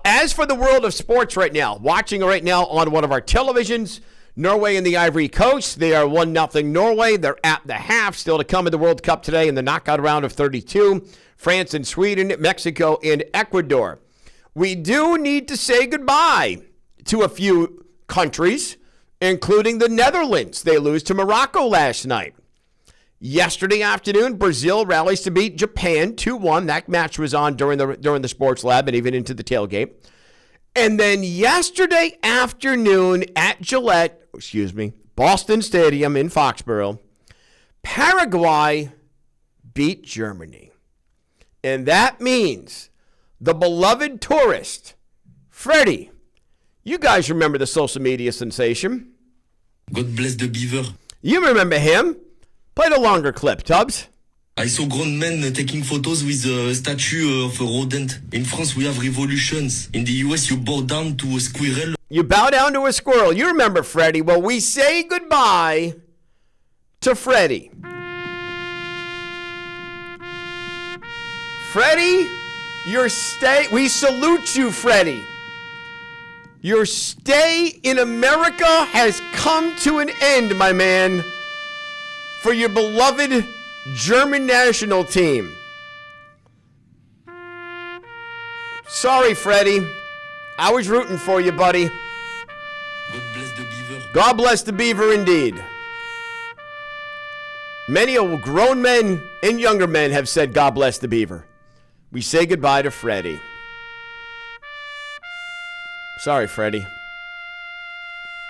As for the world of sports right now, watching right now on one of our televisions, Norway and the Ivory Coast. They are 1-0 Norway. They're at the half. Still to come in the World Cup today in the knockout round of 32. France and Sweden, Mexico and Ecuador. We do need to say goodbye to a few countries, including the Netherlands. They lose to Morocco last night. Yesterday afternoon, Brazil rallies to beat Japan 2-1. That match was on during the Sports Lab and even into the tailgate. And then yesterday afternoon at Boston Stadium in Foxborough, Paraguay beat Germany. And that means the beloved tourist, Freddie. You guys remember the social media sensation. God bless the beaver. You remember him. Play the longer clip, Tubbs. I saw grown men taking photos with a statue of a rodent. In France, we have revolutions. In the US, you bow down to a squirrel. You bow down to a squirrel. You remember Freddie. Well, we say goodbye to Freddie. Freddie, we salute you, Freddie. Your stay in America has come to an end, my man, for your beloved German national team. Sorry, Freddie. I was rooting for you, buddy. God bless the beaver. God bless the beaver indeed. Many grown men and younger men have said God bless the beaver. We say goodbye to Freddie. Sorry, Freddie.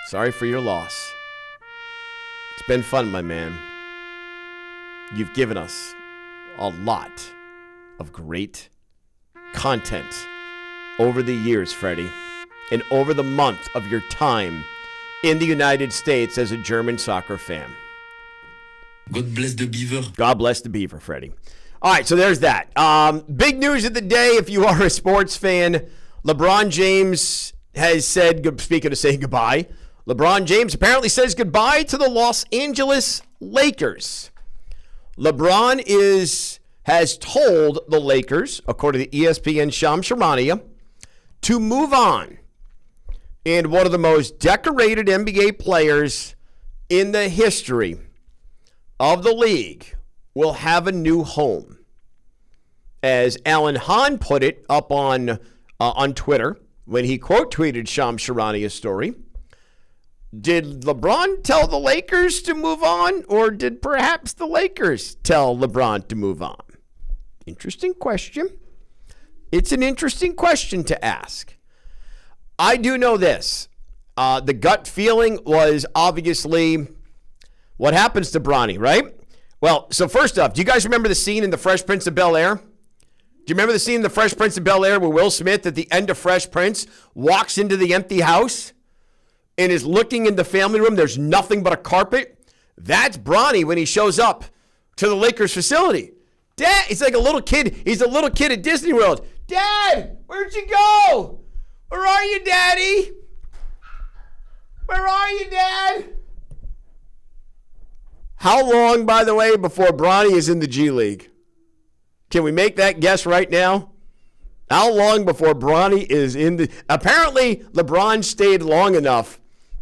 Sorry for your loss. It's been fun, my man. You've given us a lot of great content over the years, Freddie, and over the month of your time in the United States as a German soccer fan. God bless the beaver. God bless the beaver, Freddie. All right, so there's that. Big news of the day, if you are a sports fan, LeBron James has said, speaking of saying goodbye, LeBron James apparently says goodbye to the Los Angeles Lakers. LeBron has told the Lakers, according to ESPN Shams Charania, to move on. And one of the most decorated NBA players in the history of the league will have a new home. As Alan Hahn put it up on Twitter when he quote tweeted Shams Charania's story, did LeBron tell the Lakers to move on, or did perhaps the Lakers tell LeBron to move on? Interesting question. It's an interesting question to ask. I do know this. The gut feeling was obviously what happens to Bronny, right? Well, so first off, do you guys remember the scene in The Fresh Prince of Bel-Air? Do you remember the scene in The Fresh Prince of Bel-Air where Will Smith at the end of Fresh Prince walks into the empty house and is looking in the family room? There's nothing but a carpet. That's Bronny when he shows up to the Lakers facility. Dad, he's like a little kid. He's a little kid at Disney World. Dad, where'd you go? Where are you, Daddy? Where are you, Dad? How long, by the way, before Bronny is in the G League? Can we make that guess right now? How long before Bronny is in the... Apparently, LeBron stayed long enough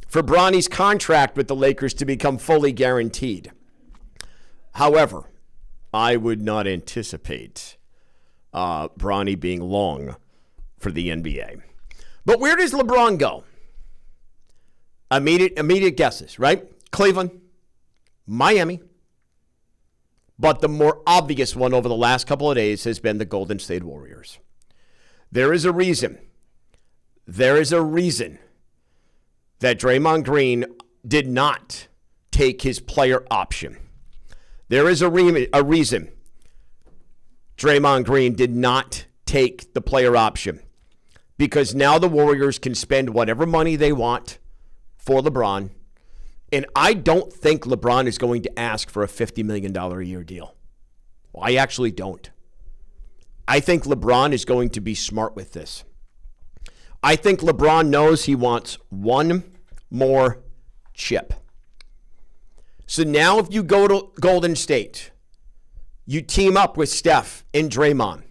for Bronny's contract with the Lakers to become fully guaranteed. However, I would not anticipate Bronny being long for the NBA. But where does LeBron go? Immediate guesses, right? Cleveland, Miami. But the more obvious one over the last couple of days has been the Golden State Warriors. There is a reason that Draymond Green did not take his player option. There is a reason Draymond Green did not take the player option. Because now the Warriors can spend whatever money they want for LeBron. And I don't think LeBron is going to ask for a $50 million a year deal. I actually don't. I think LeBron is going to be smart with this. I think LeBron knows he wants one more chip. So now if you go to Golden State, you team up with Steph and Draymond.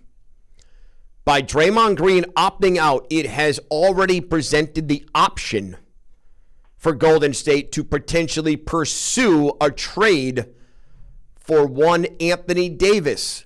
By Draymond Green opting out, it has already presented the option for Golden State to potentially pursue a trade for one Anthony Davis